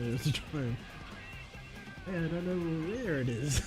there's a drawing. Hey, I don't know where it is.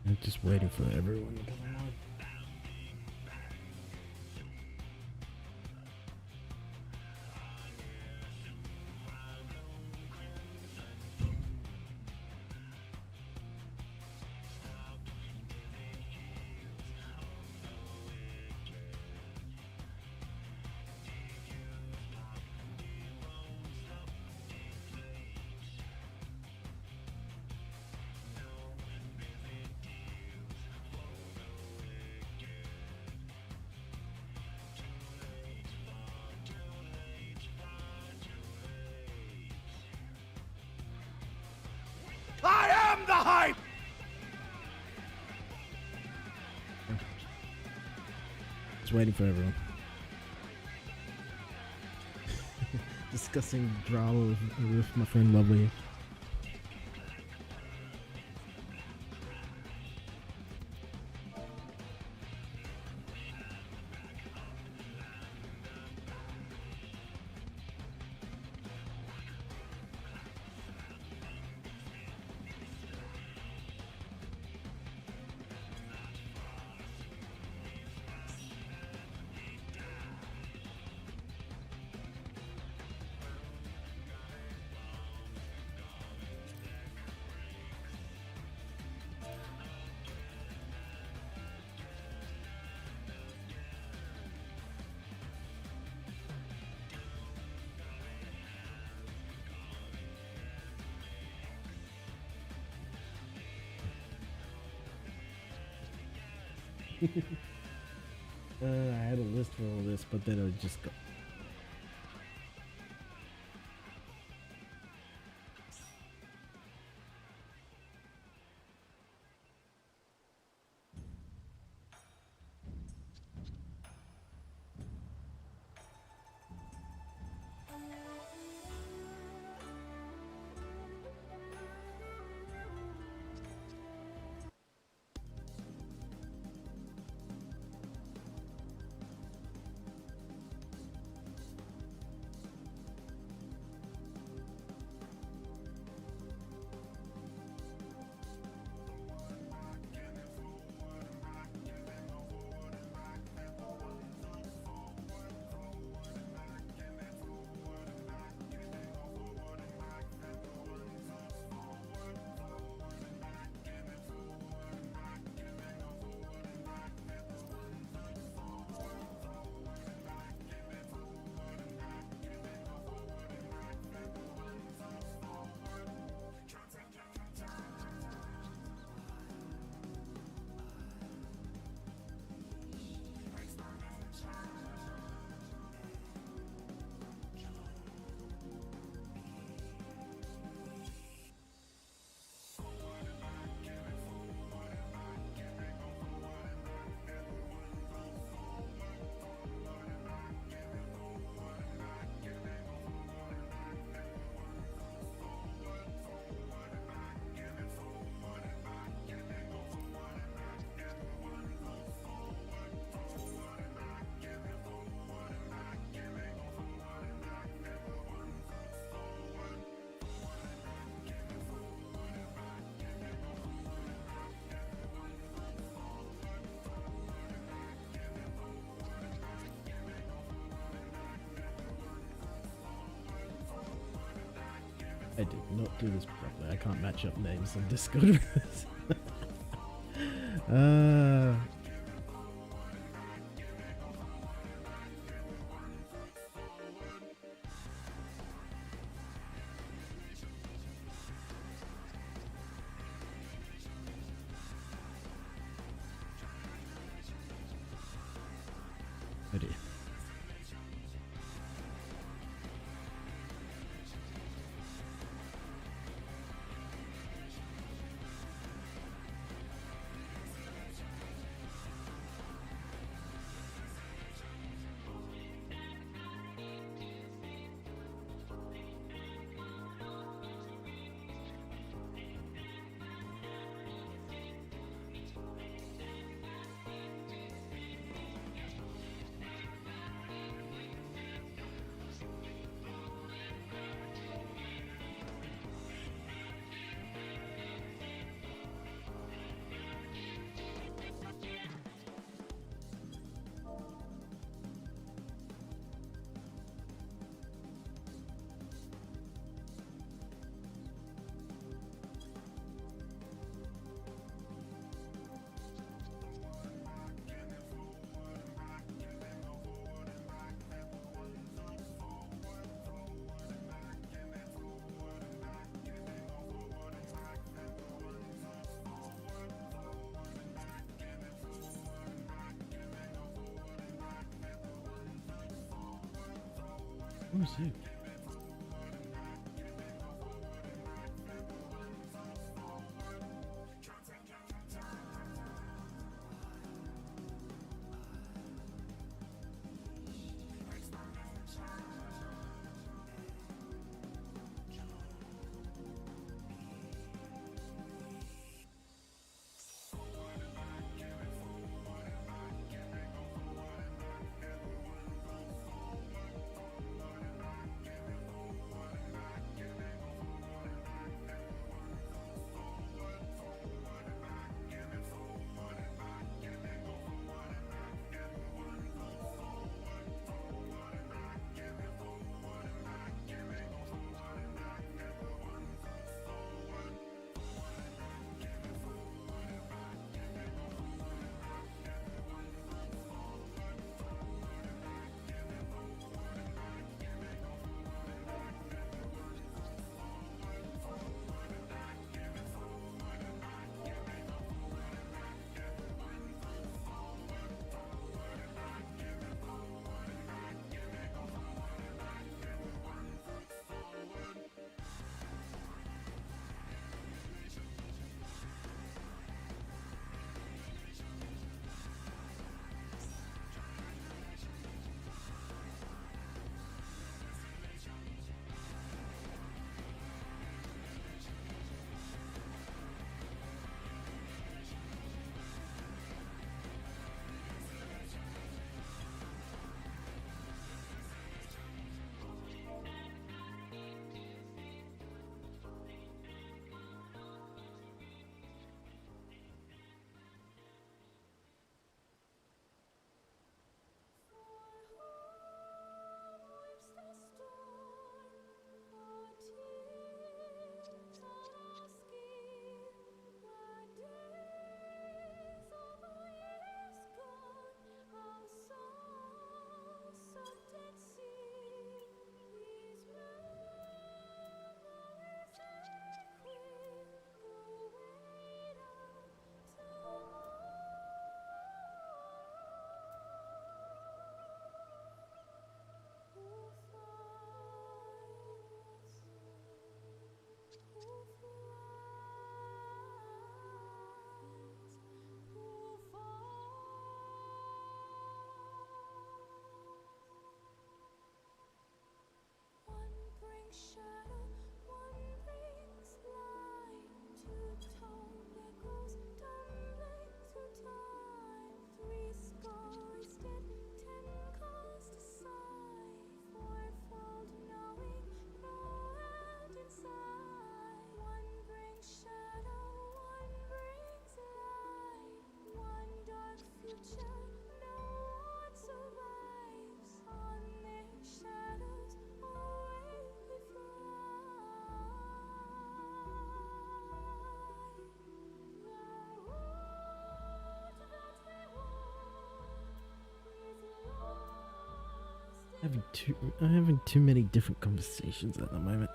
I'm just waiting for everyone to come on. I am the hype! Just waiting for everyone. Discussing drama with my friend Lovely. I had a list for all this, but then I just got. I did not do this properly. I can't match up names on Discord with this. Oh dear. Who's you? having too many different conversations at the moment.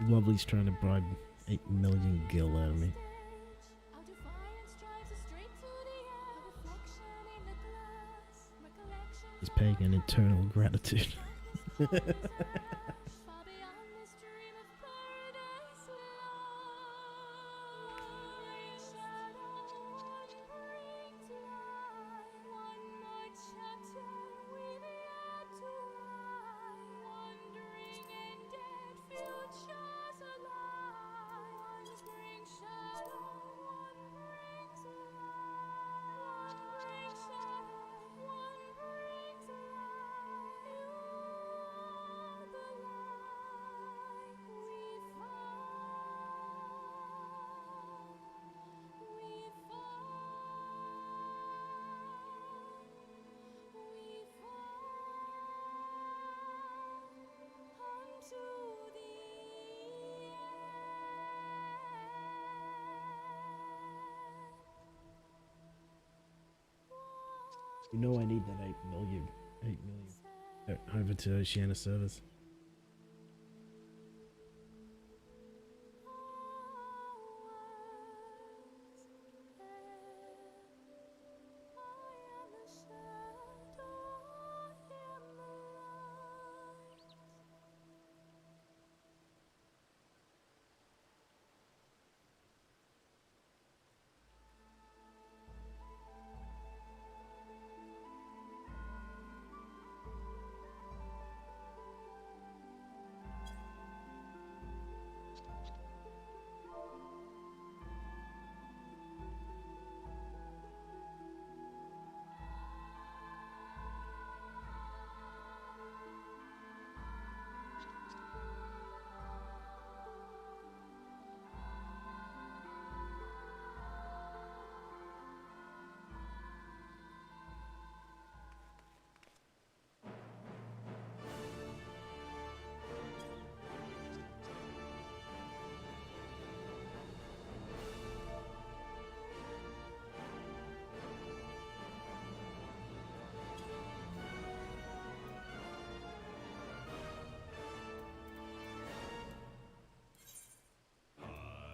Lovely's trying to bribe 8 million gil out of me. He's paying an eternal gratitude. You know I need that 8 million. Over to Oceania servers.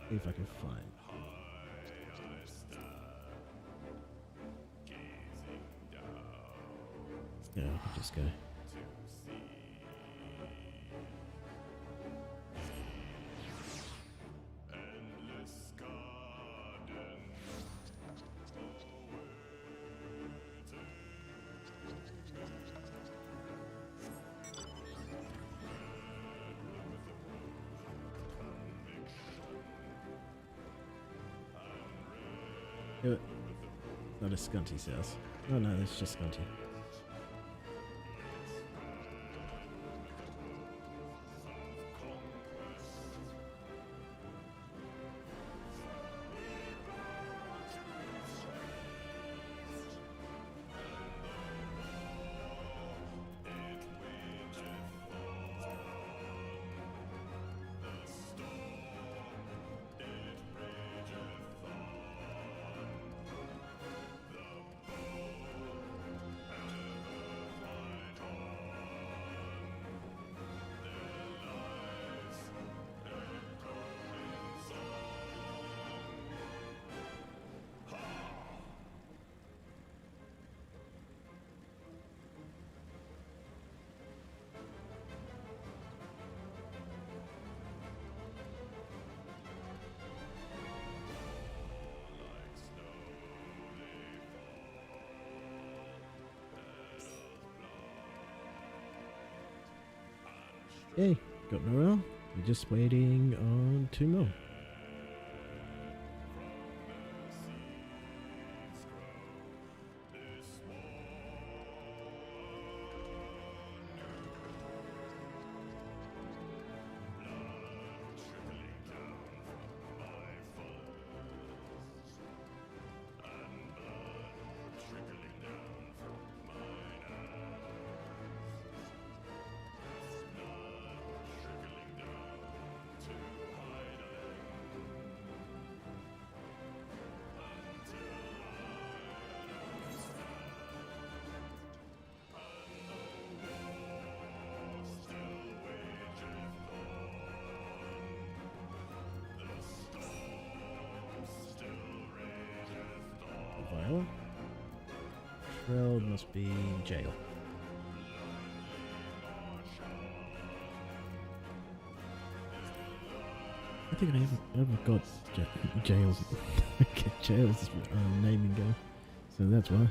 See if I can find. Yeah, I can just go. Do it. Not a Scunty's house. Oh no, that's just Scunty. Yay, got morale. We're just waiting on 2 more. Viola. Shreld must be in jail. I think I ever got jail's jail's naming go, so that's why.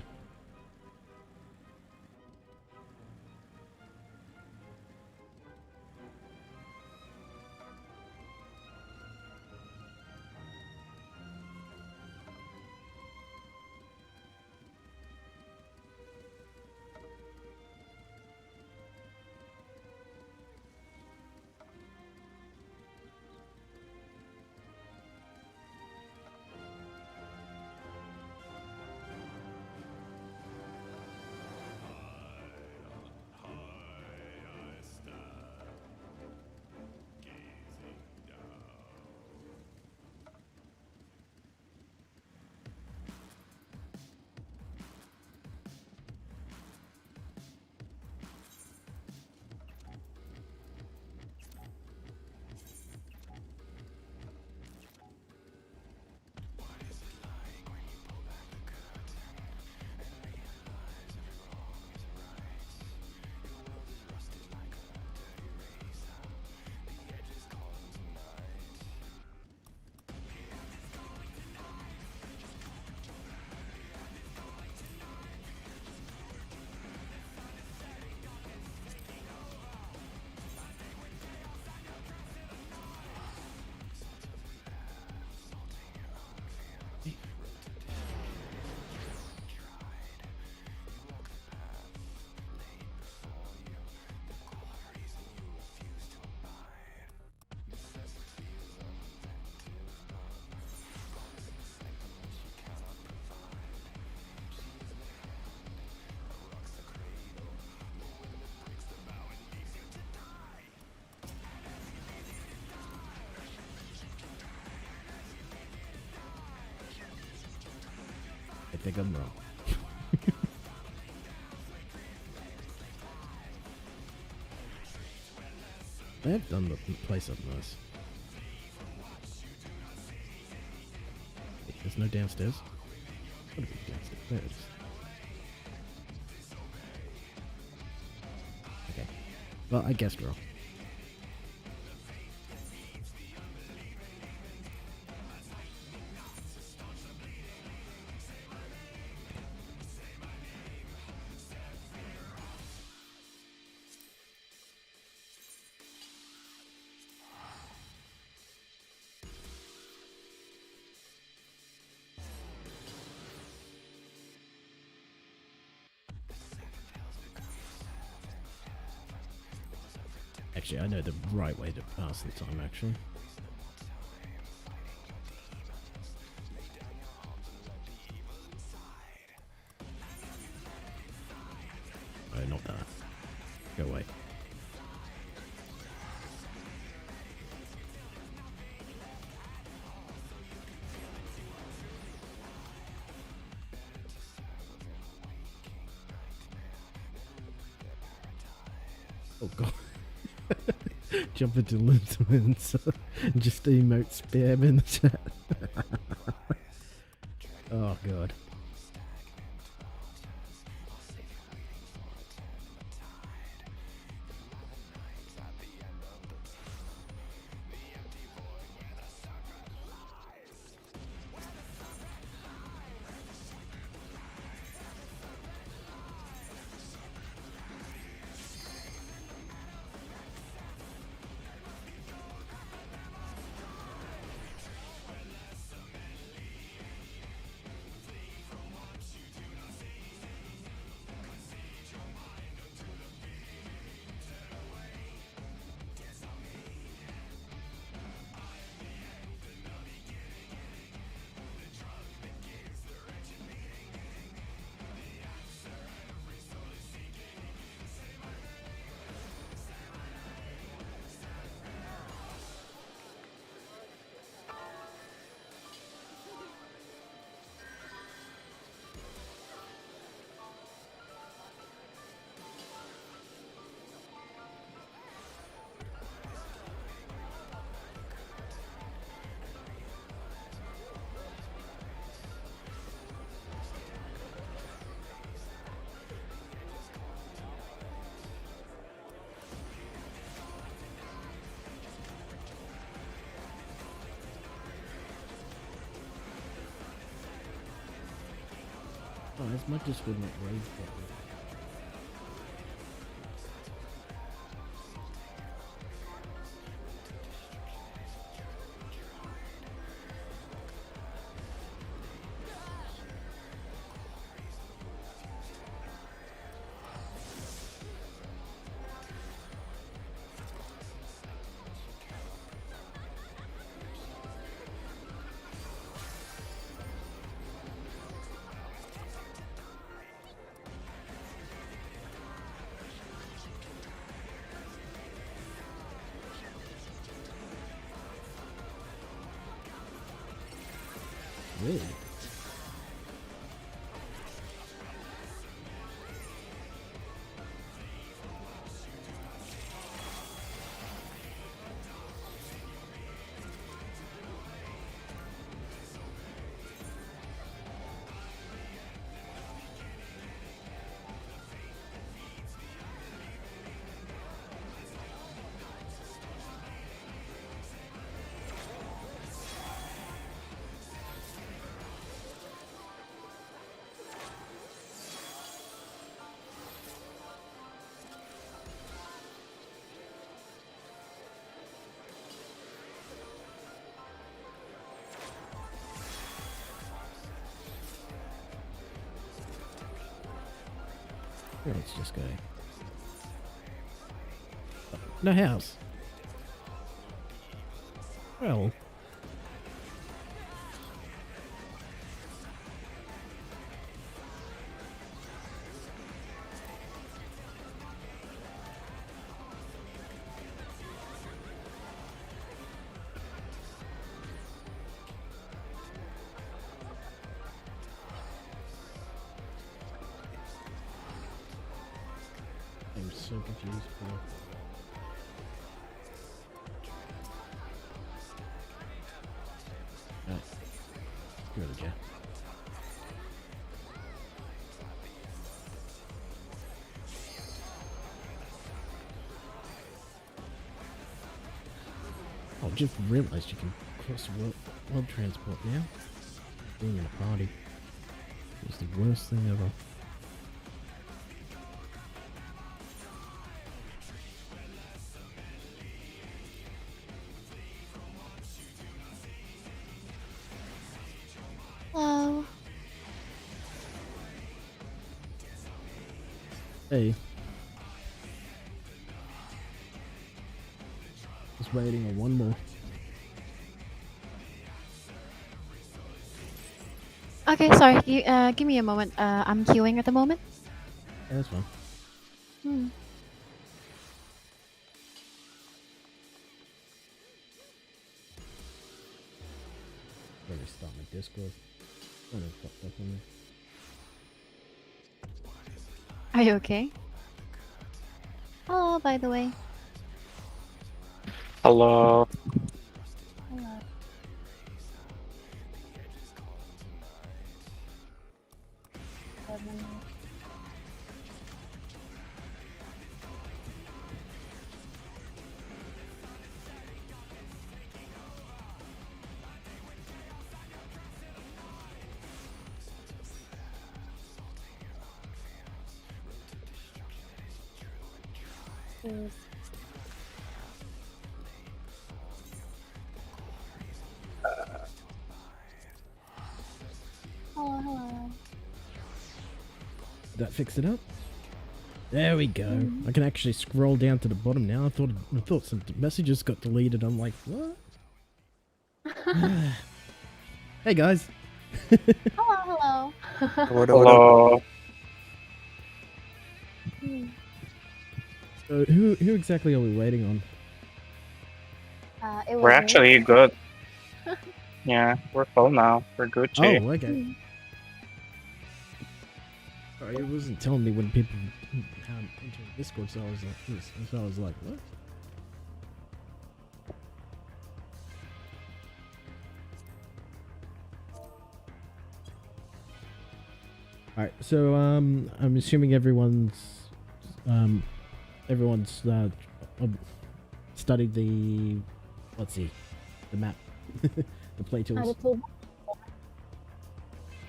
I think I'm wrong. They have done the place up nice. There's no downstairs. Gotta be downstairs. There it is. Okay. Well, I guessed wrong. Actually, I know the right way to pass the time, actually. Oh, not that. Go away. Oh, God. Jump into Lindsay and just emote spam in the chat. Oh god. Oh, this might just would not read properly. Really? Let's just go. No house. Well. I'm so confused, bro. Right. Here we go. Oh, just realized you can cross world transport now. Being in a party is the worst thing ever. Hello. Hey. Just waiting on one more. Okay, sorry. Give me a moment. I'm queuing at the moment. Yeah, that's fine. Hmm. Let me start my Discord. Oh no, fucked up on me. Are you okay? Oh, by the way. Hello. Hello. Hello, hello. Did that fix it up? There we go. I can actually scroll down to the bottom now. I thought some messages got deleted. I'm like, what? Hey guys. Hello, hello. Hello. So who exactly are we waiting on? It was We're me. actually good. Yeah, we're full now. We're Gucci. Oh, okay. Sorry, it wasn't telling me when people enter Discord, so I was like, this. So I was like, what? Alright, so I'm assuming everyone's studied the the map, the play tools.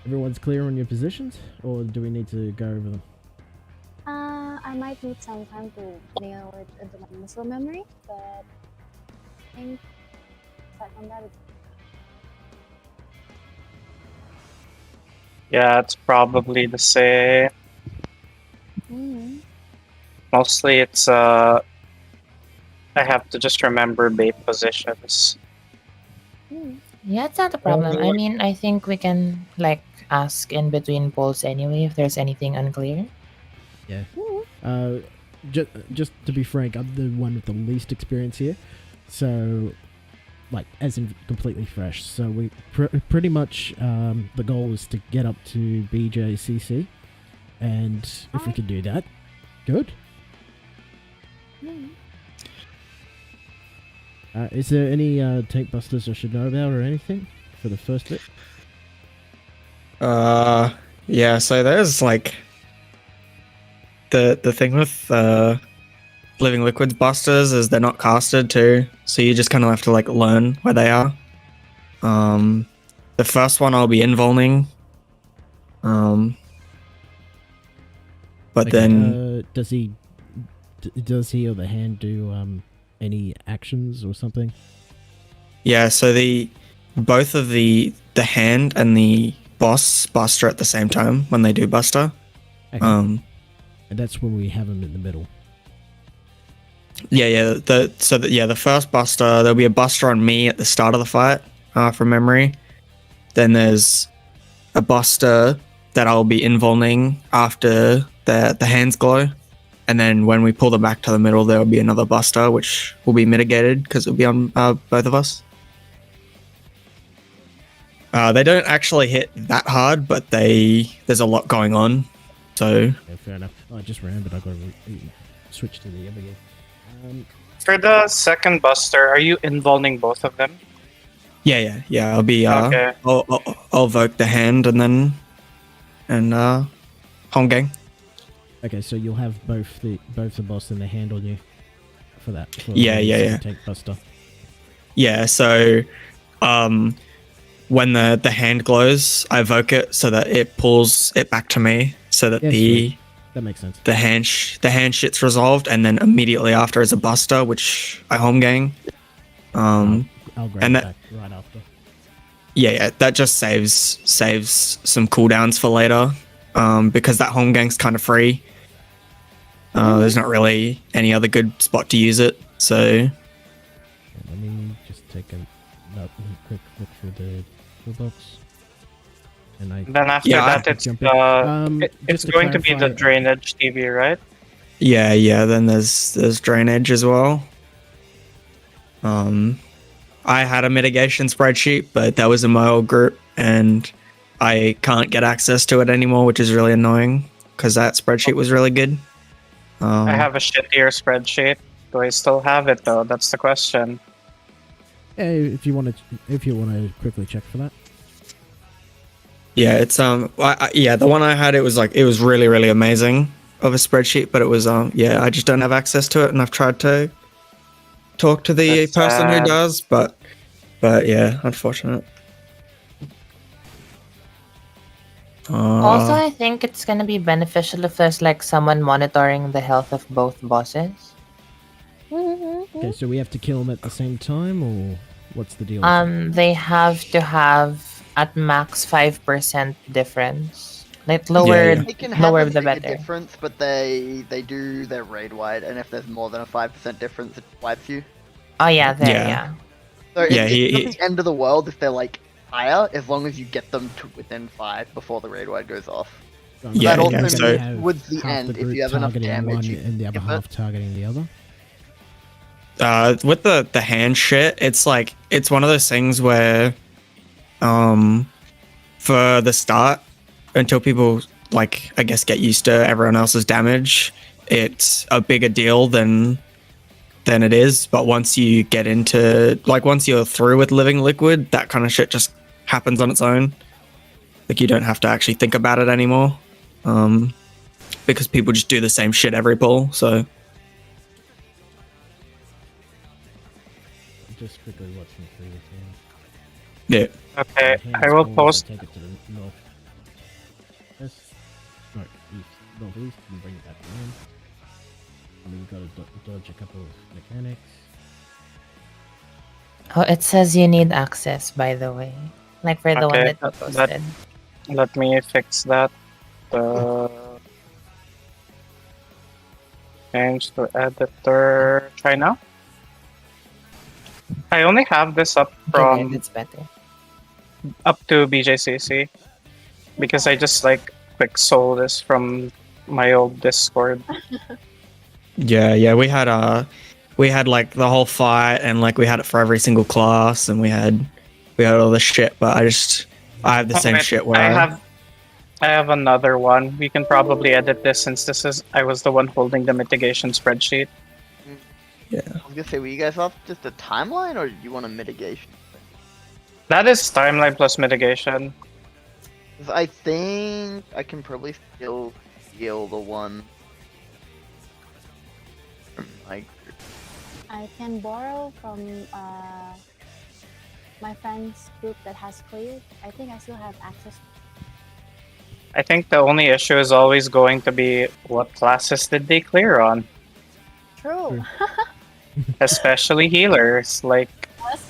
Everyone's clear on your positions, or do we need to go over them? I might need some time to nail it into my muscle memory, but I think aside from that, Yeah, it's probably the same. mm, Mostly it's I have to just remember bait positions. Yeah, it's not a problem. I mean, I think we can like ask in between polls anyway if there's anything unclear. Yeah. Just to be frank, I'm the one with the least experience here, so like as in completely fresh. So we pretty much the goal is to get up to BJCC, and if we can do that, good. Is there any tank busters I should know about or anything for the first bit? Yeah, so there's like the thing with living liquids busters is they're not casted too, so you just kind of have to like learn where they are. The first one I'll be invulning. But Okay, then does he or the hand do any actions or something? yeah, so both of the hand and the boss buster at the same time when they do buster. Okay. And that's when we have him in the middle. Yeah. The first buster, there'll be a buster on me at the start of the fight, from memory. Then there's a buster that I'll be invulning after the hands glow. And then when we pull them back to the middle, there will be another buster, which will be mitigated because it'll be on both of us. They don't actually hit that hard, but there's a lot going on. So Yeah, fair enough. I just remembered I got to switch to the other game. For the second buster, are you invulning both of them? yeah. I'll be Okay. I'll evoke the hand and home gang. Okay, so you'll have both the boss and the hand on you for that. For Yeah. the tank buster. Yeah, so when the hand glows, I evoke it so that it pulls it back to me, so that Yeah, sweet. That makes sense. the hand shit's resolved, and then immediately after is a buster, which I home gang. I'll grab and it that- back right after. Yeah, that just saves some cooldowns for later, because that home gang's kind of free. There's not really any other good spot to use it, so Okay, let me just take a quick look through the toolbox. And Then after Yeah, that, I it's jump in. it's Just to going to be the clarify- drainage TV, right? yeah. Then there's drainage as well. I had a mitigation spreadsheet, but that was in my old group, and I can't get access to it anymore, which is really annoying because that spreadsheet was really good. I have a shittier spreadsheet. Do I still have it though? That's the question. Yeah, if you want to quickly check for that. Yeah, it's the one I had, it was really, really amazing of a spreadsheet, but it was I just don't have access to it, and I've tried to talk to the That's person who sad. does, but yeah, unfortunate. Also, I think it's gonna be beneficial if there's like someone monitoring the health of both bosses. Okay, so we have to kill them at the same time, or what's the deal? They have to have at max 5% difference. Like lower, yeah. They can have lower a the bigger better. difference, but they do their raid wide, and if there's more than a 5% difference, it wipes you. Oh yeah, there, Yeah. yeah. So Yeah, it's not the end of the world if they're like higher, as long as you get them to within 5 before the raid wide goes off. Yeah, that also yeah, means so- towards the end, if you have enough damage, one you and the other skip it. half targeting the other. With the hand shit, it's like it's one of those things where for the start, until people like I guess get used to everyone else's damage, it's a bigger deal than it is. But once you get into once you're through with living liquid, that kind of shit just happens on its own. Like you don't have to actually think about it anymore, because people just do the same shit every pull. So Just quickly watching through the thing. yeah. Okay, Hands I will full, so post. take it to the north. west, no, east, northeast, and bring it back around. And then you've got to dodge a couple of mechanics. Oh, it says you need access, by the way. Like for the one Okay, that you that- posted. Let me fix that. Change to editor. Try now. I only have this up Okay, from that's better. up to BJCC because I just like quick stole this from my old Discord. Yeah, we had like the whole fight, and like we had it for every single class, and we had all the shit. But I have the same Wait, shit where I have another one. We can probably edit this since I was the one holding the mitigation spreadsheet. yeah. I was gonna say, were you guys off just a timeline, or do you want a mitigation? That is timeline plus mitigation. 'Cause I think I can probably still steal the one from my group. I can borrow from my friend's group that has cleared. I think I still have access. I think the only issue is always going to be what classes did they clear on, True. especially healers. Like, Yes.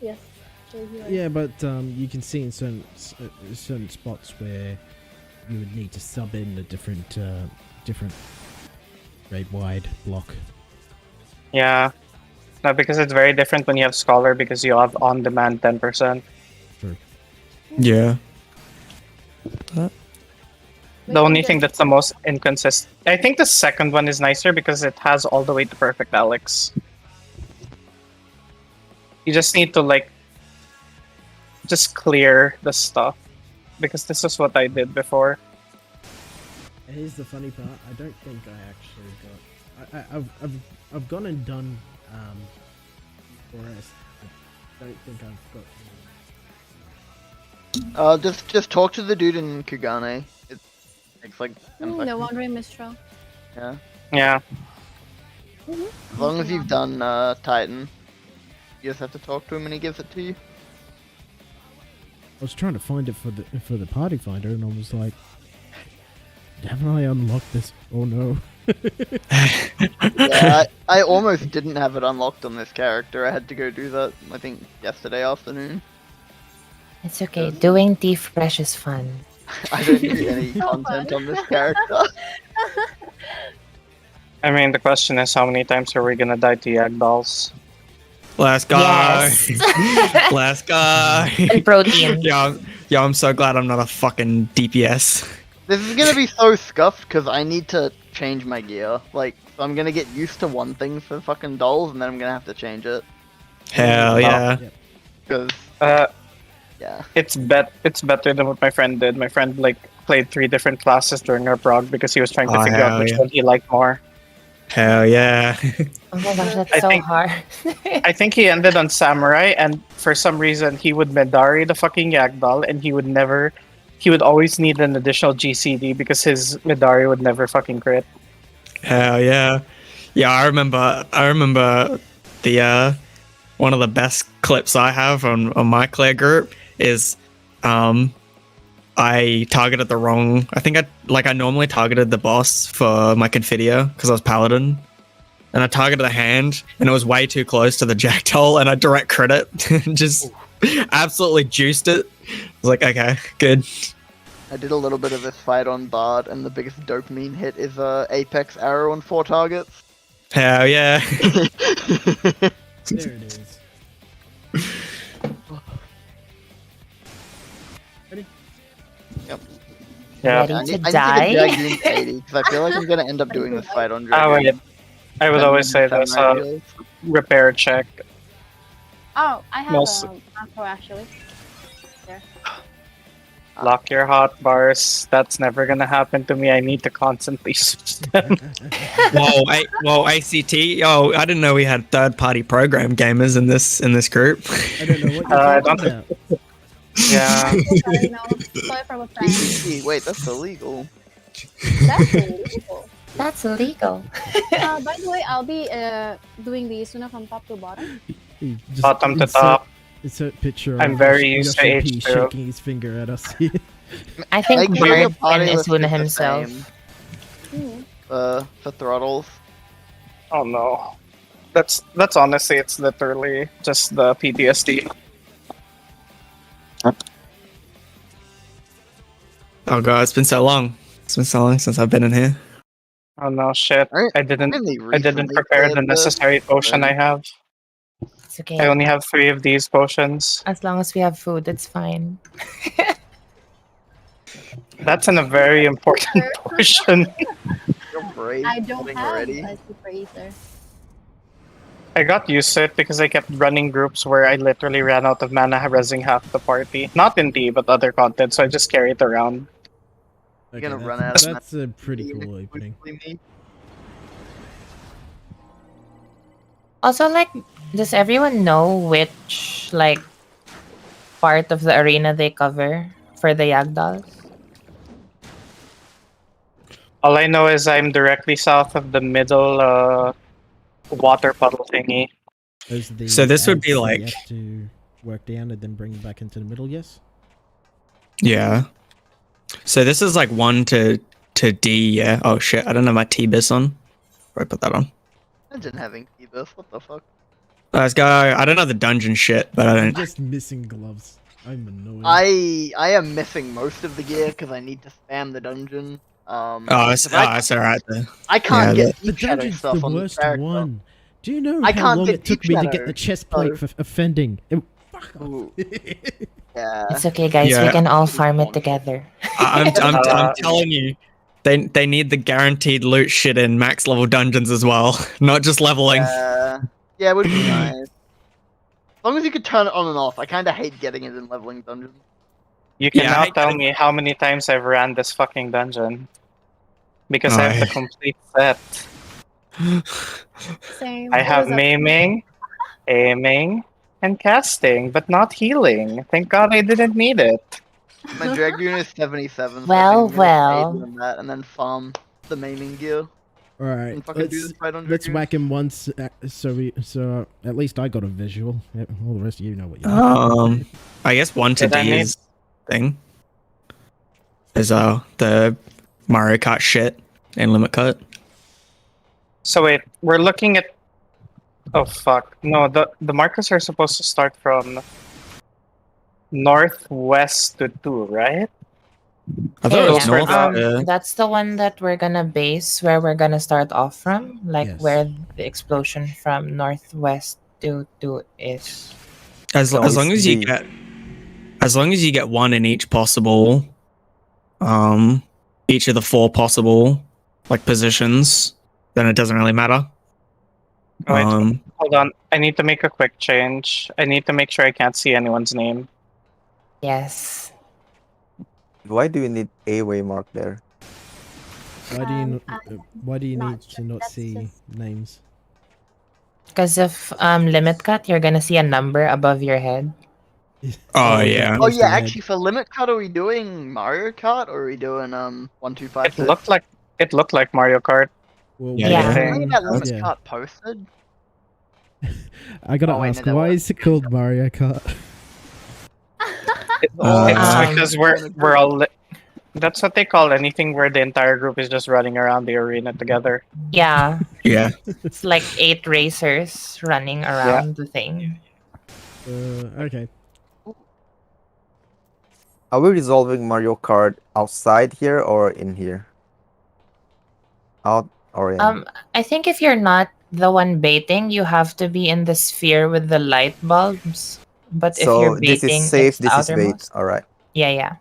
Yes. True, you are- Yeah, but you can see in certain spots where you would need to sub in a different grade wide block. yeah, no, because it's very different when you have scholar because you have on demand 10%. True. Yeah. The only thing that's the most inconsistent, I think the second one is nicer because it has all the way to perfect Alex. You just need to like just clear the stuff because this is what I did before. And here's the funny part. I don't think I actually got. I've gone and done 4S. I don't think I've got. Just talk to the dude in Kugane. It takes like 10 The seconds. Wandering Mistral. Yeah. Yeah, As long as you've done Titan, you just have to talk to him and he gives it to you. I was trying to find it for the party finder, and I was like, haven't I unlocked this? Oh no. Yeah, I almost didn't have it unlocked on this character. I had to go do that, I think, yesterday afternoon. It's okay. Doing T-Fresh is fun. I don't do any So content fun. on this character. I mean the question is how many times are we gonna die to Yag dolls? Last guy. Yes. Last guy. And protein. Yeah, I'm so glad I'm not a fucking DPS. This is gonna be so scuffed because I need to change my gear. Like, so I'm gonna get used to one thing for fucking dolls, and then I'm gonna have to change it. Hell yeah. Because, yeah. It's better than what my friend did. My friend like played 3 different classes during our prog because he was trying to Oh, figure out hell which yeah. one he liked more. Hell yeah. Oh my gosh, that's I so think- hard. I think he ended on Samurai, and for some reason he would Medari the fucking Yagdal, and he would always need an additional GCD because his Medari would never fucking crit. Hell yeah. Yeah, I remember the one of the best clips I have on my clear group is I targeted the wrong. I think I normally targeted the boss for my Confidia because I was paladin, and I targeted the hand, and it was way too close to the Jackdaw, and I direct crit it, and just absolutely juiced it. I was like, okay, good. I did a little bit of this fight on Bard, and the biggest dopamine hit is Apex Arrow on 4 targets. Hell yeah. There it is. Ready? Yep. Yeah. Ready I to need to die? get Dragoon 80 because I feel like I'm gonna end up doing this fight on I Dragoon. would always say that's Samurai a heals. repair check. Oh, I have Most- a macro actually. Lock your hot bars. That's never gonna happen to me. I need to constantly switch them. Whoa, ACT. Oh, I didn't know we had third-party program gamers in this group. I don't know what I you're don't- talking about. Yeah. Sorry, no. Sorry from a friend. Wait, that's illegal. That's illegal. That's illegal. By the way, I'll be doing the Isuna from top to bottom. You just Bottom to insert- top. Insert picture. I'm of very used to Yoshi P H2. shaking his finger at us here. I think Make sure your Bird party and list Isuna is the himself. same, Hmm. for throttles. Oh no. That's honestly, it's literally just the PTSD. Oh god, it's been so long. It's been so long since I've been in here. Oh no, shit. Right? I didn't Really prepare the cleared this, necessary potion I and- have. It's I okay. only have 3 of these potions. As long as we have food, it's fine. That's in a very important portion. You're brave. I don't getting have ready. a super ether. I got used to it because I kept running groups where I literally ran out of mana resing half the party. Not in D, but other content, so I just carry it around. You're Okay, gonna run out of that's a pretty Team cool opening. exclusively me. Also, like, does everyone know which like part of the arena they cover for the Yagdals? All I know is I'm directly south of the middle water puddle thingy. Those are the So this would be ads that like- you have to work down and then bring them back into the middle. Yes. Yeah. So this is like 1 to D, yeah. Oh shit, I don't have my T-bis on. Where I put that on. Imagine having T-Bus, what the fuck? Let's go. I don't know the dungeon shit, but I I'm don't. just missing gloves. I'm annoyed. I am missing most of the gear because I need to spam the dungeon. Oh, 'cause it's alright there. I can't yeah, get the deep shadow dungeon's stuff the on worst the character. one. Do you know I how can't long get it took deep me to shadow, get the chest plate so- for offending? Fuck off. Ooh. Yeah. It's okay, guys. Yeah. We can all farm it together. I'm telling you, they need the guaranteed loot shit in max level dungeons as well, not just leveling. Yeah, it would be nice. As long as you could turn it on and off. I kind of hate getting it in leveling dungeons. You can Yeah, now I tell gotta- me how many times I've ran this fucking dungeon. Because I have the Oh, complete set. Same. I It have was a- maiming, aiming, and casting, but not healing. Thank god I didn't need it. My Dragoon is 77. So Well, I think I'm gonna well. save on that and then farm the maiming gear. All right, And fucking do this fight on let's Dragoon. whack him once, so at least I got a visual. All the rest of you know what you. I guess 1 to Did I D need- is thing. Is the Mario Kart shit and limit cut. So wait, we're looking at. Oh fuck! No, the markers are supposed to start from northwest to 2, right? I thought it was yeah. north. That's the one that we're gonna base where we're gonna start off from, like Yes. where the explosion from northwest to 2 is. As long as you D. get 1 in each possible, each of the 4 possible like positions, then it doesn't really matter. Wait, hold on. I need to make a quick change. I need to make sure I can't see anyone's name. Yes. Why do you need a waymark there? Why do you not need to sure. not That's see just- names? Because of limit cut, you're gonna see a number above your head. Oh, yeah. Oh Close to yeah, the head. actually for limit cut, are we doing Mario Kart or are we doing 1, 2, 5, It 6? looked like Mario Kart. Well, Yeah, Yeah. When Thing. did that limit Yeah. cut posted? I gotta Oh, wait, ask, no, that why was- is it called Mario Kart? It's because we're all. That's what they call anything where the entire group is just running around the arena together. Yeah, Yeah. it's like 8 racers running around the thing. Okay. Are we resolving Mario Kart outside here or in here? Out or in? I think if you're not the one baiting, you have to be in the sphere with the light bulbs. But if so you're this baiting, is safe, it's the this is bait. outermost. Alright. Yeah.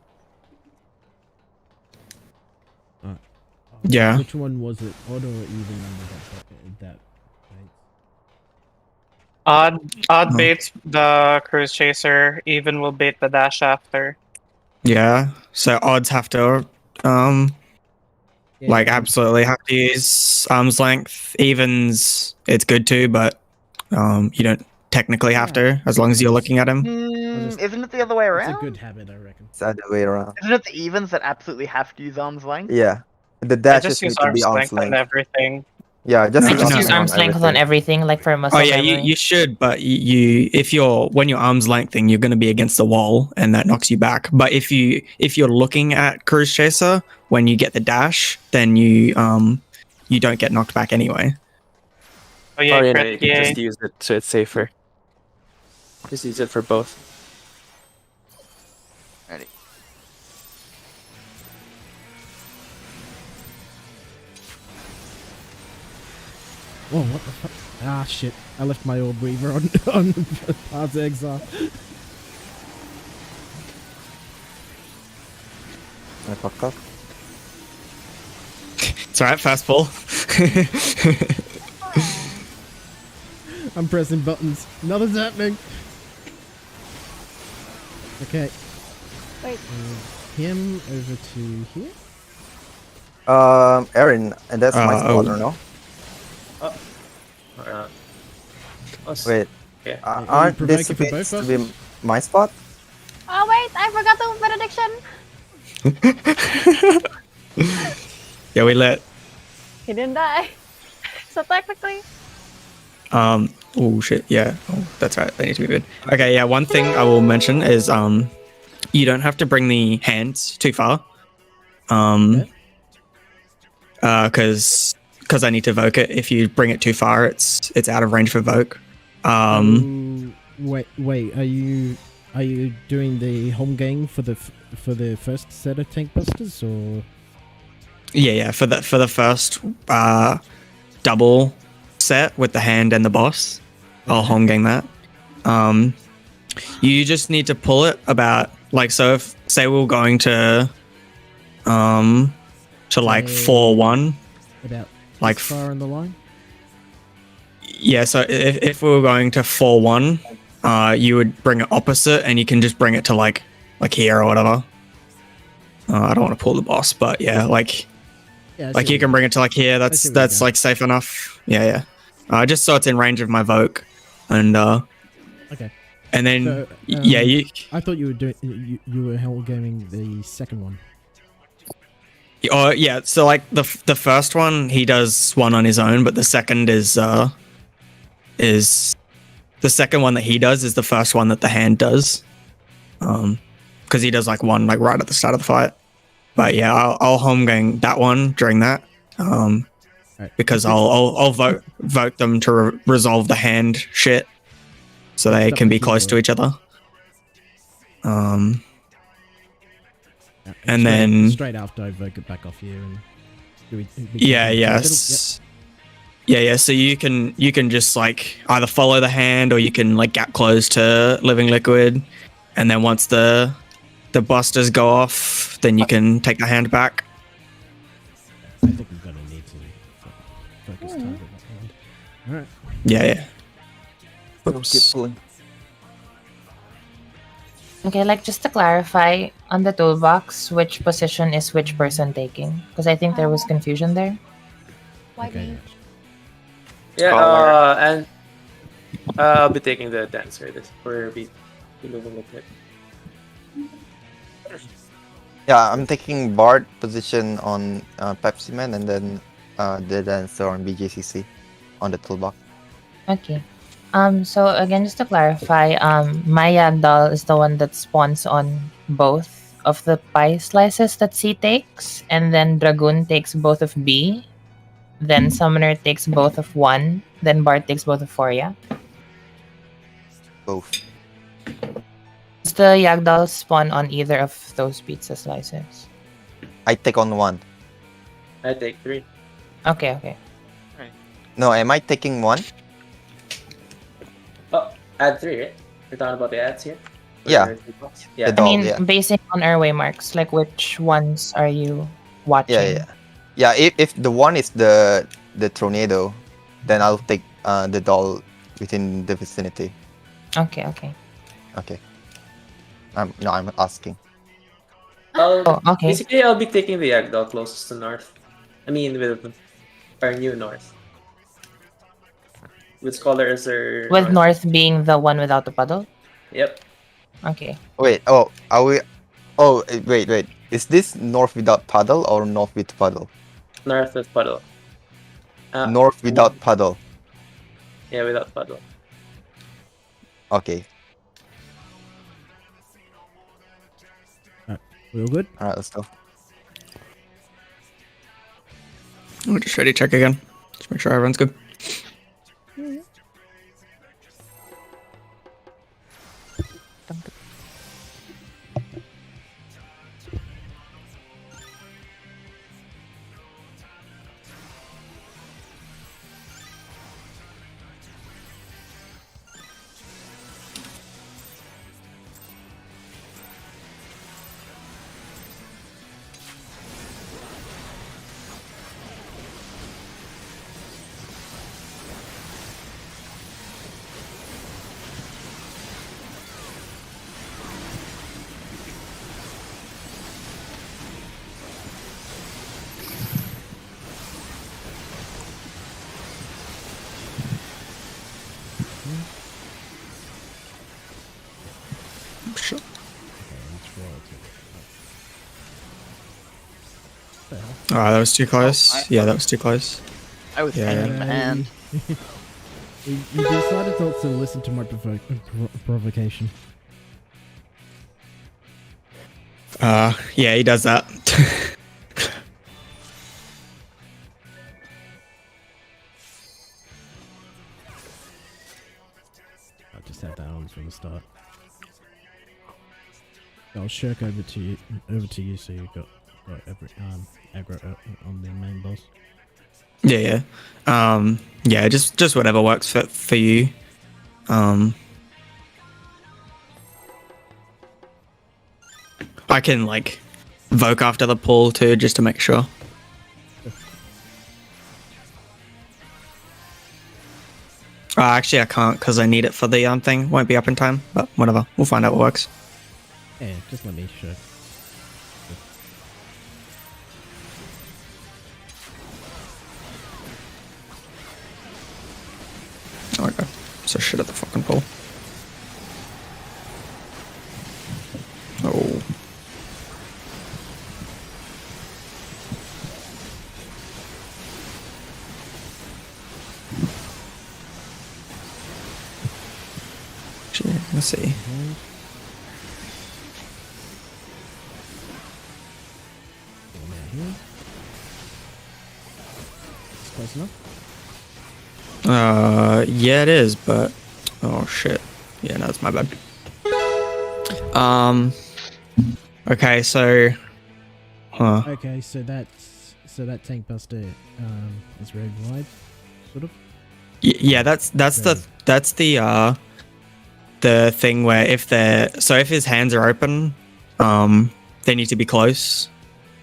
Yeah. Which one was it? Odd or even number that Odd Oh. baits the cruise chaser. Even will bait the dash after. Yeah. So odds have to like absolutely have to use arm's length. Evens it's good too, but you don't technically have to as long as you're looking at him. Isn't it the other way It's around? a good habit, I reckon. It's the other way around. Isn't it the evens that absolutely have to use arm's length? Yeah. The I dashes just need use to be arm's arm's length on length. everything. Yeah, just I use just no. use arm's length on everything, like for muscle Oh yeah, memory. you should, but when you're arm's lengthing, you're going to be against the wall, and that knocks you back. But if you're looking at Cruise Chaser when you get the dash, then you don't get knocked back anyway. Oh yeah, Or you crit, can yay. just use it so it's safer. Just use it for both. Ready. Oh, what the fuck? Ah, shit. I left my orb weaver on Paths of Exile. I fucked up. It's alright, fast pull. I'm pressing buttons. Nothing's happening. Okay. Wait. Him over to here. Erin, and that's my spot, oh. or no? Wait, Okay. Are you aren't this provoking for both supposed to of be my spot? Oh wait, I forgot the benediction. Yeah, we let. He didn't die. So technically. Oh shit. Yeah. Oh, that's right. They need to be good. Okay. Yeah. One thing I will mention is you don't have to bring the hands too far. Because I need to evoke it. If you bring it too far, it's out of range for evoke. Wait. Are you doing the home game for the first set of tank busters, or? Yeah. For the first double set with the hand and the boss, I'll home game that. You just need to pull it about like, so if say we're going to like 4-1, About like this far on the line? yeah. So if we were going to 4-1, you would bring it opposite, and you can just bring it to like here or whatever. I don't want to pull the boss, but yeah, like Yeah, I like see you what can bring it to like here. see That's where you're that's going. like safe enough. Yeah. Just so it's in range of my Voke, and Okay. and then So, yeah, you I thought you were doing you were hell gaming the second one. oh yeah. So like the first one he does one on his own, but the second is the second one that he does is the first one that the hand does, because he does like one like right at the start of the fight. But yeah, I'll home game that one during that, Right. because I'll vote them to resolve the hand shit, so they Stop can be the close to keyboard. each other. Yeah, And straight- then- straight after I evoke it back off here and Yeah. So you can just like either follow the hand, or you can like gap close to living liquid, and then once the busters go off, then you can take the hand back. I think we're gonna need to focus target that hand. All right. Yeah. Keep pulling. Okay, like just to clarify, on the toolbox, which position is which person taking? Because I think there was confusion there. Why Okay. me? Yeah, Scholar. and I'll be taking the dancer this for be moving with it. Yeah, I'm taking Bard position on Pepsi Man, and then the dancer on BJCC on the toolbox. Okay. So again, just to clarify, my Yagdal is the one that spawns on both of the pie slices that C takes, and then Dragoon takes both of B, then Summoner takes both of 1, then Bard takes both of 4, yeah? Both. Does the Yagdal spawn on either of those pizza slices? I take on one. I take 3. Okay. No, am I taking one? Oh, add 3, right? We're talking about the ads here? Yeah. Or The Yeah. doll, I mean, yeah. basing on airway marks, like which ones are you watching? Yeah, if the one is the tornado, then I'll take the doll within the vicinity. Okay. Okay. I'm asking. Oh, okay. Basically, I'll be taking the Yagdal closest to north. I mean, with our new north. With scholars or With north being the one without the puddle? Yep. Okay. Wait, are we? Oh, wait. Is this north without puddle or north with puddle? North with puddle. North without puddle. Yeah, without puddle. Okay. We all good? Alright, let's go. We're just ready to check again. Just make sure everyone's good. Sure. Alright, that was too close. Yeah, that was too close. I was Yeah, hanging my hand. You decided to also listen to my provocation. Yeah, he does that. I just had that on from the start. I'll shirk over to you, so you've got every aggro on the main boss. Yeah. Yeah, just whatever works for you. I can like Voke after the pull too, just to make sure. Actually, I can't because I need it for the thing. Won't be up in time, but whatever. We'll find out what works. Yeah, just let me shirk. Okay. So shit at the fucking pull. Oh. Actually, let's see. Close enough? Yeah, it is, but oh shit. Yeah, no, that's my bad. Okay, so, Okay, so that tank buster is very wide, sort of. Yeah, that's the thing where if his hands are open, they need to be close,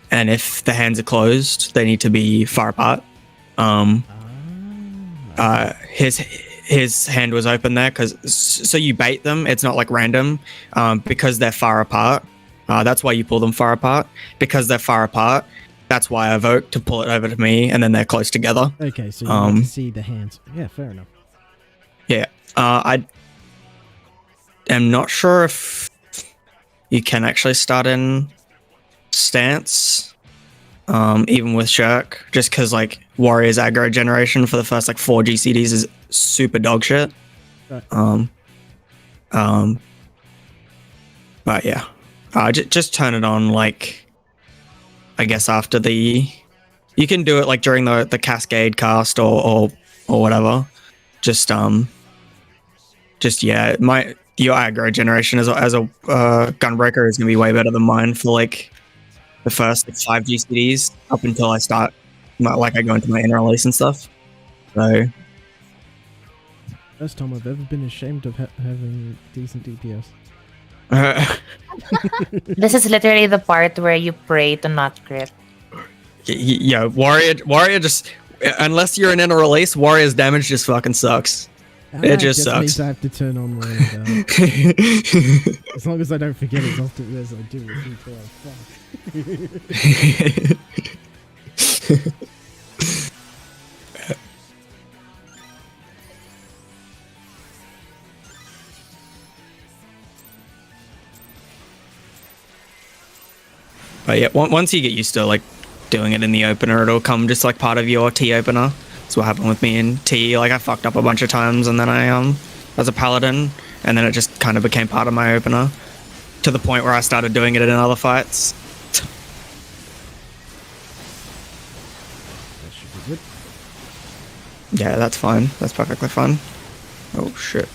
and if the hands are closed, they need to be far apart. His hand was open there so you bait them. It's not like random, because they're far apart. That's why you pull them far apart, because they're far apart. That's why I vote to pull it over to me, and then they're close together. Okay, so you need to see the hands. Yeah, fair enough. Yeah, I am not sure if you can actually start in stance, even with Shirk, just because like Warrior's aggro generation for the first like 4 GCDs is super dog shit. Right. But yeah, just turn it on like, I guess after you can do it like during the cascade cast or whatever. Just yeah, your aggro generation as a gunbreaker is gonna be way better than mine for like the first like 5 GCDs up until I start I go into my inner release and stuff. So First time I've ever been ashamed of having decent DPS. This is literally the part where you pray to not crit. yeah, warrior just, unless you're an inner release, Warrior's damage just fucking sucks. It just sucks. Means I have to turn on my as long as I don't forget as often as I do until I fuck. But yeah, once you get used to like doing it in the opener, it'll come just like part of your T opener. That's what happened with me in T. Like I fucked up a bunch of times, and then I as a paladin, and then it just kind of became part of my opener, to the point where I started doing it in other fights. That should be good. Yeah, that's fine. That's perfectly fine. Oh shit.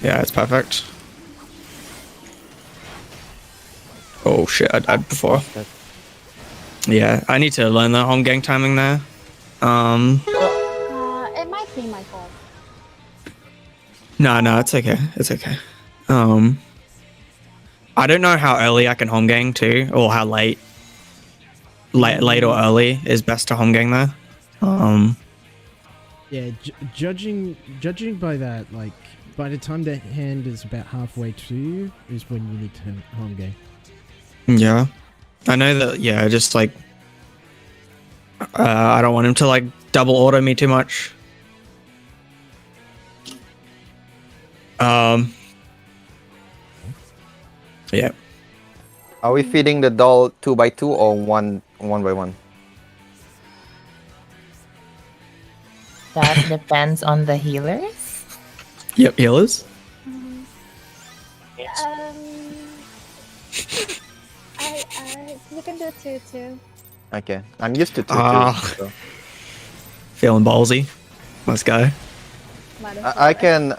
Yeah, it's perfect. Oh shit, I died before. Yeah, I need to learn the home gang timing there. It might be my fault. No, it's okay. It's okay. I don't know how early I can home gang too, or how late. Late or early is best to home gang there. Yeah, judging by that, like by the time the hand is about halfway to you, is when you need to home game. Yeah, I know that. Yeah, just like I don't want him to like double auto me too much. Yeah. Are we feeding the doll 2x2 or one by one? That depends on the healers. Yep, healers. You can do two too. Okay, I'm used to 2 Ah. too. So. Feeling ballsy. Let's go. I can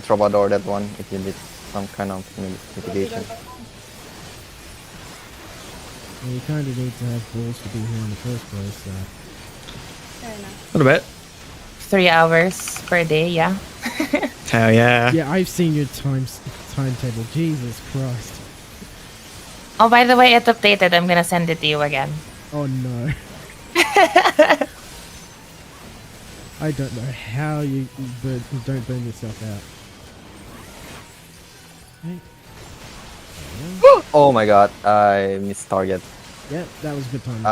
troubadour that one if you need some kind of mitigation. Well, you kind of need to have balls to be here in the first place, so. Fair enough. A little bit. 3 hours per day, yeah. Hell yeah. Yeah, I've seen your timetable. Jesus Christ. Oh, by the way, it updated. I'm gonna send it to you again. Oh no. I don't know how you don't burn yourself out. Hey. Oh my god, I missed target. Yeah, that was good time.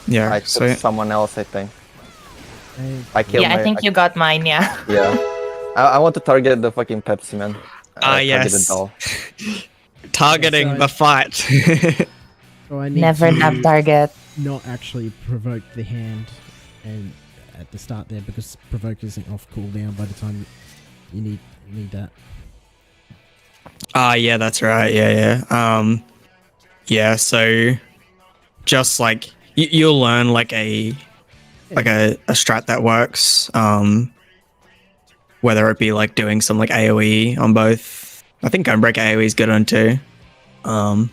Yeah, I took sweet. someone else, I think. Hey, I killed Yeah, I think you got mine, yeah. Yeah. I want to target the fucking Pepsi man. Target the Yes. doll. Targeting the fight. so I need Never to nab target. not actually provoke the hand and at the start there, because provoke isn't off cooldown by the time you need that. Yeah, that's right. Yeah. Yeah, so just like you'll learn like a strat that works. Whether it be like doing some like AoE on both. I think Gunbreaker AoE is good on too. All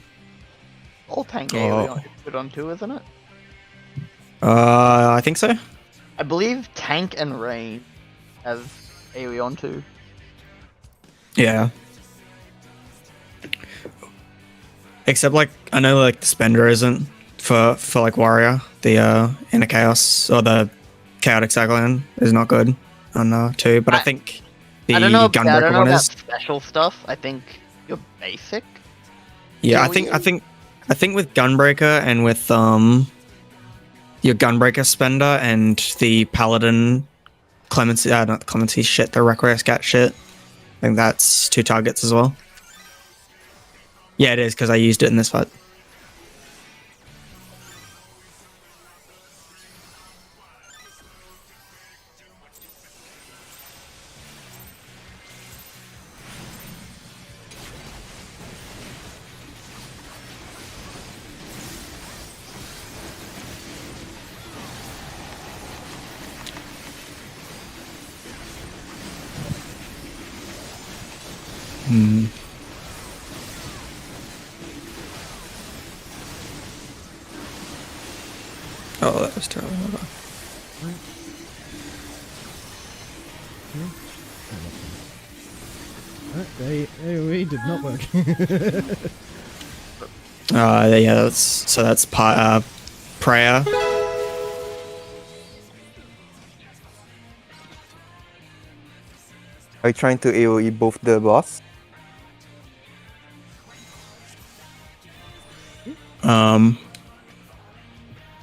tank AoE is good on too, isn't it? I think so. I believe tank and rain have AoE on too. Yeah. Except like I know like the spender isn't for like warrior. The inner chaos or the chaotic cyclone is not good on 2, but I think the I don't know Gunbreaker one about is. special stuff. I think you're basic. Yeah, I AoE. think with Gunbreaker and with your Gunbreaker spender and the Paladin Clemency, not Clemency shit, the Requiem Scat shit. I think that's 2 targets as well. Yeah, it is because I used it in this fight. Oh, that was terrible. Hold on. AoE did not work. Yeah, that's prayer. Are you trying to AoE both the boss?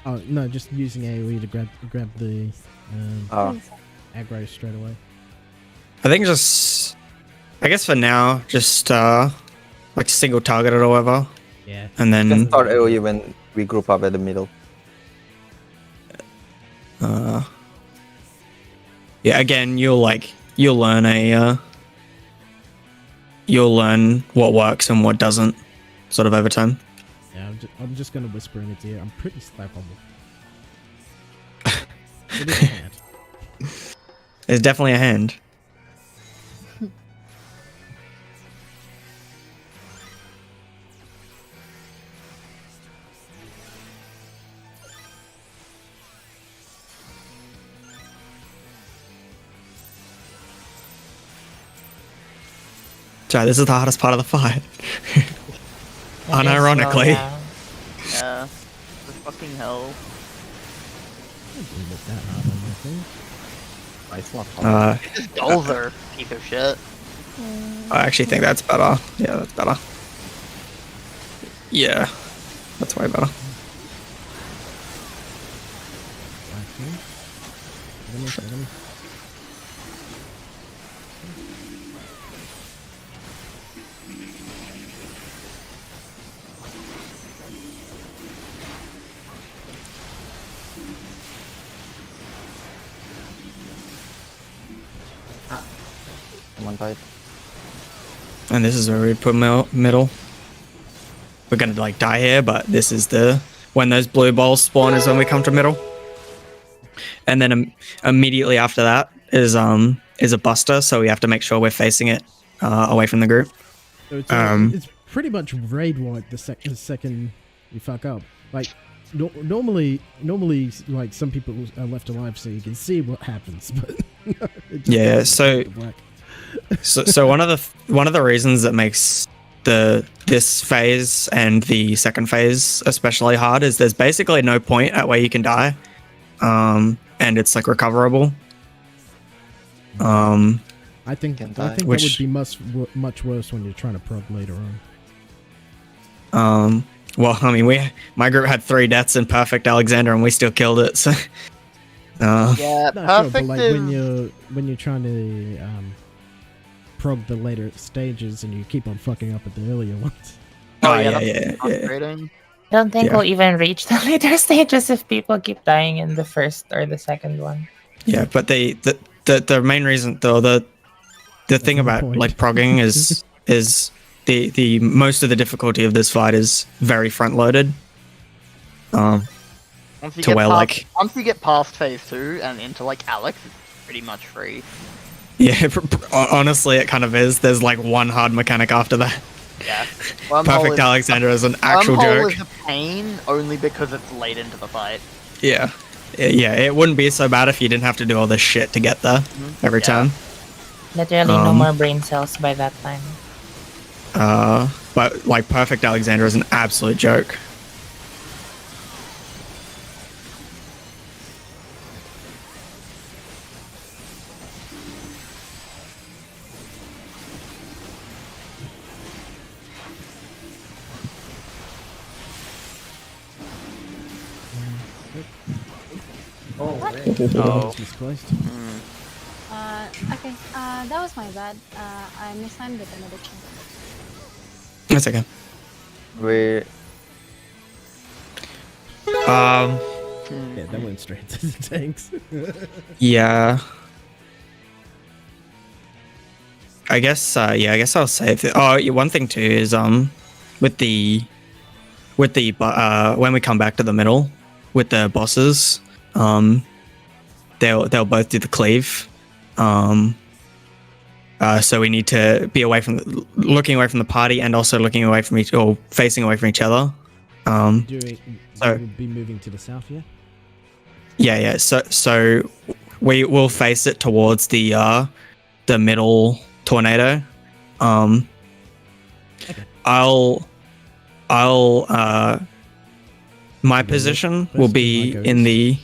Oh no, just using AoE to grab the aggro straight away. I think just, I guess for now, just like single targeted or whatever, Yeah. and Just then start AoE when we group up at the middle. yeah, again you'll learn you'll learn what works and what doesn't, sort of over time. Yeah, I'm just gonna whisper in its ear. I'm pretty slappable. It is a hand. There's definitely a hand. Sorry, this is the hardest part of the fight. Unironically. Yeah. Yeah. The fucking hell. I didn't look that hard on my thing. It's not hard. These dolls are a piece of shit. I actually think that's better. Yeah, that's better. Yeah, that's way better. Come on, tight. And this is where we put middle. We're gonna like die here, but this is when those blue balls spawn is when we come to middle. And then immediately after that is a buster, so we have to make sure we're facing it away from the group. So it's pretty much raid wipe the second you fuck up. Like normally like some people are left alive so you can see what happens, but yeah. So one of the reasons that makes this phase and the second phase especially hard is there's basically no point at where you can die, and it's like recoverable. I think that would be much worse when you're trying to prog later on. Well, I mean, my group had 3 deaths in Perfect Alexander, and we still killed it. So, Yeah, No, sure, perfect but like is... when you're trying to prog the later stages and you keep on fucking up at the earlier ones. yeah. Frustrating. I don't think Yeah. we'll even reach the later stages if people keep dying in the first or the second one. Yeah, but the main reason though, the thing the about point. like progging is the most of the difficulty of this fight is very front loaded. Once you To get where, past, like- once you get past phase 2 and into like Alex, it's pretty much free. Yeah, honestly, it kind of is. There's like one hard mechanic after that. Yeah. Perfect Alexander is an actual Wormhole joke. is a pain only because it's late into the fight. Yeah, it wouldn't be so bad if you didn't have to do all this shit to get there every Yeah. time. Literally no more brain cells by that time. But like Perfect Alexander is an absolute joke. Oh, man. Oh. Jesus Christ. Okay, that was my bad. I mistimed with another chunk. That's okay. We Yeah, that went straight to the tanks. Yeah. I guess I'll save it. Oh, yeah, one thing too is with the when we come back to the middle with the bosses, they'll both do the cleave. So we need to be looking away from the party and also looking away from facing away from each other. So we'll be moving to the south, yeah? Yeah. So we will face it towards the middle tornado. Okay. My position will Best be Marcos. in the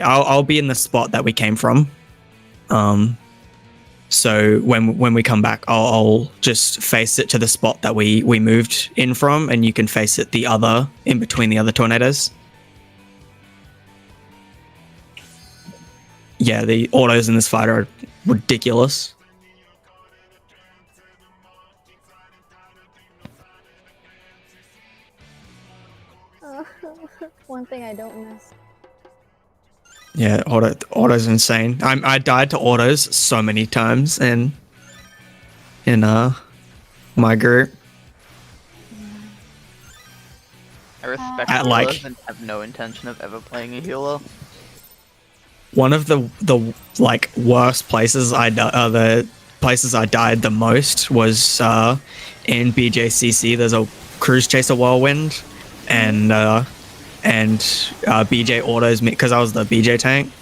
I'll be in the spot that we came from. So when we come back, I'll just face it to the spot that we moved in from, and you can face it in between the other tornadoes. Yeah, the autos in this fight are ridiculous. Yeah, auto's insane. I died to autos so many times in my group. I respect At, healers like- and have no intention of ever playing a healer. One of the like worst places the places I died the most was in BJCC. There's a Cruise Chaser Whirlwind and BJ autos me because I was the BJ tank.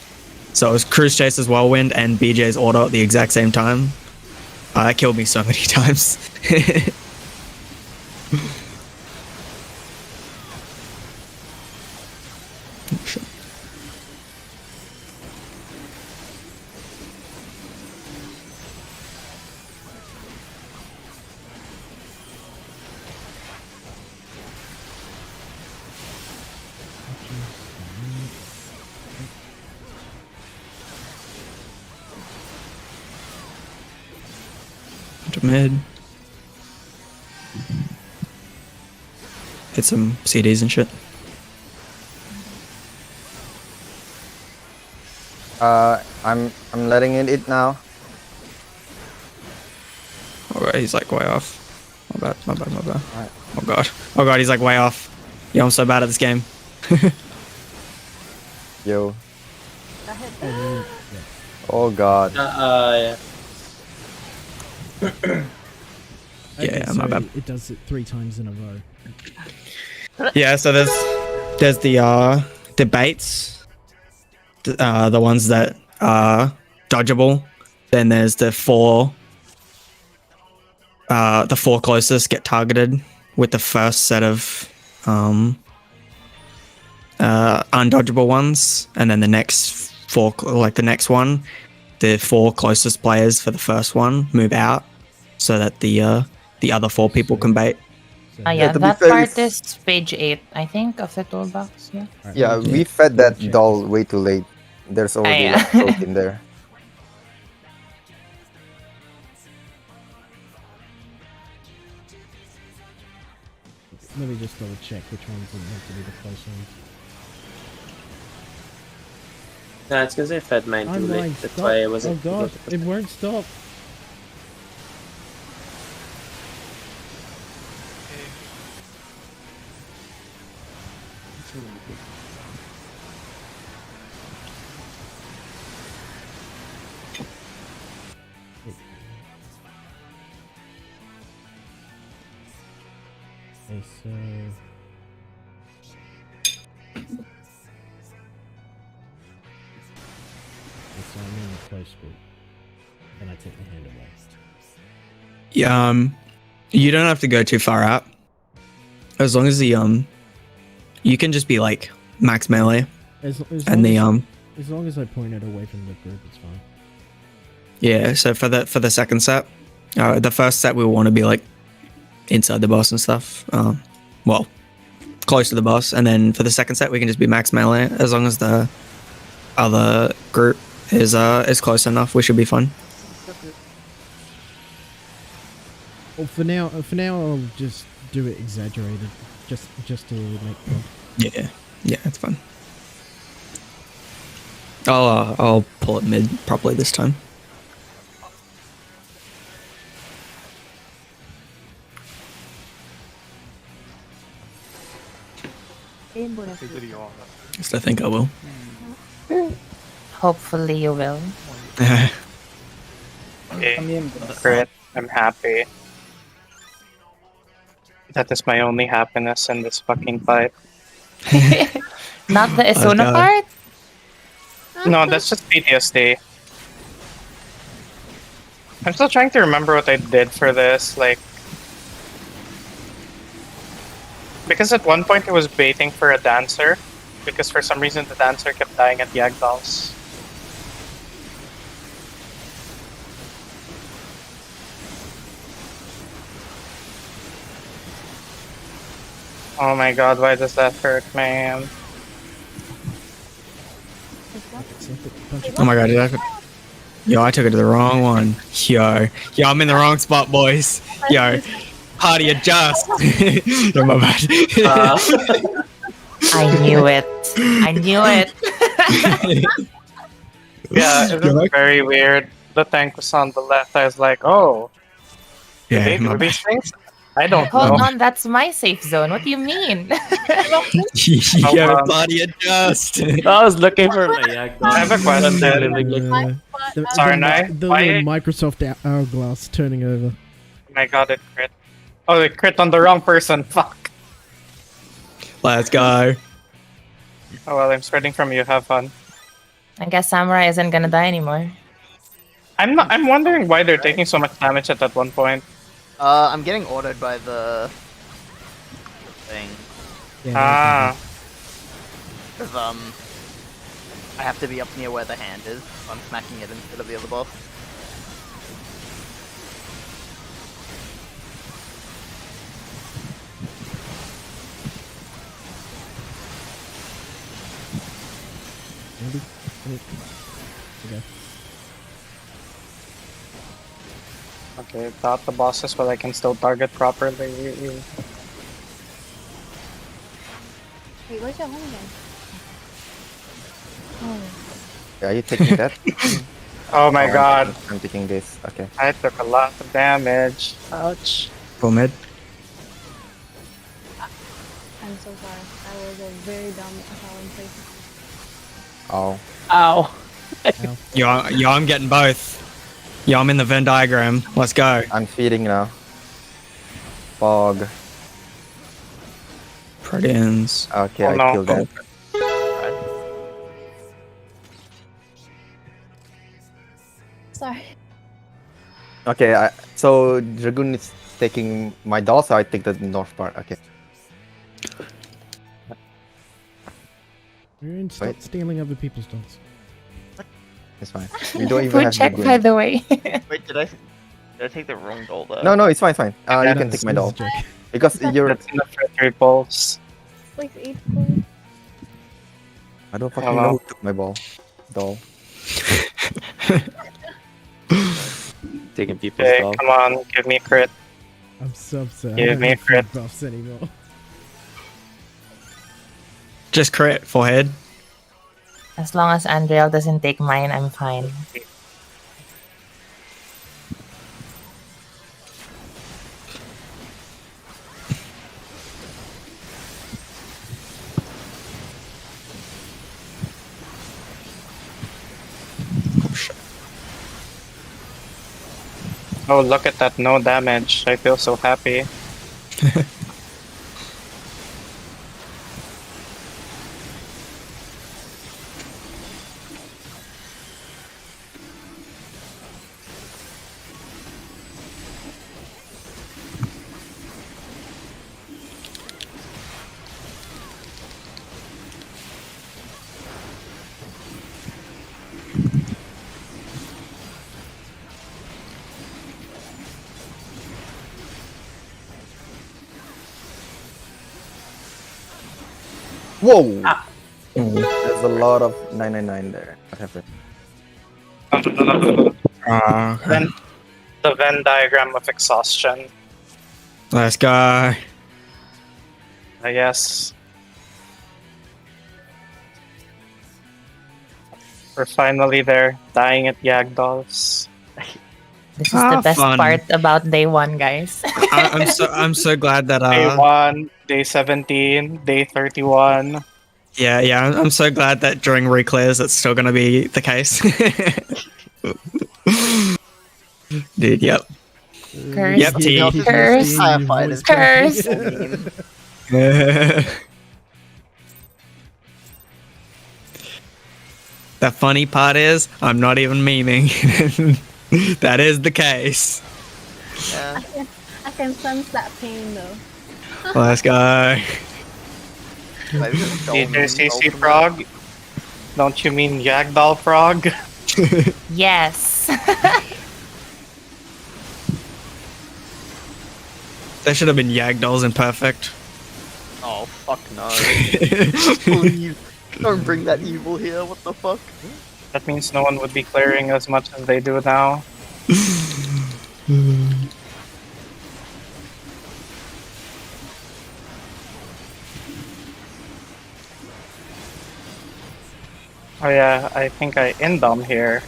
So it was Cruise Chaser's Whirlwind and BJ's auto at the exact same time. That killed me so many times. To mid. Hit some CDs and shit. I'm letting it eat now. Alright, he's like way off. My bad. Alright. Oh god, he's like way off. Yeah, I'm so bad at this game. Yo. Oh god. Yeah. Yeah, my bad. It does it 3 times in a row. Yeah, so there's the debates, the ones that are dodgeable. Then there's the four closest get targeted with the first set of undodgeable ones, and then the next one, the 4 closest players for the first one move out, so that the other 4 people can bait. So, Yeah, to be that fair, part is page 8, I think, of the toolbox. Yeah. alright, Yeah, let me we check- fed that let me check doll this. way too late. There's already yeah. like soak in there. Let me just double check which ones are meant to be the close ones. Nah, it's because I fed mine too I'm late. lying. That's Stop. why I wasn't. Oh god, it won't stop. Okay, so so I'm in the close group. Then I take the hand away. Yeah, you don't have to go too far out. As long as the you can just be like max melee, As and the as long as I point it away from the group, it's fine. yeah. So for the second set, the first set we want to be like inside the boss and stuff. Well, close to the boss, and then for the second set we can just be max melee. As long as the other group is close enough, we should be fine. Well, for now I'll just do it exaggerated, just to make fun. Yeah, it's fun. I'll pull it mid properly this time. Yes, I think I will. Hopefully you will. Okay, crit. I'm happy. That is my only happiness in this fucking fight. Not the Isuna God. part? No, that's just PTSD. I'm still trying to remember what I did for this, like... Because at one point I was baiting for a dancer, because for some reason the dancer kept dying at Yagdal's. Oh my god, why does that hurt, man? Oh my god, I took it to the wrong one. Yo, I'm in the wrong spot, boys. Yo, party adjust. Yo, my bad. I knew it. I knew it. Yeah, it was very weird. The tank was on the left. I was like, oh, do Yeah, they my do these things? I don't Hold know. on, that's my safe zone. What do you mean? Yo, body adjust. I was looking for my Yagdal. I have a question. The little Microsoft hourglass turning over. Oh my god, it crit. Oh, it crit on the wrong person. Fuck. Let's go. Oh well, I'm spreading from you. Have fun. I guess Samurai isn't gonna die anymore. I'm wondering why they're taking so much damage at that one point. I'm getting ordered by the thing. Yeah, Because, I have to be up near where the hand is, so I'm smacking it instead of the other boss. Okay. Okay, dot the bosses, but I can still target properly. Wait, where's your home then? Are you taking that? Oh my Or god, I'm taking this. Okay. I took a lot of damage. Ouch. Full mid. I'm so sorry. I was a very dumb Italian place. Oh. Ow. Yo, I'm getting both. Yo, I'm in the Venn diagram. Let's go. I'm feeding now. Fog. Proteins. Okay, Oh, I no. killed that. Sorry. Okay, so Dragoon is taking my doll, so I take the north part. Okay. Stop Wait. stealing other people's dolls. It's fine. We don't even Food have check, Dragoon. by the way. Wait, did I take the wrong doll there? No, it's fine, it's fine. You No, can this take my is doll. a joke. Because you're... That's enough for 3 pulls. Like 8 gold. I don't fucking Hello. know who took my ball. Doll. Taking people's Okay, dog. come on, give me crit. I'm so upset. Give I don't me a have food crit. buffs anymore. Just crit, forehead. As long as Andriel doesn't take mine, I'm fine. Oh, look at that, no damage. I feel so happy. Whoa! There's a lot of 999 there. What happened? Then the Venn diagram of exhaustion. Let's go. I guess. We're finally there, dying at Yagdolls. This is the best fun. part about day 1, guys. I'm so glad that Day 1, day 17, day 31. yeah, I'm so glad that during reclares it's still gonna be the case. Dude, yep. Curse. Yep, T. Curse. Firefighters. Curse. So mean. The funny part is, I'm not even memeing. That is the case. Yeah. I can sense that pain though. Let's go. Like, this is so DJ mean, CC ultimate. Frog? Don't you mean Yagdal Frog? Yes. There should have been Yagdolls in perfect. Oh, fuck no. Please. Don't bring that evil here, what the fuck? That means no one would be clearing as much as they do now. Oh yeah, I think I indom here.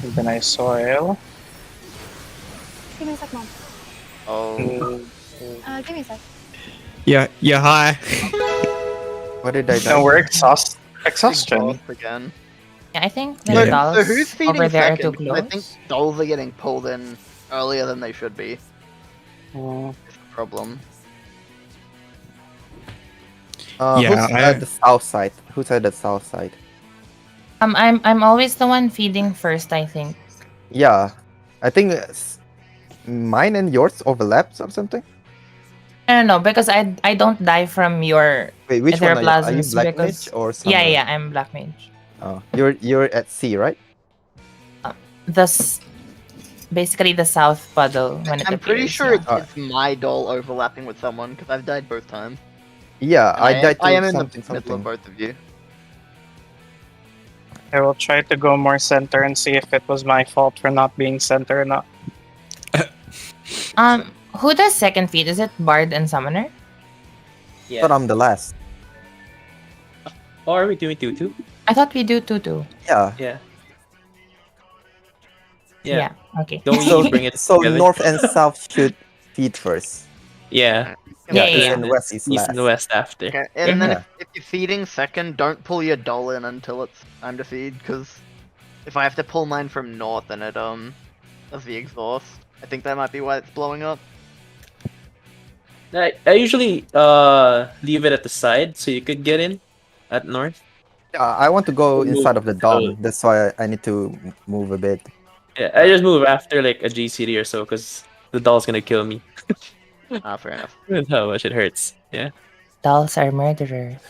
And then I soil. Give me a sec, mom. Oh. Give me a sec. Yeah, hi. What did I No, do? we're exhaustion. Exhaust again. Yeah, I think the Yeah. dolls So who's feeding over there are second? too 'Cause I close. think dolls are getting pulled in earlier than they should be. Mm. It's the problem. Yeah, Who's at the south side? Who's at the south side? I'm always the one feeding first, I think. Yeah, I think mine and yours overlaps or something. I don't know because I don't die from your Wait, which one are you? Are you Etheroplasms Black because Mage or yeah, Summoner? I'm Black Mage. Oh, you're at C, right? Basically the south puddle when it I'm pretty appears, sure yeah. it's my doll overlapping with someone because I've died both times. Yeah, And I died to I am in the something middle of something. both of you. I will try to go more center and see if it was my fault for not being center or not. Who does second feed? Is it Bard and Summoner? Yeah. But I'm the last. Oh, are we doing 2-2? I thought we do too. Yeah. Yeah. Yeah. Okay. Don't we So, bring it so together? north and south should feed first. Yeah. Yeah, East yeah. and west is East last. and west after. Okay, and then Yeah. if you're feeding second, don't pull your doll in until it's time to feed, because if I have to pull mine from north and it does the exhaust, I think that might be why it's blowing up. I usually leave it at the side so you could get in at north. I want to go Move inside of the dawn. so- That's why I need to move a bit. Yeah, I just move after like a GCD or so because the doll's gonna kill me. Ah, fair enough. That's how much it hurts. Yeah. Dolls are murderers.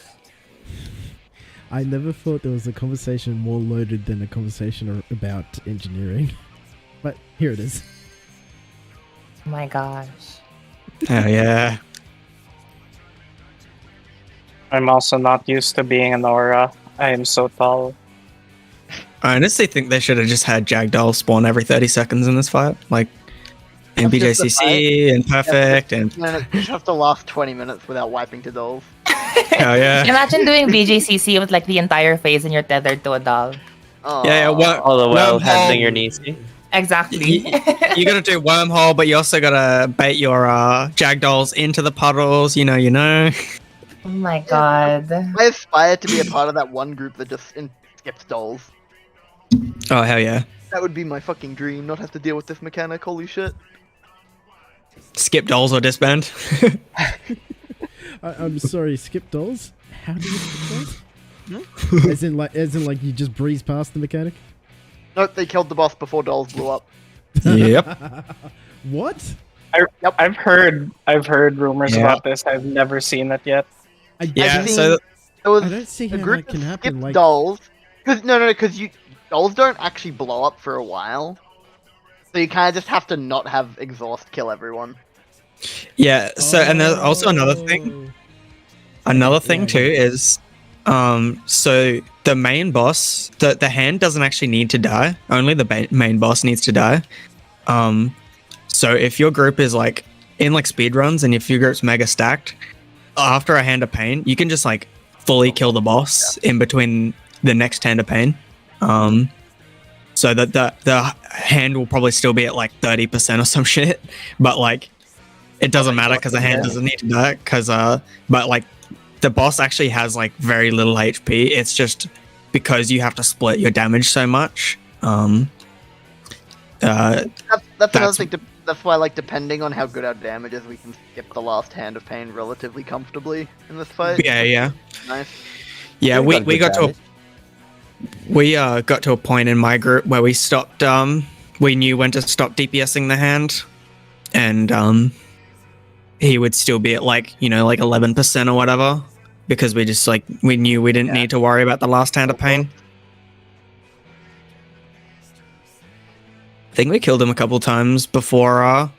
I never thought there was a conversation more loaded than a conversation about engineering. But here it is. Oh my gosh. Oh yeah. I'm also not used to being an aura. I am so tall. I honestly think they should have just had Jagdoll spawn every 30 seconds in this fight, like in That's just the BJCC and Perfect and And then it just has to last 20 minutes without wiping to dolls. oh yeah. Imagine doing BJCC with like the entire phase and you're tethered to a doll. Oh, Yeah, well, All the while Wormhole. handling your knees. Exactly. You gotta do wormhole, but you also gotta bait your Jagdolls into the puddles. You know. Oh my god. I aspire to be a part of that one group that just skips dolls. Oh hell yeah! That would be my fucking dream, not have to deal with this mechanic, holy shit. Skip dolls or disband. I'm sorry, skip dolls? How do you skip dolls? as in like you just breeze past the mechanic? Nope, they killed the boss before dolls blew up. Yep. What? I've heard rumors Yeah. about this. I've never seen it yet. Yeah. seen- So There was I don't see a how group that can that happen. skipped Like, dolls. Because dolls don't actually blow up for a while. So you kind of just have to not have exhaust kill everyone. yeah. So and there's also another thing. Another thing Yeah, too is, so the main boss, the hand doesn't actually need to die. Only the main boss needs to die. So if your group is like in like speed runs and if your group's mega stacked, after a hand of pain, you can just like fully kill the boss in between the next hand of pain. So that the hand will probably still be at like 30% or some shit, but like it doesn't matter because the hand doesn't need to die. But like the boss actually has like very little HP. It's just because you have to split your damage so much. That's another That's- thing. That's why, like, depending on how good our damage is, we can skip the last hand of pain relatively comfortably in this fight. Yeah. Nice. Yeah, we good got to damage. got to a point in my group where we stopped. We knew when to stop DPSing the hand, and he would still be at like 11% or whatever because we knew we didn't need to worry about the last hand of pain. I think we killed him a couple times before,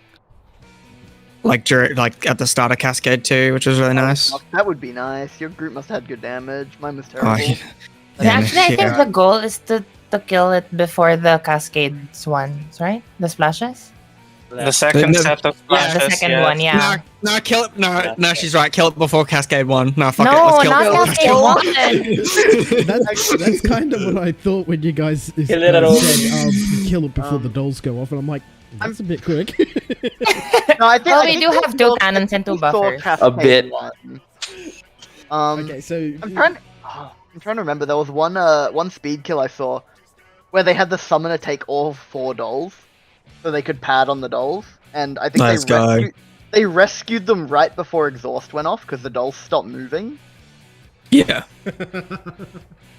like at the start of Cascade 2, which was really nice. That would be nice. Your group must have had good damage. Mine was Oh, terrible. yeah. Yeah, actually, I think Yeah. the goal is to kill it before the Cascades ones, right? The splashes? The second No, set of Yeah, flashes. the second yes. one, yeah. No, kill it. No, Yeah. no, she's right. Kill it before Cascade 1. No, fuck it. No, Let's kill not it. Cascade 1. That's kind of what I thought when you guys Kill it at all. said kill it before the dolls go off, and I'm like, that's a bit quick. No, I think Well, I we think do have 2 saw- cannons and 2 we saw buffers. Cascade bit. 1. Okay, so I'm trying to remember. There was one speed kill I saw where they had the summoner take all 4 dolls, so they could pad on the dolls, and I think Nice guy. they rescued them right before exhaust went off because the dolls stopped moving. Yeah.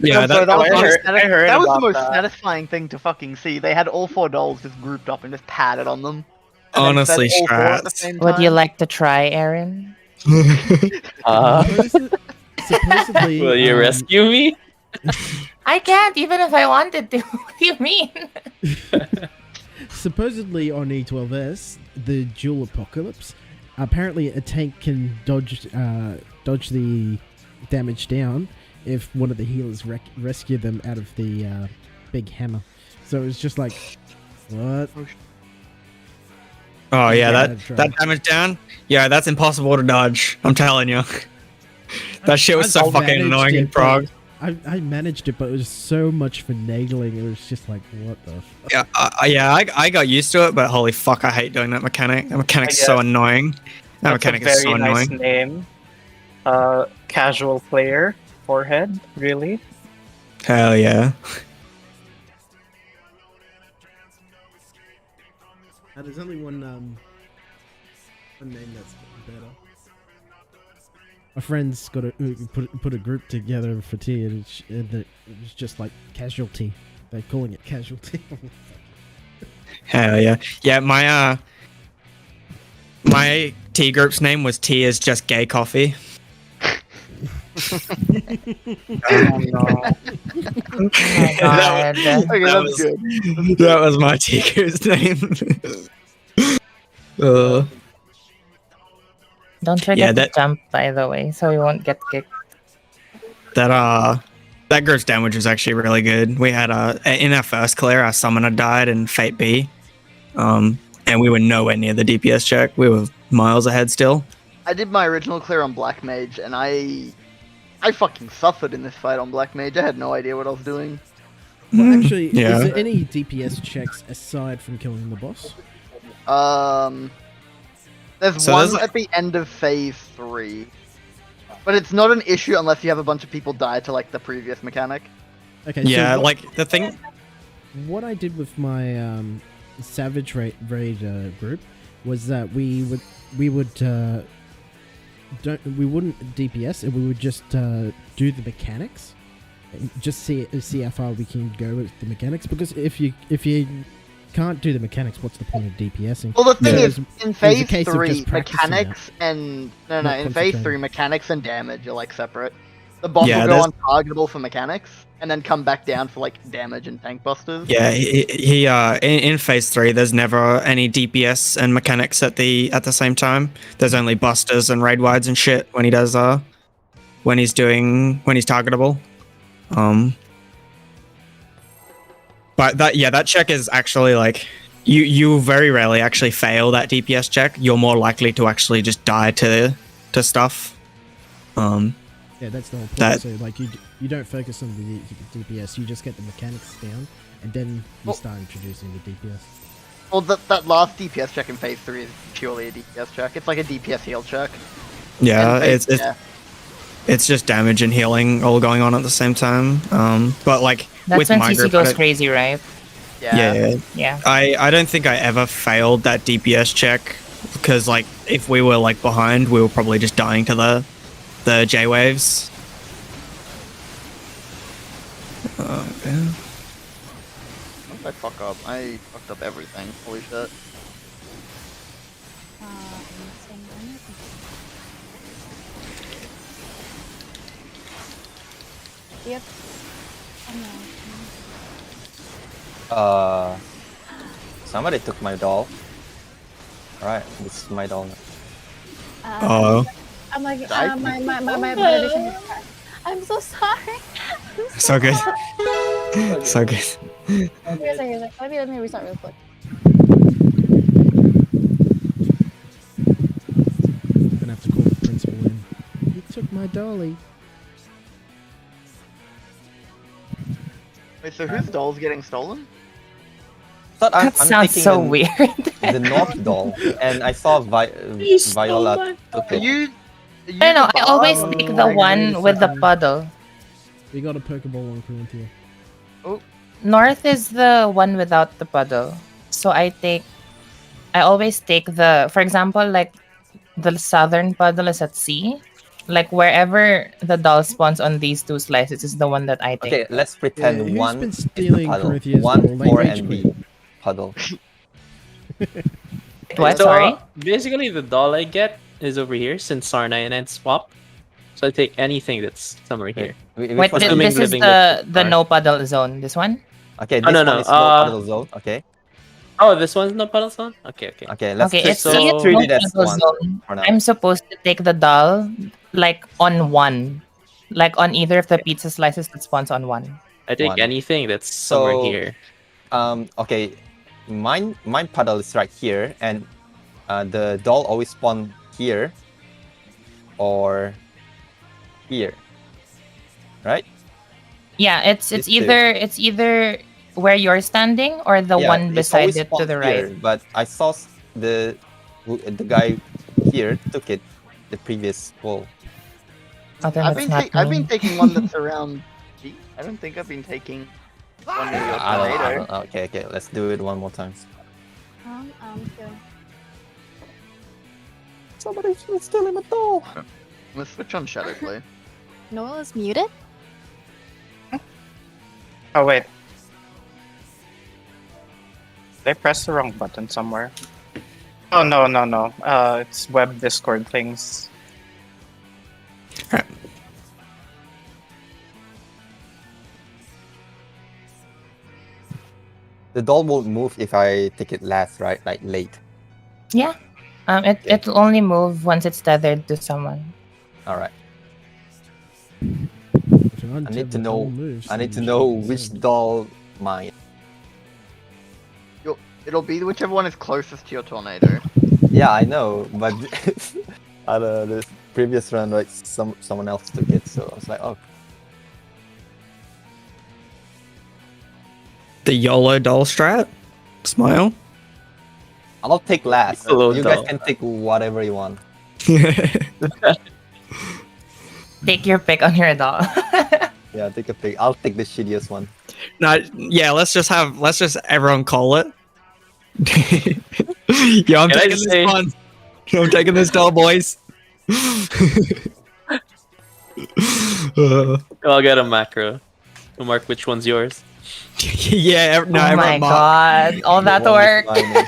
Yeah, So that was, I heard that was the about most that. satisfying thing to fucking see. They had all 4 dolls just grouped up and just padded on them. And then honestly, fed all 4 at the strats. same Would you time. like to try, Aaron? supposedly, Will you rescue me? I can't, even if I wanted to. What do you mean? supposedly on E12S, the Dual Apocalypse, apparently a tank can dodge the damage down if one of the healers rescue them out of the big hammer. So it's just like, what? Oh yeah, Yeah, that try. damage down. Yeah, that's impossible to dodge. I'm telling you. That shit was so I've fucking managed annoying in it, but- Prague. I managed it, but it was so much finagling. It was just like, what the? Yeah, I got used to it, but holy fuck, I hate doing that mechanic. That mechanic's so guess annoying. That That's a mechanic is so very nice annoying. name. Casual player, forehead, really? Hell yeah. There's only one name that's better. My friends got put a group together for tea, and it was just like casualty. They're calling it casualty. Hell yeah. Yeah, my tea group's name was Tea is Just Gay Coffee. Oh no. Oh my god. Okay, That that's was- good. That was my tea group's name. Don't forget Yeah, to that- jump, by the way, so we won't get kicked. That group's damage was actually really good. We had in our first clear, our summoner died in Fate B, and we were nowhere near the DPS check. We were miles ahead still. I did my original clear on Black Mage, and I fucking suffered in this fight on Black Mage. I had no idea what I was doing. Well, actually, Yeah. is there any DPS checks aside from killing the boss? There's So one there's, like- at the end of phase 3. But it's not an issue unless you have a bunch of people die to like the previous mechanic. Okay. Yeah, so like the thing. what I did with my Savage Raid group was that we wouldn't DPS, and we would just do the mechanics, and just see how far we can go with the mechanics. Because if you can't do the mechanics, what's the point of DPSing? Well, the thing Yeah. is, in It was a phase case of 3, just practicing mechanics and Not in phase concentrating. 3, mechanics and damage are like separate. The boss Yeah, will go there's- untargetable for mechanics, and then come back down for like damage and tank busters. Yeah, he in phase 3, there's never any DPS and mechanics at the same time. There's only busters and raid wides and shit when he does when he's targetable. But that check is actually like you very rarely actually fail that DPS check. You're more likely to actually just die to stuff. Yeah, that's the whole point. That- So like you don't focus on the DPS, you just get the mechanics down, and then you Well- start introducing the DPS. Well, that last DPS check in phase 3 is purely a DPS check. It's like a DPS heal check. Yeah, And phase- yeah. it's just damage and healing all going on at the same time. But like That's with when my CC group, goes crazy, right? Yeah. Yeah. I don't think I ever failed that DPS check because like if we were like behind, we were probably just dying to the J waves. Yeah. What did I fuck up? I fucked up everything. Holy shit. Same one. Yep. Oh, no. Somebody took my doll. Alright, this is my doll. Oh, I'm like, Died? my edition is crashed. I'm so sorry. I'm so good. sorry. So good. Here's a second. Let me restart real quick. Take my dolly. Wait, so whose doll's getting stolen? Thought That sounds taking so the, weird. the North doll, and I saw Viola took Are it. you? I know. I always Oh, take the hang on, wait one a with the second. puddle. We got a Pokeball on Corinthia. North is the one without the puddle. So I always take for example, like the southern puddle is at C. Like wherever the doll spawns on these two slices is the one that I take. Okay, let's pretend who's one been is the stealing puddle. Corinthia's 1, doll? 4, Rage and B quit. puddle. What? So, Sorry? basically, the doll I get is over here since R99 swap. So I take anything that's somewhere here. Wait, Which one? Assuming this is living the with no puddle zone. This one? Okay, Oh, this no, one no, is no puddle zone. Okay. Oh, this one's no puddle zone? Okay. Okay, let's Okay, treat, it's so- C let's treat no it as puddle one zone. for now. I'm supposed to take the doll like on one. Like on either of the pizza slices that spawns on one. I take One. anything that's somewhere So- here. Okay, mine puddle is right here, and the doll always spawn here or here, right? Yeah, it's These two. either where you're standing or the Yeah, one it's beside always it to spawned the here, right. but I saw the guy here took it the previous wall. Oh, then I've that's been not I've been me. taking one that's around G. I don't think I've been taking one near your I tornado. don't, okay, let's do it one more time. Sure. Somebody's stealing my doll. Let's switch on Shadow Play. Noel is muted? Oh wait. Did I press the wrong button somewhere? Oh no. It's web Discord things. The doll won't move if I take it last, right? Like late. Yeah. It'll only move once it's tethered to someone. All right. If an I need untethered to doll know. moves, I need then to you know should be which concerned. doll mine. It'll be whichever one is closest to your tornado. Yeah, I know, but the previous run, like someone else took it, so I was like, oh, The YOLO doll strat. Smile. I'll take last. Hello, You guys doll. can take whatever you want. Take your pick on your doll. Yeah, take a pick. I'll take the shittiest one. No, yeah, let's just everyone call it. Yeah, I'm Can I taking just this say- one. I'm taking this doll, boys. I'll get a macro. To mark which one's yours. Yeah, no, Oh my everyone mark. god. All that One is work. mine.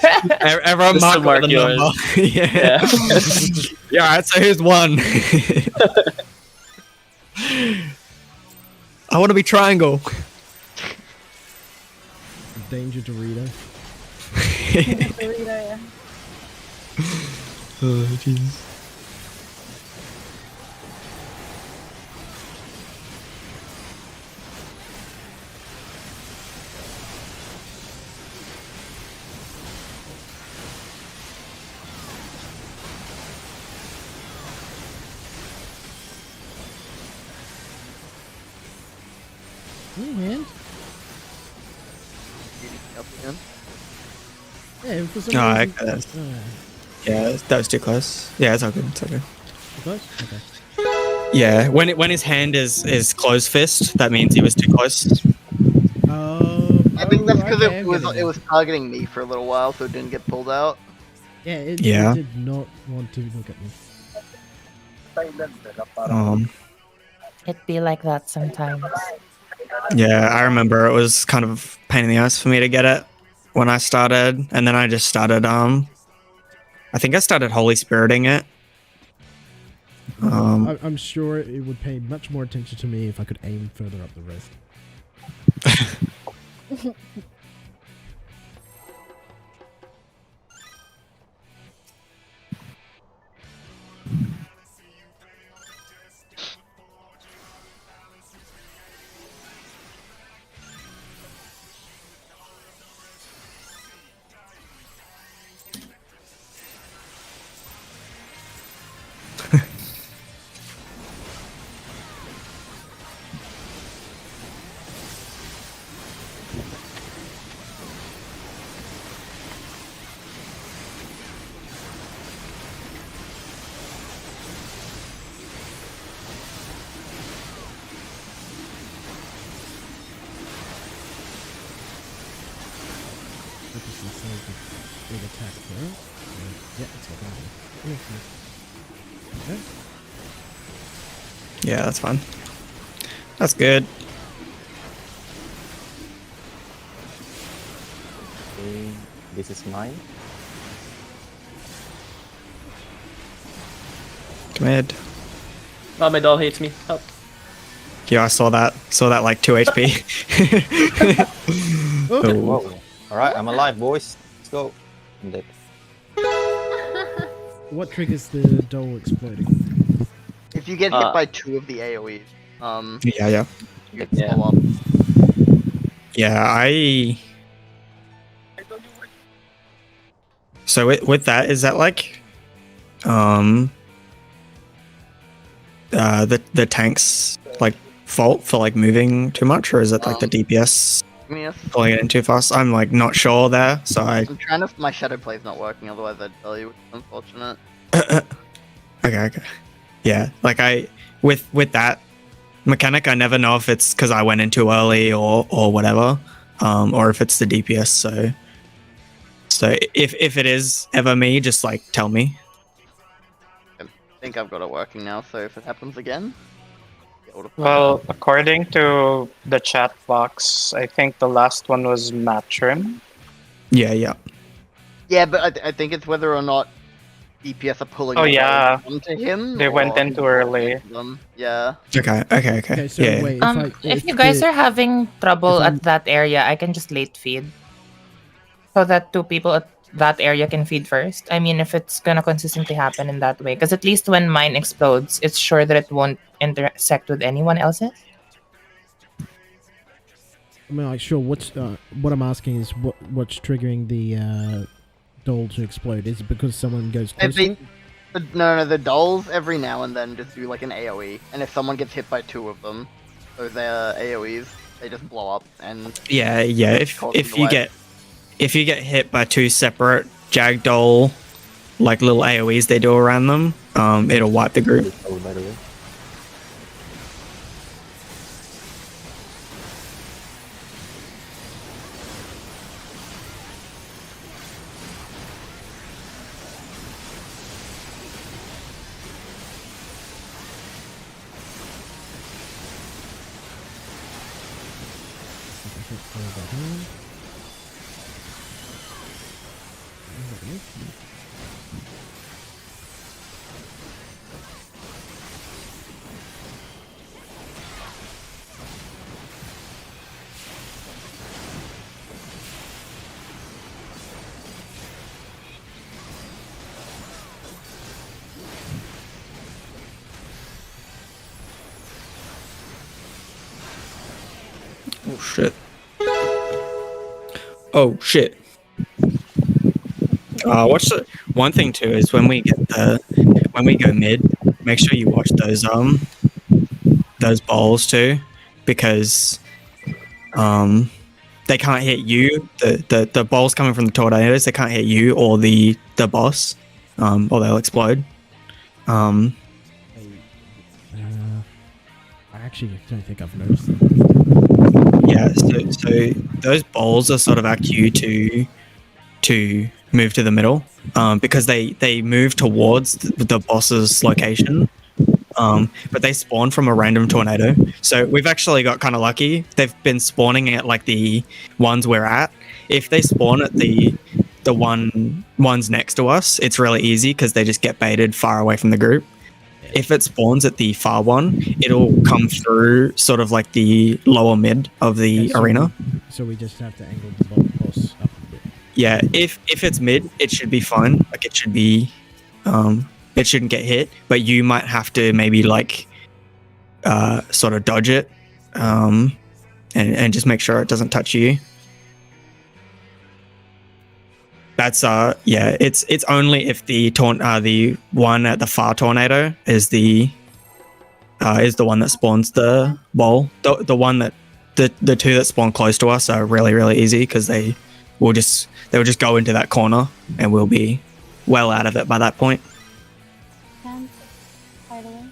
Everyone Just to mark mark with a yours. number. Yeah. Yeah. Yeah, alright, so here's one. I want to be triangle. Danger Dorito. Dorito, yeah. Oh, jeez. Hey, man. Up again. Yeah, for some No, I reason. got it. Oh, Yeah, that was too close. Yeah, it's all good. It's all good. close? Okay. Yeah, when his hand is closed fist, that means he was too close. I think that's because okay, it I'm was getting it was targeting me for a little while, so it didn't get pulled out. Yeah, it Yeah. did not want to look at me. It be like that sometimes. Yeah, I remember it was kind of a pain in the ass for me to get it when I started, and then I just started. I think I started Holy Spiriting it. I'm sure it would pay much more attention to me if I could aim further up the wrist. Focus and save the big attack throw. Yeah, it's got that. Okay. Yeah, that's fine. That's good. Okay, this is mine. Command. Oh, my doll hates me. Help. Yeah, I saw that. Saw that like 2 HP. Oh. Whoa. Alright, I'm alive, boys. Let's go. I'm dead. What triggers the doll exploding? If you get hit by 2 of the AoEs, Yeah. you get Yeah. blow up. Yeah, So with that, is that like, the tank's like fault for like moving too much, or is it like the DPS Yes. pulling it in too fast? I'm like not sure there, so I'm trying to. My shadow play's not working, otherwise I'd tell you, which is unfortunate. Okay. Yeah, like with that mechanic, I never know if it's because I went in too early or whatever, or if it's the DPS. So if it is ever me, just like tell me. I think I've got it working now, so if it happens again, get able to find Well, out. according to the chat box, I think the last one was Matrim. Yeah. Yeah, but I think it's whether or not DPS are pulling Oh, the yeah. rolls onto him. They went or in too he's early. onto them. Yeah. Okay. Okay, so Yeah. wait, If you guys are having trouble if I'm- at that area, I can just late feed. So that 2 people at that area can feed first. I mean, if it's gonna consistently happen in that way. Because at least when mine explodes, it's sure that it won't intersect with anyone else's. I mean, like, sure. What I'm asking is what's triggering the doll to explode? Is it because someone goes close to it? No, the dolls every now and then just do like an AoE, and if someone gets hit by 2 of them, so they're AoEs, they just blow up and Yeah. cause If them you to get hit by 2 separate Jagdoll, like little AoEs they do around them, it'll wipe the group. Oh, by the way. Oh shit. What's the one thing too is when we go mid, make sure you watch those balls too, because they can't hit you. The balls coming from the tornadoes, they can't hit you or the boss, or they'll explode. I actually don't think I've noticed that. Yeah, so those balls are sort of our cue to move to the middle, because they move towards the boss's location, but they spawn from a random tornado. So we've actually got kind of lucky. They've been spawning at like the ones we're at. If they spawn at the ones next to us, it's really easy because they just get baited far away from the group. If it spawns at the far one, it'll come through sort of like the lower mid of the arena. So we just have to angle the boss up a bit. Yeah, if it's mid, it should be fine. Like it should be, it shouldn't get hit. But you might have to maybe like, sort of dodge it, and just make sure it doesn't touch you. That's yeah. It's only if the one at the far tornado is the one that spawns the ball. The one that the 2 that spawn close to us are really easy because they will just go into that corner and we'll be well out of it by that point. And, by the way.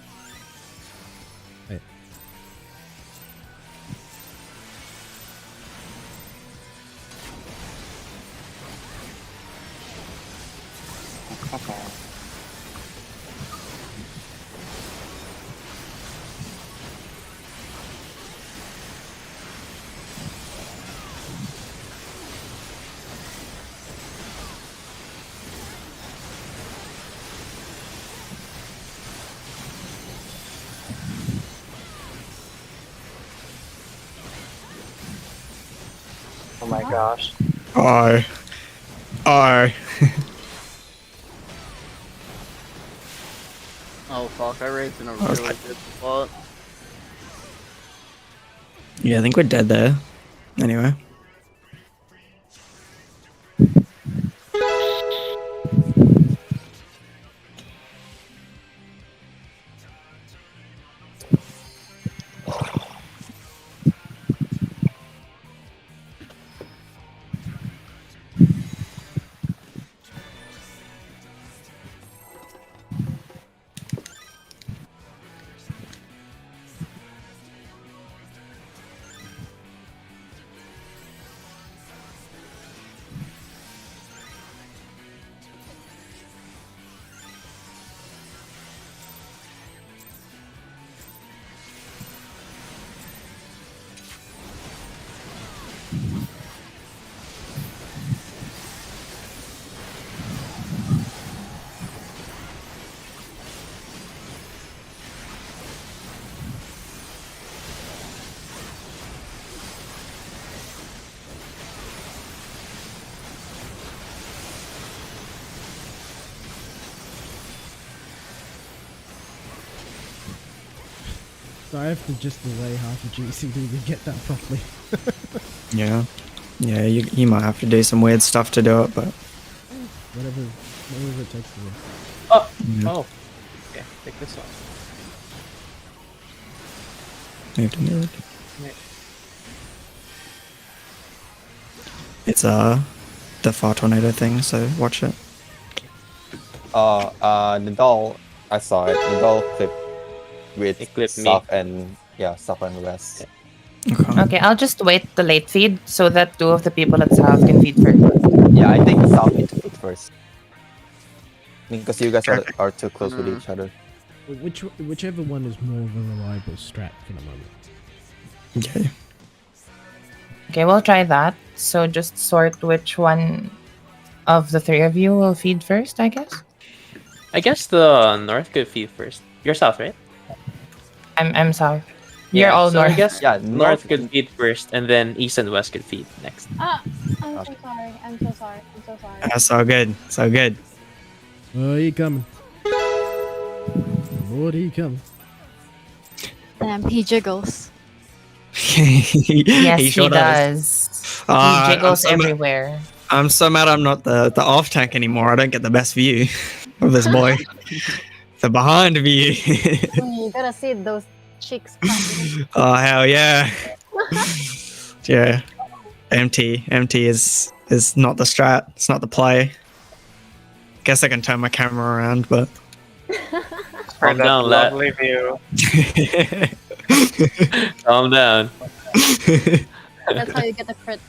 Oh my gosh. I. Oh fuck, I raised in a really good spot. Yeah, I think we're dead there. Anyway. So I have to just delay half a GCD to get that properly. Yeah. Yeah, you might have to do some weird stuff to do it, but Whatever it takes to win. Oh! yeah. Oh. Okay, take this off. Moved and moved. Right. It's the far tornado thing, so watch it. The doll, I saw it. The doll clipped with It clipped me. south and south and west. Okay. Okay, I'll just wait the late feed so that 2 of the people at south can feed first. Yeah, I think south needs to feed first. Because you guys are too close with each other. Whichever one is more of a reliable strat for the moment. Okay. Okay, we'll try that. So just sort which one of the 3 of you will feed first, I guess. I guess the north could feed first. You're south, right? I'm south. You're all so north. I guess Yeah, north could feed first, and then east and west could feed next. I'm so sorry. I'm so sorry. I'm so sorry. That's so good. So good. Oh, he coming. Lord, he coming. And he jiggles. Yes, he sure does. Ah, He I'm jiggles so mad- everywhere. I'm so mad I'm not the off tank anymore. I don't get the best view of this boy. The behind view. You gotta see those cheeks cracking. Oh hell yeah. Yeah. MT is not the strat. It's not the play. Guess I can turn my camera around, but For Calm that down, lad. lovely view. Calm down. That's how you get the crit.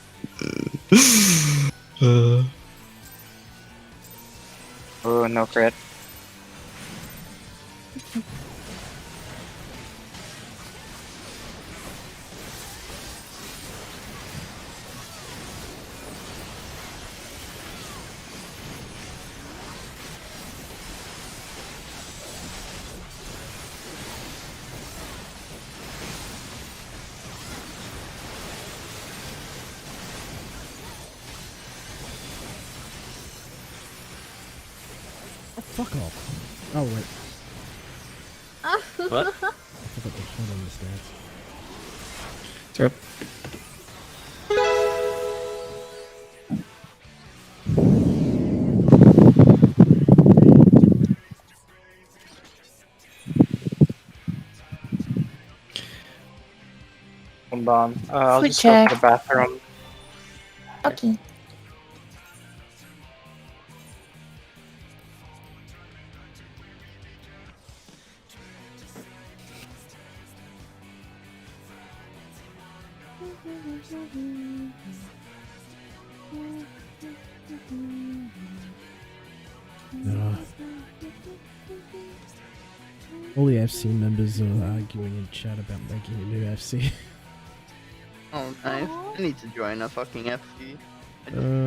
Oh, no crit. Oh, fuck off. Oh, wait. What? I forgot to turn on the stats. Sure. Hold on. I'll Food just go to check. the bathroom. Okay. All the FC members are arguing in chat about making a new FC. Oh, nice. I need to join a fucking FC. I just Uh,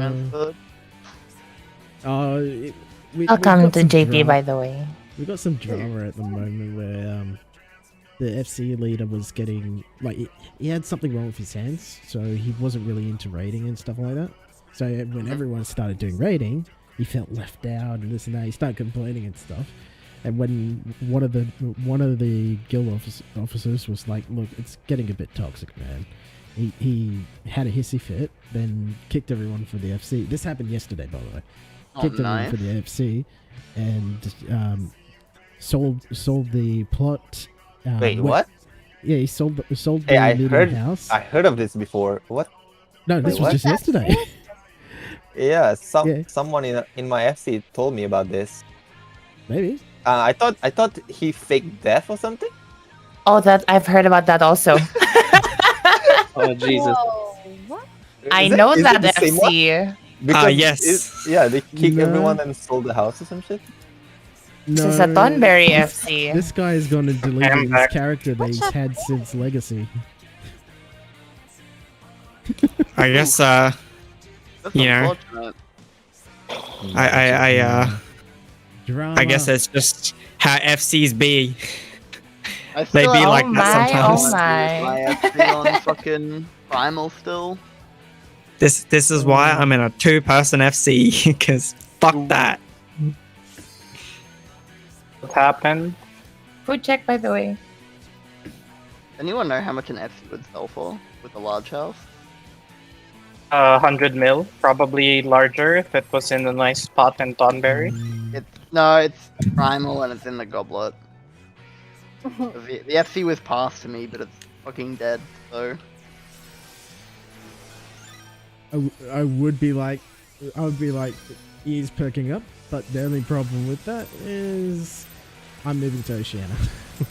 transferred. Welcome to JP, by the way. We got some drama at the moment where the FC leader was getting like he had something wrong with his hands, so he wasn't really into raiding and stuff like that. So when everyone started doing raiding, he felt left out and this and that. He started complaining and stuff. And when one of the guild officers was like, "Look, it's getting a bit toxic, man." He had a hissy fit, then kicked everyone for the FC. This happened yesterday, by the way. Kicked everyone for the FC, and sold the plot. Wait, what? Yeah, he sold the Hey, I medium house. heard of this before. What? No, this Wait, was what? just yesterday. Yeah, Yeah. someone in my FC told me about this. Maybe. I thought he faked death or something. Oh, that I've heard about that also. Oh Jesus. Whoa, what? I Is it- know is it that the same one? FC. Because yes. yeah, they kicked No. everyone and sold the house or some shit. This is a Thornberry FC. This guy is going to delete I'm his back. character that he's What's had since Legacy. I guess That's Yeah. unfortunate. Drama. I guess it's just how FCs be. I They still be have like oh that my, sometimes. oh my. my FC on fucking Primal still. This is why I'm in a 2-person FC because fuck that. What happened? Food check, by the way. Anyone know how much an FC would sell for with a large house? 100 mil, probably larger if it was in a nice spot in Thornberry. It's Primal and it's in the goblet. The FC was passed to me, but it's fucking dead, so... I would be like, ears perking up, but the only problem with that is I'm moving to Oceania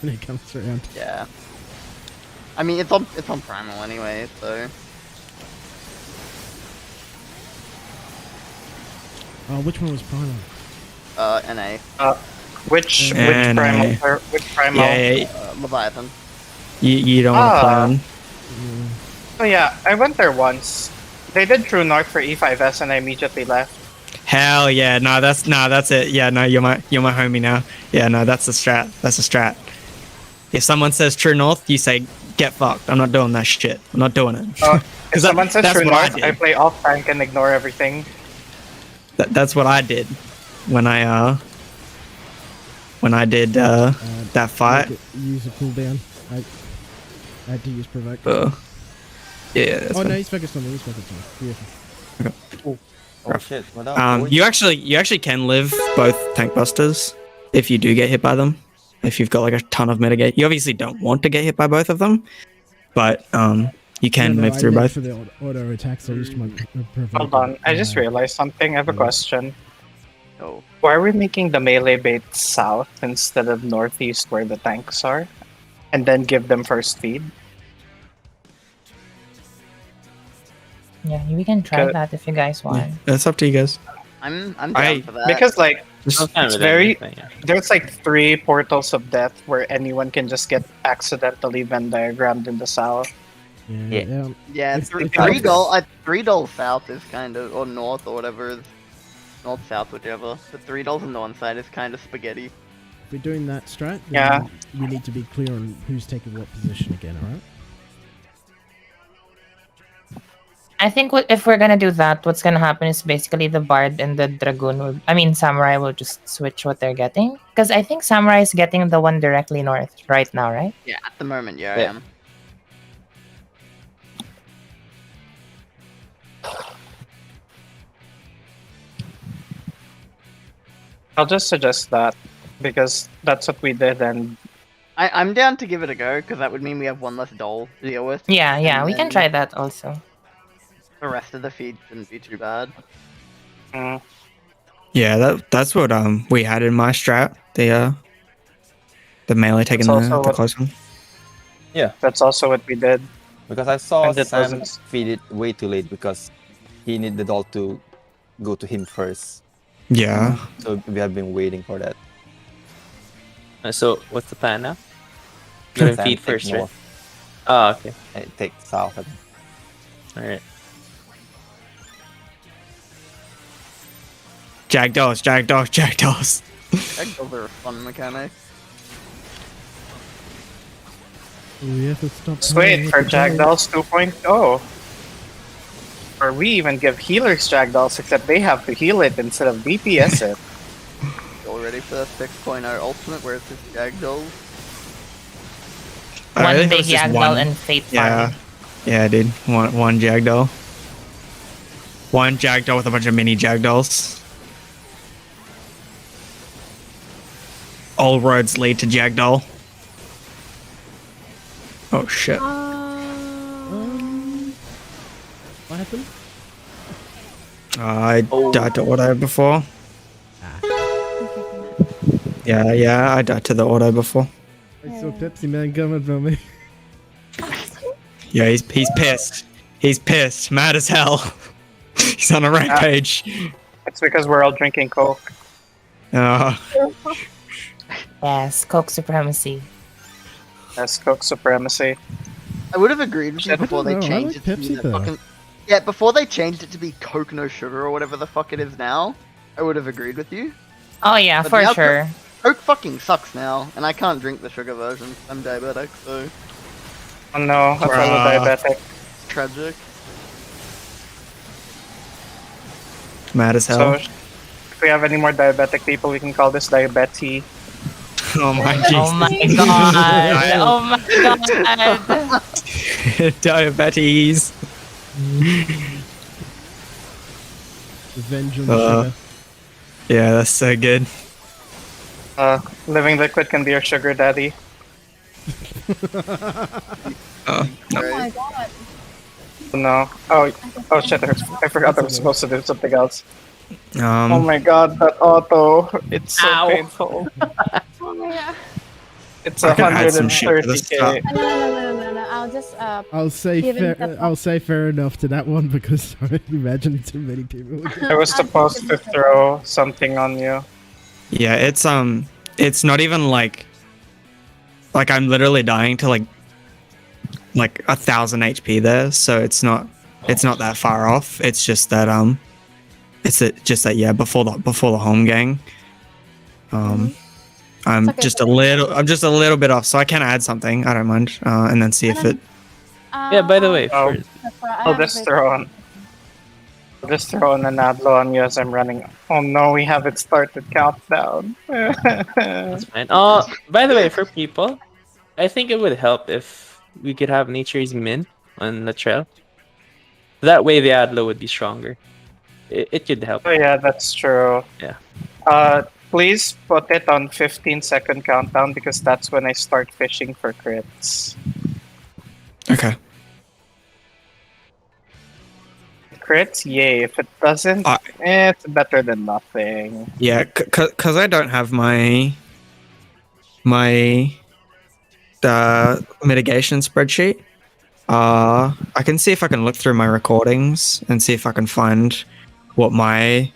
when it comes around. Yeah. I mean, it's on Primal anyway, so... Oh, which one was Primal? NA. Which And, primal? Which primal? Yeah, Leviathan. you don't want to play Ah. on. Oh yeah, I went there once. They did True North for E5S and I immediately left. Hell yeah, that's it. Yeah, no, you're my homie now. Yeah, no, that's a strat. That's a strat. If someone says True North, you say get fucked. I'm not doing that shit. I'm not doing it. If someone says that's True what I North, did. I play off tank and ignore everything. That's what I did when I did that fight. Use a cooldown. I had to use provoke. Yeah. That's Oh fine. no, he's focused on me. He's focused on me. Beautiful. Oh shit! What up? You actually can live both tank busters if you do get hit by them. If you've got like a ton of mitigate, you obviously don't want to get hit by both of them, but you can No, move I through meant both. for the auto attacks. I used my provoke. Hold on, I just realized something. I have a Yeah. question. Oh. Why are we making the melee bait south instead of northeast where the tanks are? And then give them first feed? Yeah, we can try Okay. that if you guys want. That's up to you guys. I'm down I- for that. Because like Just- I'm fine it's with very anything, yeah. there's like 3 portals of death where anyone can just get accidentally Venn diagrammed in the south. Yeah. yeah, It's- it's three like- doll $3 south is kind of, or north or whatever is north south whichever. The $3 on the one side is kind of spaghetti. If we're doing that strat, then Yeah. we need to be clear on who's taking what position again. All right. I think if we're gonna do that, what's gonna happen is basically the bard and the dragoon samurai will just switch what they're getting. Because I think samurai is getting the one directly north right now, right? Yeah, at the moment, yeah, I Yeah. am. I'll just suggest that because that's what we did and I'm down to give it a go because that would mean we have one less doll to deal with. Yeah, And we can then try that also. The rest of the feed shouldn't be too bad. Yeah, that's what we had in my strat. The melee taking That's the also what- close one. that's also what we did. Because I saw And it Sam wasn't- feed it way too late because he needed the doll to go to him first. Yeah. So we have been waiting for that. So what's the plan now? Gonna Sam, feed take first, right? north. Oh, okay. Take south. Alright. Jackdaws, jackdaws, jackdaws. Jackdaws are a fun mechanic. We have to stop. Just playing wait for with the gold. Jackdaws 2.0. Or we even give healers Jackdaws, except they have to heal it instead of DPS it. Y'all ready for the 6.0 ultimate where it's just Jackdaws? I One think it big was just Yagdal one- and Fate Yeah, farm. yeah, dude. One Jackdaw. One Jackdaw with a bunch of mini Jackdaws. All roads lead to Jackdaw. Oh shit. What happened? I died to auto before. Ah. Yeah, I died to the auto before. I saw Pepsi Man coming from me. Yeah, he's pissed. He's pissed. Mad as hell. He's on a rampage. It's because we're all drinking Coke. Yes, Coke supremacy. That's Coke supremacy. I would have agreed with you I before they don't know, I changed like it to be Pepsi the though. fucking... Yeah, before they changed it to be Coke no sugar or whatever the fuck it is now, I would have agreed with you. Oh yeah, But for now sure. Coke fucking sucks now, and I can't drink the sugar version. I'm diabetic, so Oh no, a fellow diabetic. it's tragic. Mad as So, hell. if we have any more diabetic people, we can call this diabetes. Oh my Oh my jeez. god. Oh my god. Diabetes. Revenge on Uh, sugar. Yeah, that's so good. Living liquid can be your sugar daddy. Oh my god. No. Oh shit, I forgot I was supposed to do something else. Oh Um, my god, that auto. It's so Ow. painful. Oh my god. It's I can add some shit to this 130k. No. I'll just I'll say Giving fair. the- I'll say fair enough to that one because I imagine too many people. would get- I was supposed to throw something on you. yeah, it's not even like I'm literally dying to like 1,000 HP there, so it's not that far off. It's just that yeah, before the home gang, I'm okay, just it's a little bit off, so I can add something. I don't mind, and then see if it. Yeah, by the way, Oh. for, I'll just throw on. I'll just throw on an Adlo on you as I'm running. Oh no, we haven't started countdown. that's fine. By the way, for people, I think it would help if we could have Nature's Min on the trail. That way the Adlo would be stronger. It could help. Oh yeah, that's true. Yeah. Please put it on 15-second countdown because that's when I start fishing for crits. Okay. Crits, yay. If it doesn't, it's better than nothing. Yeah, because I don't have my mitigation spreadsheet. I can see if I can look through my recordings and see if I can find what my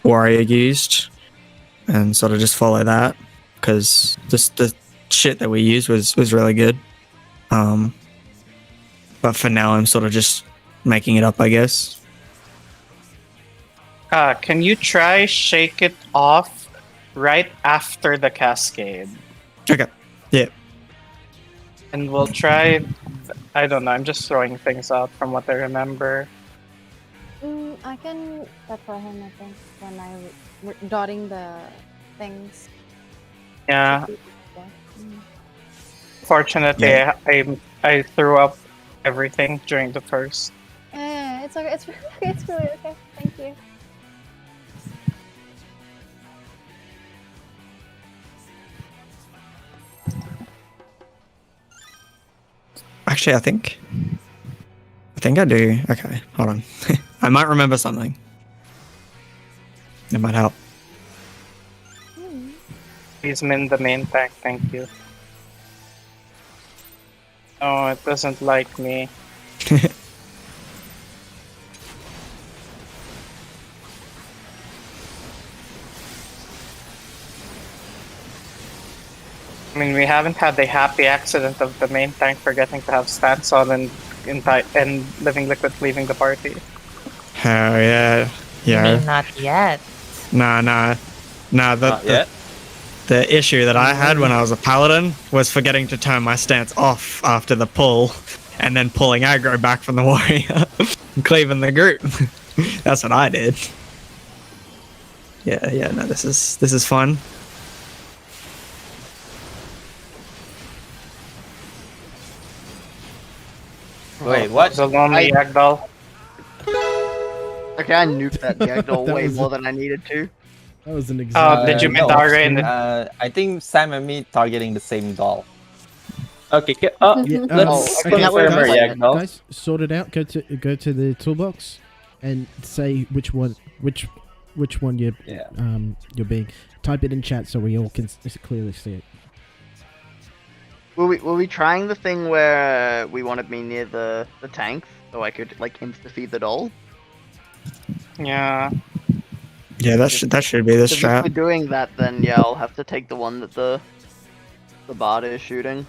warrior used, and sort of just follow that, because the shit that we used was really good. But for now, I'm sort of just making it up, I guess. Can you try shake it off right after the cascade? Okay. Yeah. And we'll try. I don't know. I'm just throwing things out from what I remember. I can that for him, I think, when dotting the things. Yeah. Mm. Fortunately, Yeah. I threw up everything during the first. Yeah, it's okay. It's really, it's really okay. Thank you. Actually, I think I do. Okay, hold on. I might remember something. It might help. Please min the main tank, thank you. Oh, it doesn't like me. I mean, we haven't had the happy accident of the main tank forgetting to have stance on and Living Liquid leaving the party. Hell yeah. I Yeah. mean, not yet. Nah. Not yet. The issue that I had when I was a paladin was forgetting to turn my stance off after the pull, and then pulling aggro back from the warrior, and cleaving the group. That's what I did. Yeah. No, this is fun. Wait, what? The lonely Yagdal. Okay, I nuked that Yagdal That way was more a- than I needed to. That was an Oh, example. did you no, Midari in the I think Sam and me targeting the same doll. Okay. Yeah, Let's okay, that would confirm our explain it. Yagdal. Guys, sort it out. Go to the toolbox, and say which one you're being. Type it in chat so we all can clearly see it. Were we trying the thing where we wanted me near the tanks so I could like insta feed the doll? Yeah. Yeah, that should be the If we're strat. doing that, then yeah, I'll have to take the one that the bard is shooting.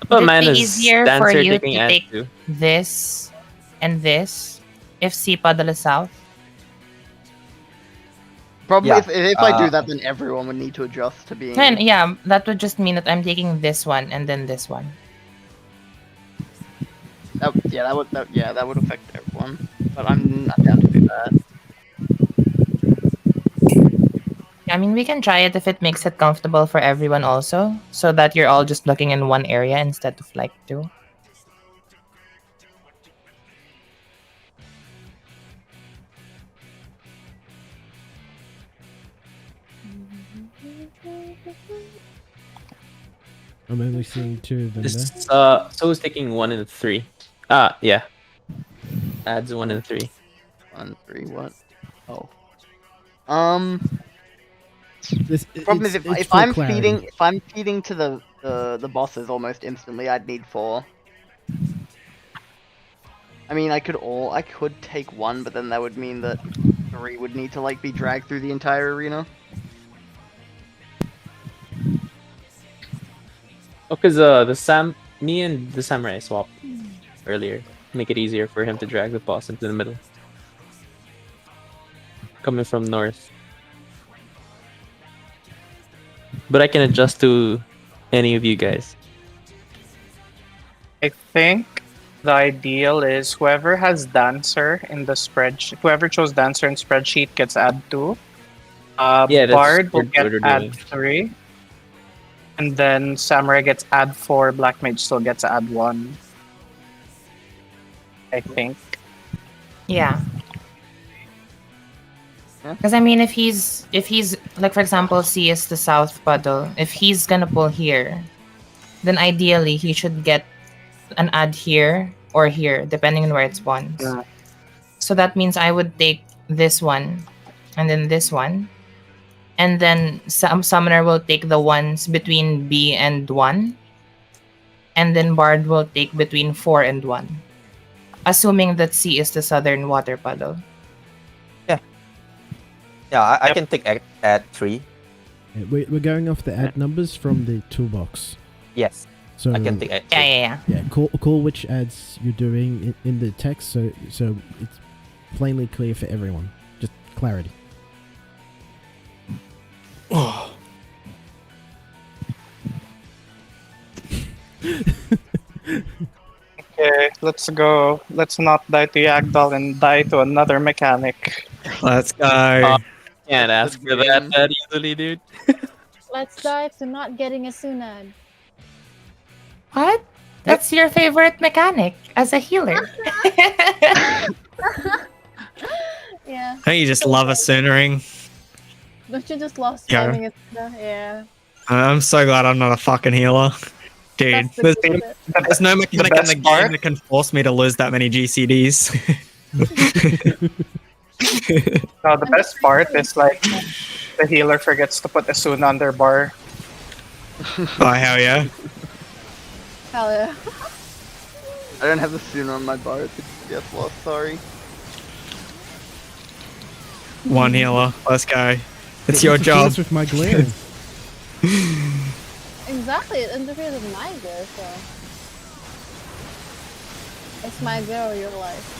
But Would it mine be is easier for Dancer you taking to ad take too. this and this if C puddle is south? Probably Yeah, if I do that, then everyone would need to adjust to being. Then yeah, that would just mean that I'm taking this one and then this one. That would affect everyone. But I'm not down to do that. I mean, we can try it if it makes it comfortable for everyone also, so that you're all just looking in one area instead of like two. I'm only seeing two of them there. This so who's taking 1 and 3? Yeah. Adds 1 and 3. 1, 3, what? Oh. This, Problem is it's if for I'm clarity. feeding to the bosses almost instantly, I'd need 4. I mean, I could take 1, but then that would mean that 3 would need to like be dragged through the entire arena. Oh, because me and the samurai swapped earlier. Make it easier for him to drag the boss into the middle. Coming from north. But I can adjust to any of you guys. I think the ideal is whoever has Dancer in the spreadsheet, whoever chose Dancer in spreadsheet gets add 2. Yeah, that's Bard will what get we're add doing. 3. And then Samurai gets add 4, Black Mage still gets add 1. I think. Yeah. Yeah. Because I mean, if he's like, for example, C is the south puddle. If he's gonna pull here, then ideally he should get an add here or here, depending on where it spawns. Yeah. So that means I would take this one, and then this one, and then some summoner will take the ones between B and 1, and then Bard will take between 4 and 1, assuming that C is the southern water puddle. Yeah, I Yep. can take at 3. Yeah, we're going off the ad numbers from the toolbox. Yes, So I can take at 3. Yeah. yeah, call which ads you're doing in the text, so it's plainly clear for everyone. Just clarity. Okay, let's go. Let's not die to Yagdal and die to another mechanic. Let's go. Can't ask for that easily, dude. Let's dive to not getting a Sunad. What? That's your favorite mechanic as a healer. Yeah. Don't you just love a soonering? Don't you just love Yeah. spamming it? Yeah. I'm so glad I'm not a fucking healer. Dude, That's the there's, good bit. there's no mechanic in best the game part? that can force me to lose that many GCDs. No, the best part is like the healer forgets to put a Soon on their bar. Oh, hell yeah. Hell yeah. I don't have the sooner on my bar. It's a loss. Sorry. One healer. Let's go. It's It your interferes job. with my glaring. Exactly, it interferes with my gear, so. It's my gear or your life.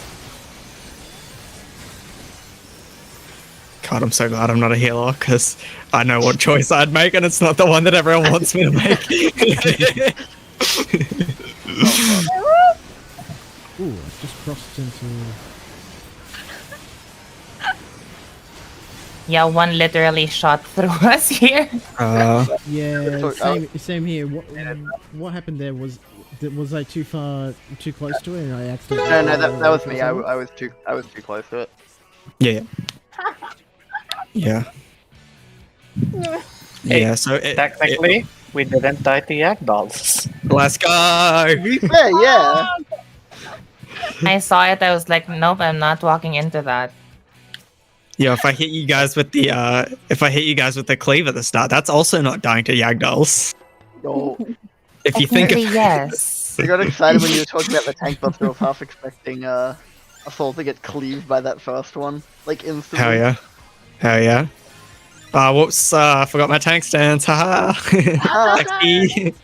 God, I'm so glad I'm not a healer because I know what choice I'd make, and it's not the one that everyone wants me to make. Ooh, I just crossed into. Yeah, one literally shot through us here. Yeah, same here. What happened there was I too close to it and I accidentally. No, that was me. I was too close to it. Yeah. Yeah. Yeah, so Technically, we didn't die to yak dolls. Let's go. Yeah. I saw it. I was like, nope, I'm not walking into that. Yeah, if I hit you guys with the cleave at the start, that's also not dying to Yagdolls. No. If you think Technically, of yes. I got excited when you were talking about the tank buff. I was half expecting a soul to get cleaved by that first one, like instantly. Hell yeah. Whoops, I forgot my tank stance. Haha. XP.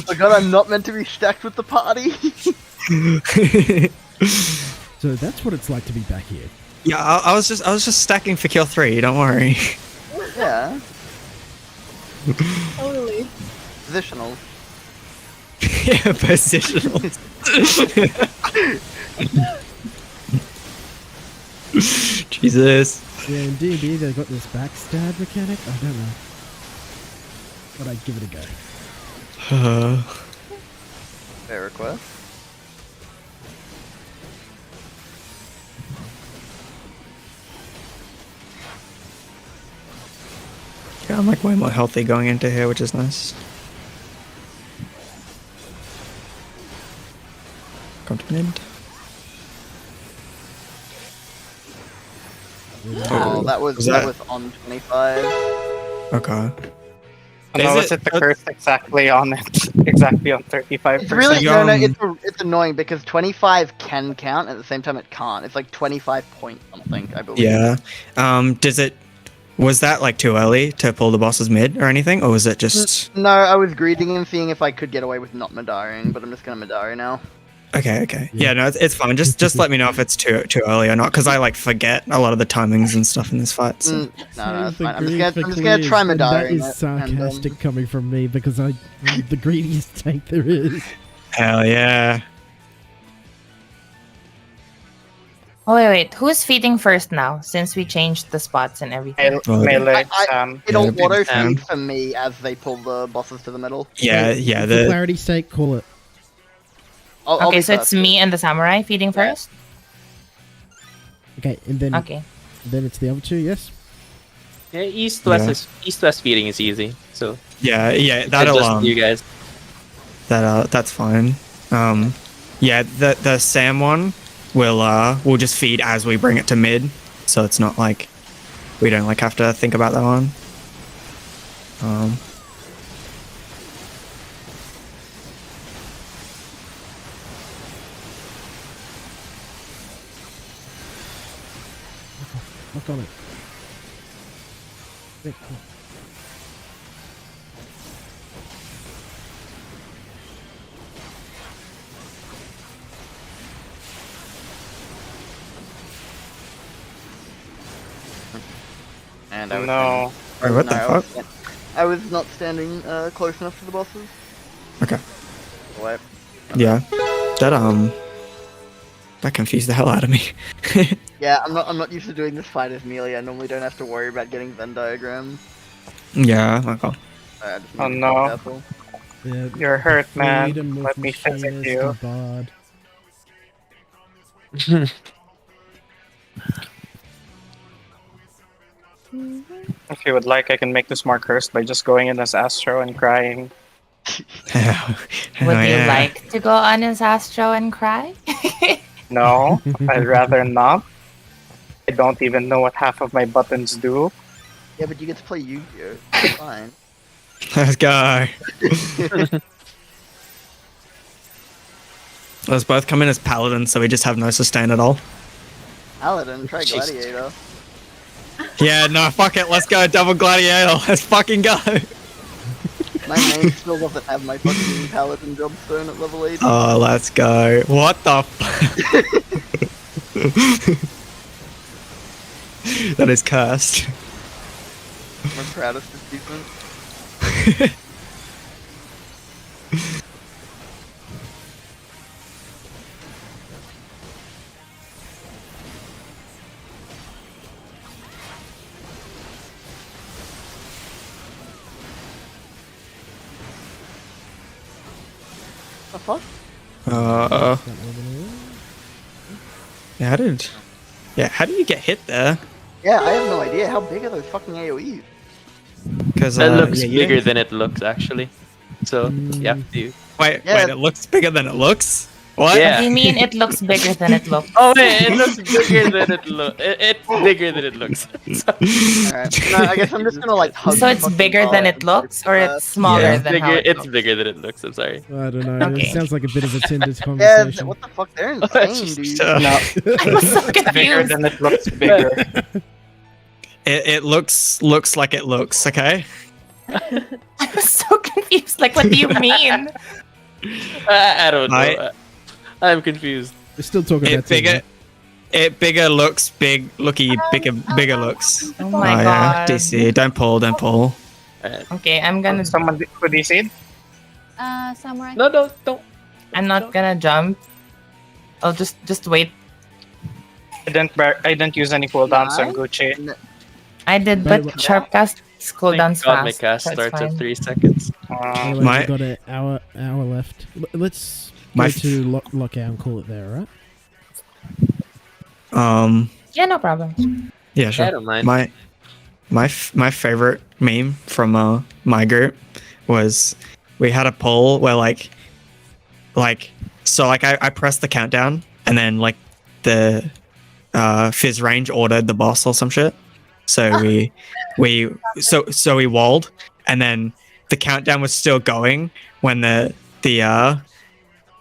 Forgot I'm not meant to be stacked with the party. So that's what it's like to be back here. Yeah, I was just stacking for kill 3, don't worry. Yeah. Totally. Positional. Yeah, positional. Jesus. Yeah, in D&D they've got this backstab mechanic. I don't know, but I'd give it a go. Fair request. Yeah, I'm like way more healthy going into here, which is nice. Come to mid. Oh, that was on 25. Okay. No, was it the curse exactly on it? Exactly on 35%. It's really it's annoying because 25 can count at the same time it can't. It's like 25 point something, I believe. Yeah. Was that like too early to pull the boss's mid or anything, or was it just? No, I was greeting and seeing if I could get away with not Madariing, but I'm just gonna Madari now. Okay. Yeah, no, it's fine. Just let me know if it's too early or not, because I like forget a lot of the timings and stuff in this fight. So. No, it's fine. I'm just gonna try Madari. That is sarcastic coming from me because I'm the greediest tank there is. Hell yeah. Oh, wait. Who's feeding first now, since we changed the spots and everything? Melee. It'll auto feed for me as they pull the bosses to the middle. Yeah. For clarity's sake, call it. Okay, so it's me and the samurai feeding first? Okay, and then then it's the other two, yes? Yeah, east-west feeding is easy. So yeah, that'll just you guys. That's fine. Yeah, the Sam one we'll just feed as we bring it to mid, so it's not like we don't like have to think about that one. Look on it. And I was no. Wait, what the fuck? I was not standing close enough to the bosses. Okay. What? Yeah. That confused the hell out of me. Yeah, I'm not used to doing this fight as melee. I normally don't have to worry about getting Venn diagrams. Yeah, okay. Oh no. Yeah, You're hurt, man. freedom Let of me fix machinist you. and bard. If you would like, I can make this more cursed by just going in as Astro and crying. Would you like to go on his Astro and cry? No, I'd rather not. I don't even know what half of my buttons do. Yeah, but you get to play Yu-Gi-Oh! It's fine. Let's go. Let's both come in as paladins, so we just have no sustain at all. Paladin, try Gladiator. Yeah, no, fuck it. Let's go. Double gladiator. Let's fucking go. My main still doesn't have my fucking paladin dropstone at level 80. Oh, let's go. What the That is cursed. My proudest achievement. The fuck? How did you get hit there? Yeah, I have no idea. How big are those fucking AoEs? Because That looks bigger than it looks, actually. So, you have to... Wait, Yeah. it looks bigger than it looks? What? Yeah. What do you mean it looks bigger than it looks? Oh wait, it looks bigger than it looks. It's bigger than it looks. Alright. No, I guess I'm just gonna like hug So the it's fucking bigger than bar it looks, or it's smaller Yeah. than how it It's looks? bigger than it looks. I'm sorry. I don't know. Okay. It sounds like a bit of a Tinder Yeah, conversation. what the fuck? They're insane, dude. No, I was so bigger confused. than it looks bigger. It looks like it looks, okay? I was so confused. Like, what do you mean? I don't know. I- I'm confused. We're still talking It about Tinder. bigger looks bigger looks. Oh my yeah, god. DC. Don't pull. Okay, I'm gonna. Someone who DC'd? Samurai. No, don't. I'm not gonna jump. I'll just wait. I didn't use any cooldowns on Gucci. I did, But- but Sharpcast cooldowns God, my fast. cast so it's starts fine. at 3 seconds. Otherwise, My- we've got an hour left. Let's My go f- to lockout and call it there, right? Yeah, no problem. Yeah, sure. I don't mind. My favorite meme from my group was we had a poll where I pressed the countdown and then like the Fizz range ordered the boss or some shit. So we walled, and then the countdown was still going when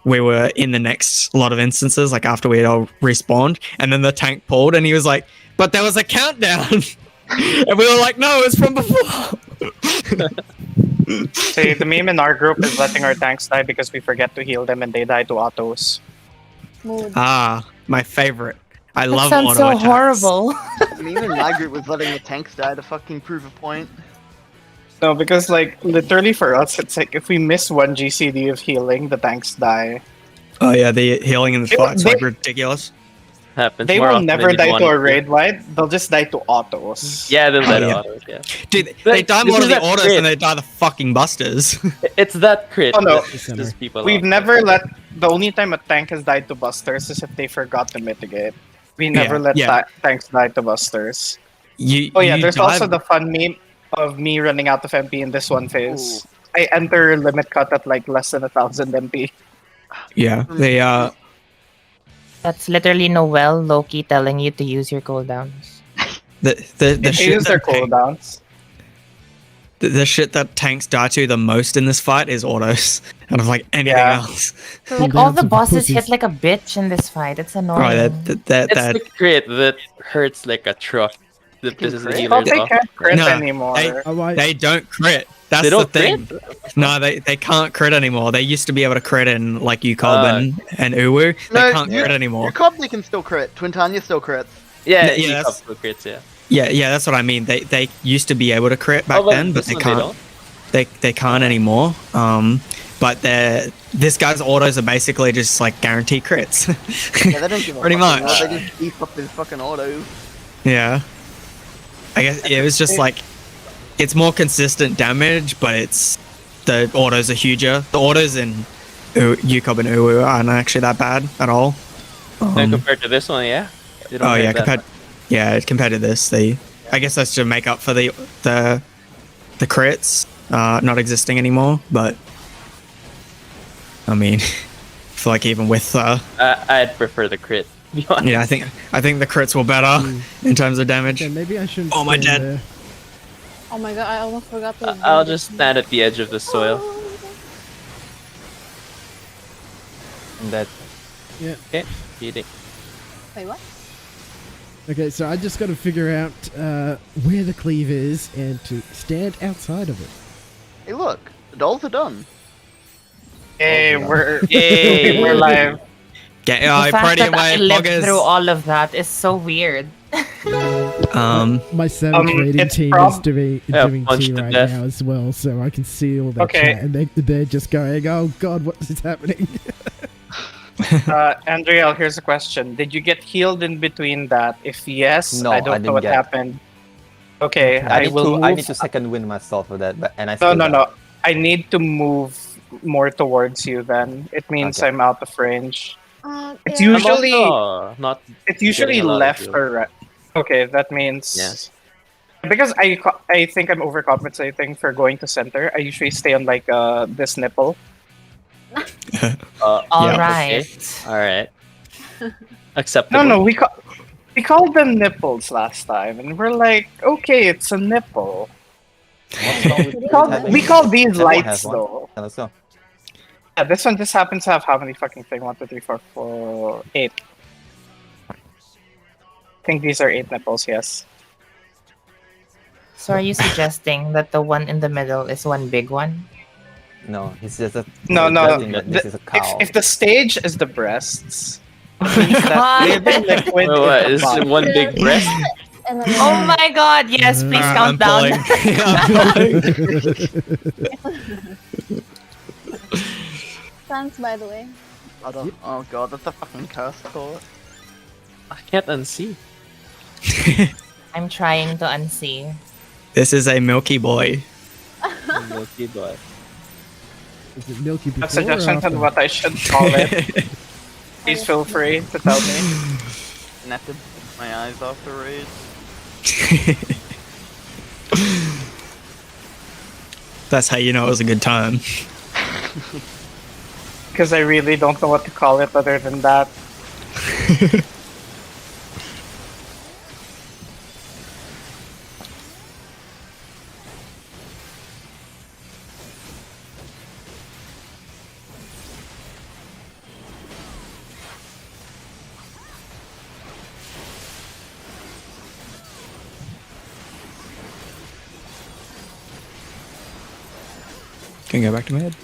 we were in the next lot of instances, like after we had all respawned, and then the tank pulled, and he was like, "But there was a countdown," and we were like, "No, it's from before." See, the meme in our group is letting our tanks die because we forget to heal them and they die to autos. Mood. My favorite. I That love sounds auto so attacks. horrible. Me and my group was letting the tanks die to fucking prove a point. No, because like literally for us, it's like if we miss one GCD of healing, the tanks die. Oh yeah, the healing in the They- fight's like they- ridiculous. Happens They more will often never than you'd die want to a it raid wide. They'll just die to autos. Yeah, they'll die to yeah. autos, yeah. Dude, they die This more is to the that autos crit. than they die the fucking busters. It's that crit. Oh, no. that pisses people We've off. never let. The only time a tank has died to busters is if they forgot to mitigate. We never Yeah, let yeah. tanks die to busters. you, Oh yeah, you there's die- also the fun meme of me running out of MP in this one phase. I enter limit cut at like less than 1,000 MP. Yeah, they That's literally Noel Loki telling you to use your cooldowns. the They shit use their that tank- cooldowns. the shit that tanks die to the most in this fight is autos, and of like anything Yeah. else. Like, all the bosses hit like a bitch in this fight. It's annoying. Right, that It's the crit that hurts like a truck. That pisses the crit? Oh, healers they off. can't crit No, anymore. they don't crit. That's They the don't thing. crit? No, they can't crit anymore. They used to be able to crit in like Ukob and Uwu. They No, can't you- crit anymore. Your Cobb, they can still crit. Twintanya still crits. Yeah, Yeah, yeah, that's- crits, yeah. Yeah, that's what I mean. They used to be able to crit back Oh, but then, but this they one can't. don't? They can't anymore. But this guy's autos are basically just like guaranteed crits. Yeah, they don't give a Pretty fucking much. hell. They just beef up his fucking autos. Yeah. I guess it was just like it's more consistent damage, but it's the autos are huger. The autos in Ukob and Uwu aren't actually that bad at all. And compared to this one, yeah. They don't Oh hit yeah, that compared to this, I guess that's to make up for the crits not existing anymore. But I mean, I feel like even with I'd prefer the crit. To be honest. yeah, I think the crits were better in terms of damage. Yeah, maybe I shouldn't. Oh, my stand dad. there. Oh my god, I almost forgot to. I'll just stand at the edge of the soil. And that Okay, eating. Wait, what? Okay, so I just got to figure out where the cleave is and to stand outside of it. Hey, look, the dolls are done. Hey, we're Yay. we're live. Get The I fact party that I my lived bloggers. through all of that is so weird. My Savage rating it's team prob- is doing punched tea to right death. now as well, so I can see all that Okay. chat, and they're just going, "Oh God, what is happening?" Andriel, here's a question. Did you get healed in between that? If yes, No, I I don't know didn't what get. happened. Okay, I will move. I need to second win myself for that, but and I No, still no, got- no. I need to move more towards you then. It means Okay. I'm out of range. It's Yeah, I'm usually also not. it's usually getting a lot of left heal. or right. Okay, that means Yeah. because I think I'm overcompensating for going to center. I usually stay on like this nipple. All Yeah. right. Okay. All right. Acceptable. No, we called them nipples last time, and we're like, okay, it's a nipple. What's wrong with We call these Everyone lights has one. though. Yeah, let's go. Yeah, this one just happens to have how many fucking thing? 1, 2, 3, 4, 4, 8. I think these are 8 nipples. Yes. So are you suggesting that the one in the middle is one big one? No, it's just a No, suggesting that this is a cow. If the stage is the breasts, Oh means my that God. living liquid Wait, what? is Is the it bottom. one big breast? And then Oh my God! Yes, please I'm count down. pulling. I'm pulling. Thanks, by the way. Oh god, that's a fucking curse thought. I can't unsee. I'm trying to unsee. This is a milky boy. Milky boy. Is it milky A before or suggestion after? on what I should call it. Please feel free to tell me. And have to put my eyes after read. That's how you know it was a good time. Because I really don't know what to call it other than that. Can you go back to my head?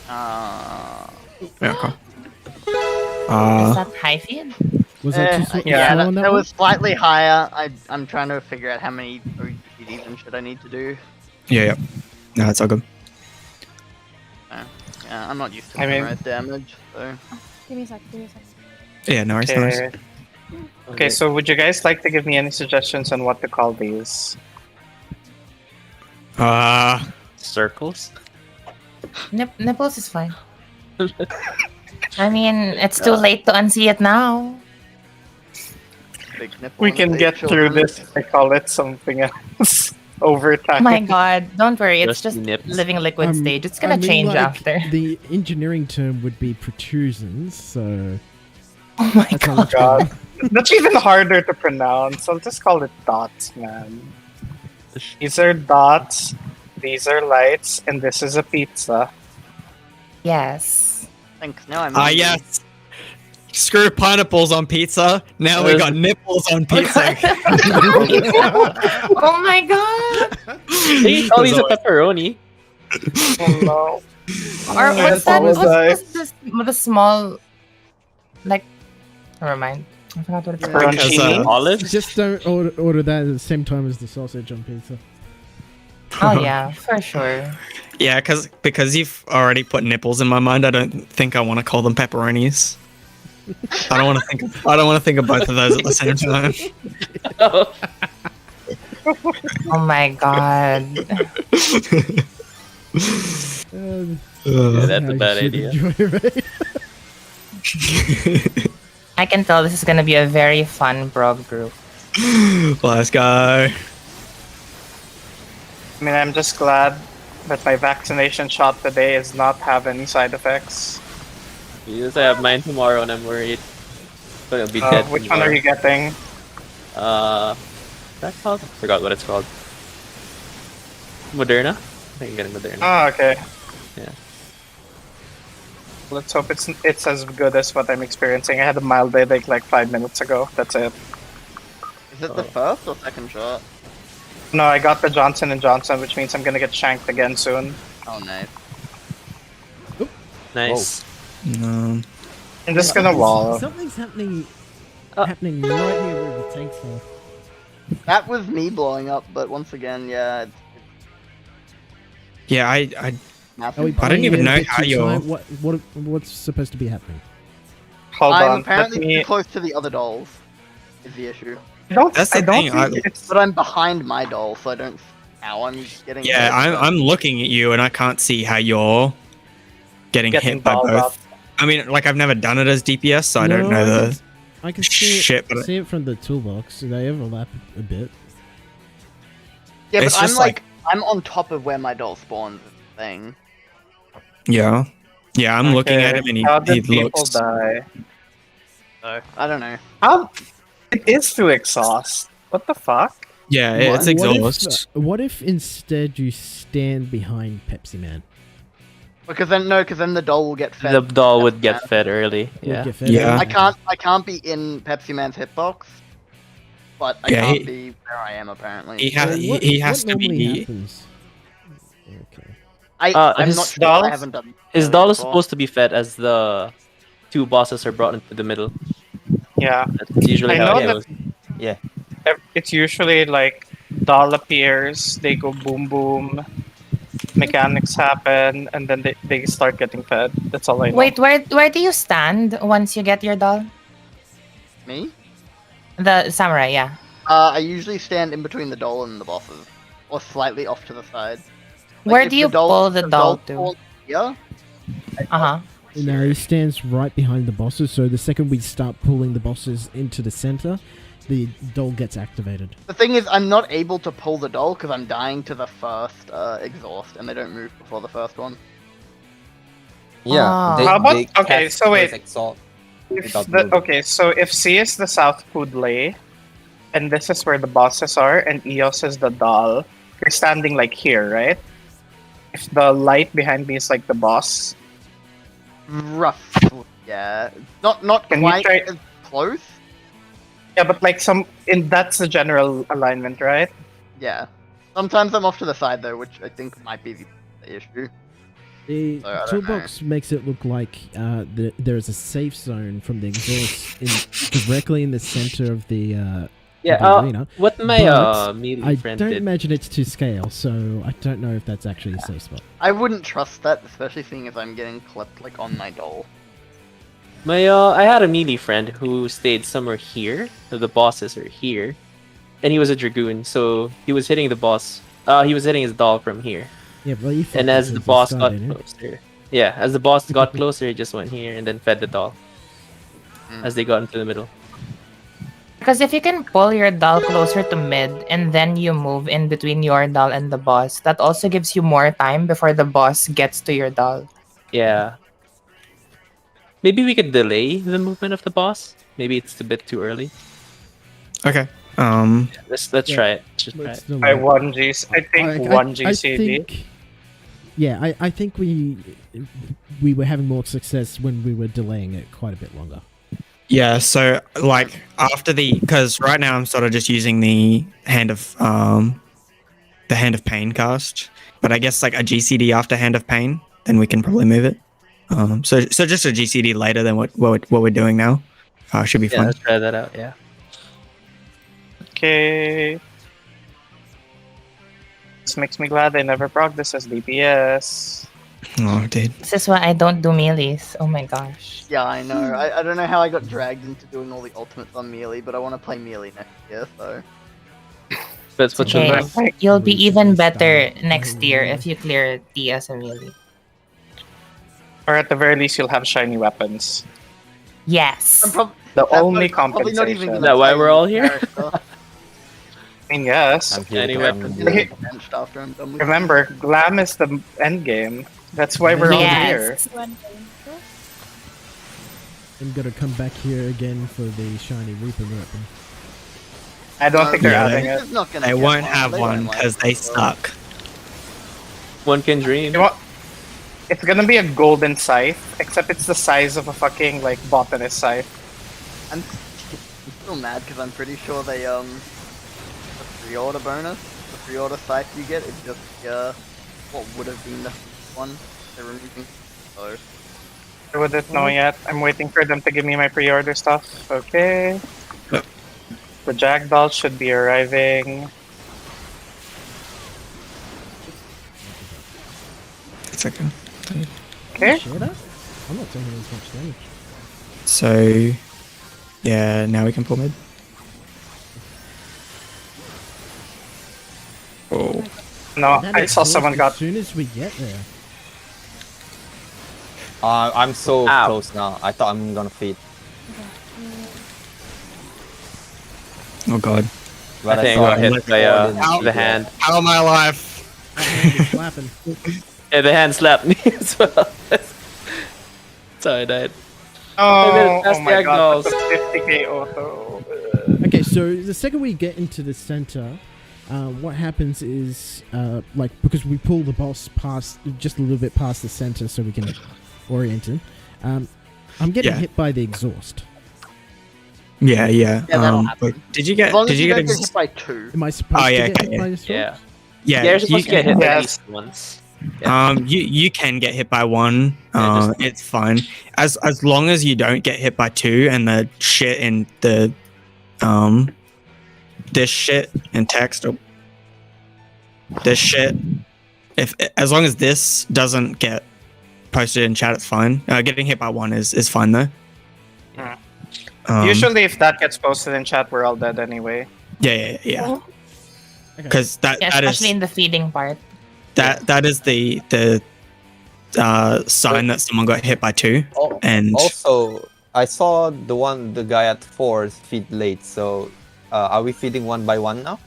Yeah, okay. Is that high feed? Was that too yeah, slow on that that one? was slightly higher. I'm trying to figure out how many OGDs and shit I need to do. Yeah. No, it's all good. Yeah, I'm not used to I mean- sunrise damage, so. Give me a sec, give me a sec. Yeah, no worries, no worries. Okay, so would you guys like to give me any suggestions on what to call these? Circles. Nipples is fine. I mean, it's too late to unsee it now. Big nipple We and can big get through children. this if I call it something else over Oh time. my God! Don't worry, it's Just just nips. living liquid stage. It's gonna I mean, change like, after. The engineering term would be protrusions, so Oh my that's how God! much God. That's even harder to pronounce. I'll just call it dots, man. These are dots, these are lights, and this is a pizza. Yes. Thanks, now I'm. Yes. Screw pineapples on pizza. Now we got nipples on pizza. Oh my God! They call these a pepperoni. Oh no. Or I what's that? apologize. What's the small, like? Never mind. I forgot what it's called. Because, Crunchy. Olives. Just don't order that at the same time as the sausage on pizza. Oh yeah, for sure. Yeah, because you've already put nipples in my mind. I don't think I want to call them pepperonis. I don't want to think of both of those at the same time. Oh my God! Yeah, that's how a you bad should idea. enjoy it, right? I can tell this is gonna be a very fun brog group. Let's go. I mean, I'm just glad that my vaccination shot today does not have any side effects. Because I have mine tomorrow and I'm worried. But it'll be dead. Which one are you getting? That called? Forgot what it's called. Moderna? I think I'm getting Moderna. Oh, okay. Yeah. Let's hope it's as good as what I'm experiencing. I had a mild headache like 5 minutes ago. That's it. Is it the first or second shot? No, I got the Johnson and Johnson, which means I'm gonna get shanked again soon. Oh, nice. Nice. No. I'm just gonna wall. Something's happening right here where the tanks are. That was me blowing up, but once again, yeah. Yeah, I Are we Massive. I don't playing even it a know bit how too you're- tight? What's supposed to be happening? Hold I'm on. apparently Let me... too close to the other dolls. Is the issue. That's the I don't thing, think it's... But I'm behind my doll, so I don't. How I'm getting. Yeah, hit, I'm looking at you and I can't see how you're getting hit by balled both. up. I mean, like I've never done it as DPS, so I don't No, know I the I can see shit. it, But see it from the toolbox. They overlap a bit. Yeah, but It's I'm just like I'm on top of where my doll spawns. Is the thing. yeah, I'm looking at him and How he did people looks. die? So I don't know. How? It is to exhaust. What the fuck? Yeah, it's exhaust. What if instead you stand behind Pepsi Man? Because then the doll will get fed. The doll would Pepsi get Man. fed early. Would Yeah. get fed Yeah. out? I can't be in Pepsi Man's hitbox, but I Yeah, can't be where I am apparently. He has What he has to normally be. happens? Okay. I'm his not sure. dolls- I haven't done. His really doll is before. supposed to be fed as the two bosses are brought into the middle. Yeah. That's usually I how know it that- goes. Yeah. It's usually like doll appears, they go boom boom, mechanics happen, and then they start getting fed. That's all I know. Wait, where do you stand once you get your doll? Me? The samurai, yeah. I usually stand in between the doll and the bosses, or slightly off to the side. Like, Where if do you doll- pull the if doll to? spawns here, Uh-huh. No, he stands right behind the bosses. So the second we start pulling the bosses into the center, the doll gets activated. The thing is, I'm not able to pull the doll because I'm dying to the first exhaust, and they don't move before the first one. Yeah. Ah. They, How about- they okay, cast so wait. voice exalt If without the, moving. okay, so if C is the south food lay, and this is where the bosses are, and Eos is the doll, you're standing like here, right? If the light behind me is like the boss, Roughly, yeah. Not Can you quite try- as close. yeah, but like that's the general alignment, right? Yeah. Sometimes I'm off to the side though, which I think might be the issue. The So, I don't toolbox makes it look like there's a safe zone from the exhaust directly in the center of the Yeah. the arena. What my But melee I friend don't did. imagine it's to scale, so I don't know if that's actually a safe spot. I wouldn't trust that, especially seeing as I'm getting clipped like on my doll. My I had a melee friend who stayed somewhere here. So the bosses are here, and he was a dragoon, so he was hitting the boss. He was hitting his doll from here, Yeah, well, you and fucked as it the since boss start, got didn't you? closer, yeah, as the boss got closer, he just went here and then fed the doll as they got into the middle. Because if you can pull your doll closer to mid and then you move in between your doll and the boss, that also gives you more time before the boss gets to your doll. Yeah. Maybe we could delay the movement of the boss. Maybe it's a bit too early. Okay. Let's Yeah, try it. Let's just try Let's it. do I it. won GC. I think one GCD. I think we were having more success when we were delaying it quite a bit longer. Yeah, so like after because right now I'm sort of just using the hand of pain cast, but I guess like a GCD after hand of pain, then we can probably move it. So just a GCD later than what we're doing now. Should be Yeah, fun. let's try that out. Yeah. Okay. This makes me glad I never proc this as DPS. Oh, dude. This is why I don't do melees. Oh my gosh. Yeah, I know. I don't know how I got dragged into doing all the ultimates on melee, but I want to play melee next year, so. That's what you Okay, learn. you'll be even better next year if you clear D as a melee. Or at the very least, you'll have shiny weapons. Yes. The That's only probably not compensation. even gonna Is that why play we're all the here? character. I mean, yes. I'm here Anyway, to Gonna get benched after I'm done with Remember, glam is the end game. That's why we're all here. Yes. I'm gonna come back here again for the shiny Reaper weapon. I don't think they're Yeah, adding It's it. not gonna They get won't one. have They one don't like because they it, so- suck. One can dream. You want? It's gonna be a golden scythe, except it's the size of a fucking like botanist scythe. I'm still mad because I'm pretty sure they the pre-order bonus, the pre-order scythe you get is just what would have been the one they're removing. So I wouldn't know yet. I'm waiting for them to give me my pre-order stuff. Okay. Yep. The Jackdaw should be arriving. Second. Okay. Share that? I'm not taking as much damage. So, yeah, now we can pull mid. Oh, No, That I saw exhaust someone as got. soon as we get there. I'm so Ow. close now. I thought I'm gonna feed. oh god. But I think I saw got him hit by fall in the hand. How am I alive? My hand is slapping. Yeah, the hand slapped me as well. So I died. Oh, That's oh my the god, Jackdaws. that's a 50k auto. Okay, so the second we get into the center, what happens is, like, because we pull the boss past, just a little bit past the center so we can orient him, I'm getting Yeah. hit by the exhaust. Yeah. Yeah, that'll Wait, happen. did you as get? long Did as you you get? don't get hit by 2. Am I supposed Oh, to yeah, get okay, hit by yeah. the sword? Yeah. Yeah, You're supposed to get hit by Yes. at least once. Yeah. You can get hit by one. Yeah, just- It's fine as long as you don't get hit by two and the shit in the this shit in text or this shit. If as long as this doesn't get posted in chat, it's fine. Getting hit by one is fine though. Usually, if that gets posted in chat, we're all dead anyway. Yeah. Because Yeah, that especially is in the feeding part. that is the sign that someone got hit by two. And Also, I saw the guy at 4 feed late. So, are we feeding one by one now?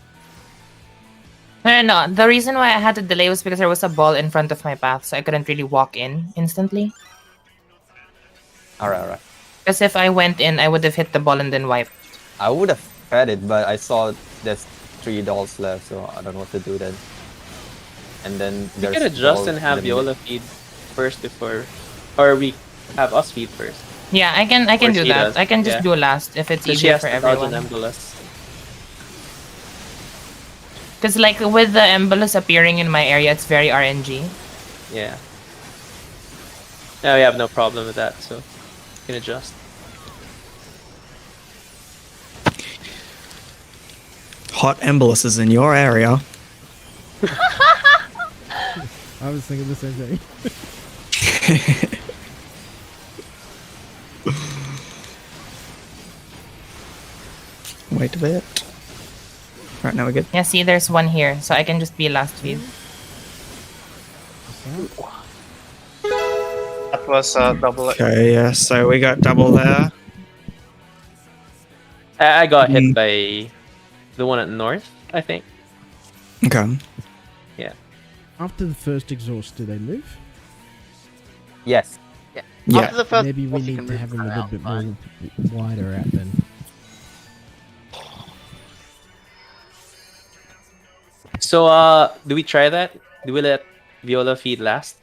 No. The reason why I had to delay was because there was a ball in front of my path, so I couldn't really walk in instantly. Alright. Because if I went in, I would have hit the ball and then wiped. I would have fed it, but I saw there's 3 dolls left, so I don't know what to do then. And then We there's could adjust dolls and in have the middle. Viola feed first before, or we have us feed first. Yeah, I can Or do she that. does, I can just yeah. do last if it's So she easier has for to dodge an everyone. Embolus. Because like with the Embolus appearing in my area, it's very RNG. Yeah. Now we have no problem with that, so we can adjust. hot embolus is in your area. I was thinking the same thing. Wait a bit. Right, now we're good. Yeah, see, there's one here, so I can just be last feed. That was a double. Okay, yeah, so we got double there. I got hit by the one at north, I think. Okay. After the first exhaust, do they move? Yes. Yeah. After the first Maybe we boss, you need can to move have a around little bit fine. more wider out then. So, do we try that? Do we let Viola feed last?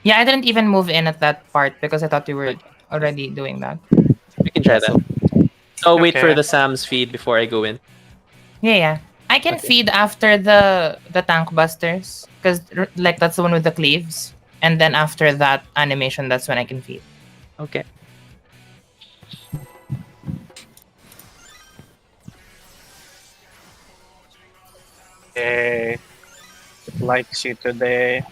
Yeah, I didn't even move in at that part because I thought we were already doing that. We can try that. So wait for Okay. the Sam's feed before I go in. Yeah. I can Okay. feed after the tank busters because like that's the one with the cleaves, and then after that animation, that's when I can feed. Okay. Okay. Likes you today.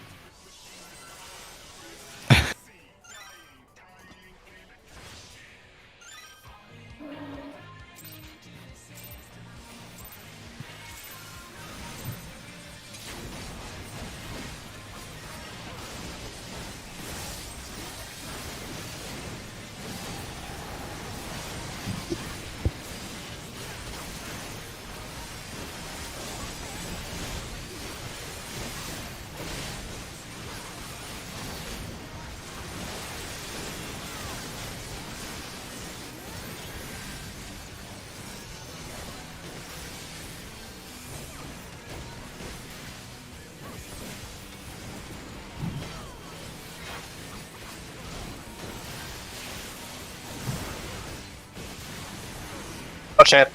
Oh shit.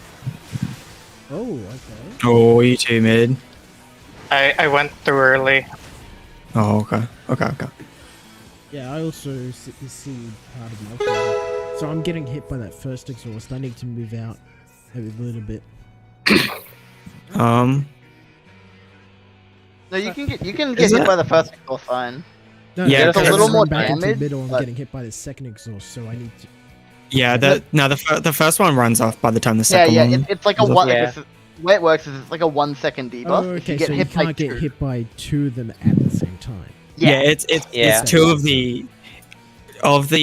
Oh, okay. Oh, you too mid. I went too early. Oh, okay. Okay. Yeah, I also see part of my problem. So I'm getting hit by that first exhaust. I need to move out a little bit. No, you can get hit by the first exhaust fine. No, Yeah, it's a because little I'm more back into damage, middle. I'm but- getting hit by the second exhaust, so I need to. Yeah, the first one runs off by the time the Yeah, second yeah, one. it's like a is off. one. Yeah. Like the way it works is it's like a 1 second debuff. Oh, If okay, you get so you hit by can't get two. hit by two of them at the same time. Yeah, it's Yeah. two of the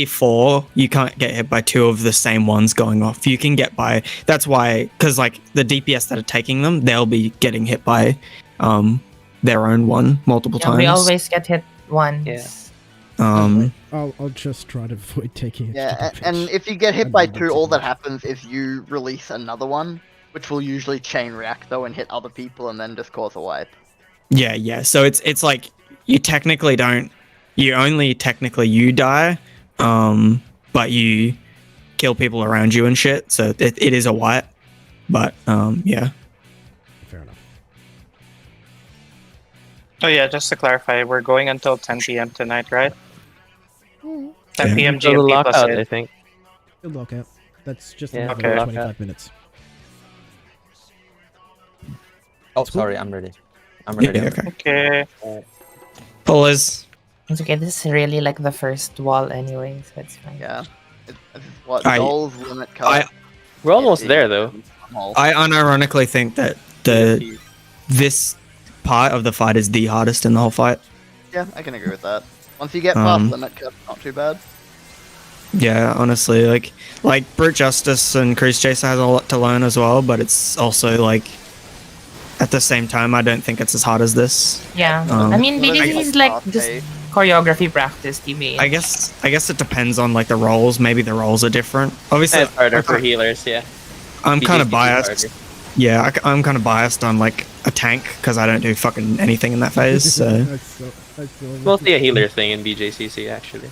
four. You can't get hit by two of the same ones going off. You can get by. That's why, because like the DPS that are taking them, they'll be getting hit by their own one multiple Yeah, times. we always get hit once. Yeah. I'll just try to avoid taking extra Yeah, and damage. if you get hit I by need two, to all that watch. happens is you release another one, which will usually chain react though and hit other people and then just cause a wipe. Yeah. So it's like you technically don't. You only technically you die, but you kill people around you and shit. So it is a wipe, but yeah. Fair enough. Oh yeah, just to clarify, we're going until 10 p.m. tonight, right? Mm. 10 Yeah. p.m. So the GMT plus lockout, I 8. think. Good lockout. That's just Yeah, another okay. 25 minutes. Oh, It's cool. sorry, I'm ready. Yeah, okay. Okay. Pullers. It's okay. This is really like the first wall anyway, so it's fine. Yeah. It's what I- goals limit cut. We're almost there though. I unironically think that this part of the fight is the hardest in the whole fight. Yeah, I can agree with that. Once you get past Um, limit cut, not too bad. Yeah, honestly, like Brute Justice and Cruise Chaser has a lot to learn as well, but it's also like at the same time, I don't think it's as hard as this. Yeah. Um, I mean, Well, BGC it's is like fast just paced. choreography practice, TBA. I guess it depends on like the roles. Maybe the roles are different. Obviously, It's harder for healers, yeah. I'm kind of BJCC is biased. harder. Yeah, I'm kind of biased on like a tank because I don't do fucking anything in that phase. So That's Mostly a healer thing in BJCC actually.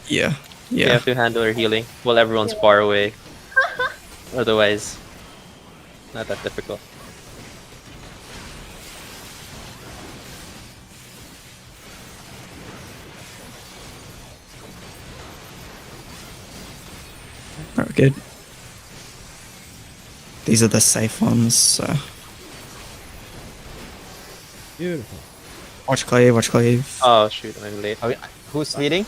yeah, You yeah. have to handle your healing while everyone's far away. Otherwise, not that difficult. Oh, good. These are the safe ones. So Beautiful. watch cleave, watch cleave. Oh shoot, I'm late. Who's leading?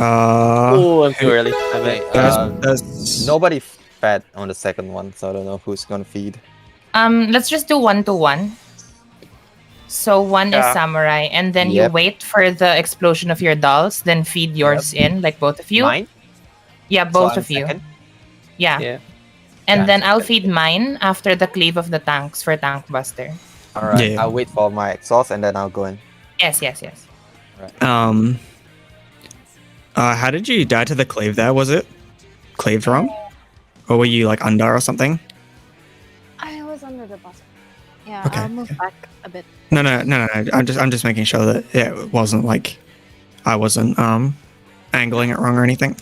Oh, I'm too early. I'm Okay, late. There's nobody fed on the second one, so I don't know who's gonna feed. Let's just do 1-to-1. So one is Yeah. samurai, and then you Yep. wait for the explosion of your dolls, then feed yours in, like both of you. Mine? Yeah, So both I'm of you. second? Yeah. Yeah. And Yeah, then I'll second. feed mine after the cleave of the tanks for tank buster. Alright, Yeah. I'll wait for my exhaust and then I'll go in. Yes. how did you die to the cleave there? Was it cleaved wrong? Or were you like under or something? I was under the bus. Yeah, Okay, I'll move back a bit. No. I'm just making sure that it wasn't like I wasn't angling it wrong or anything.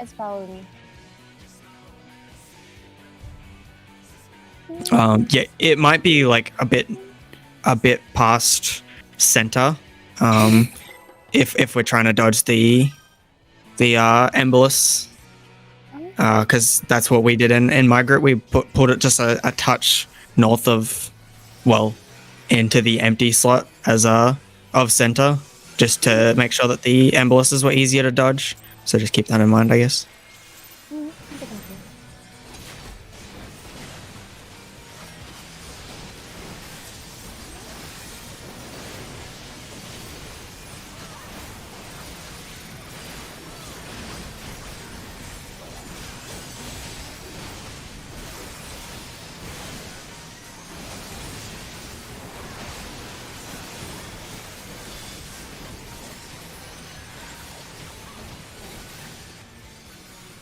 It's probably me. Yeah, it might be like a bit past center. If we're trying to dodge the embolus, because that's what we did in my group. We put it just a touch north of, well, into the empty slot as of center, just to make sure that the emboluses were easier to dodge. So just keep that in mind, I guess.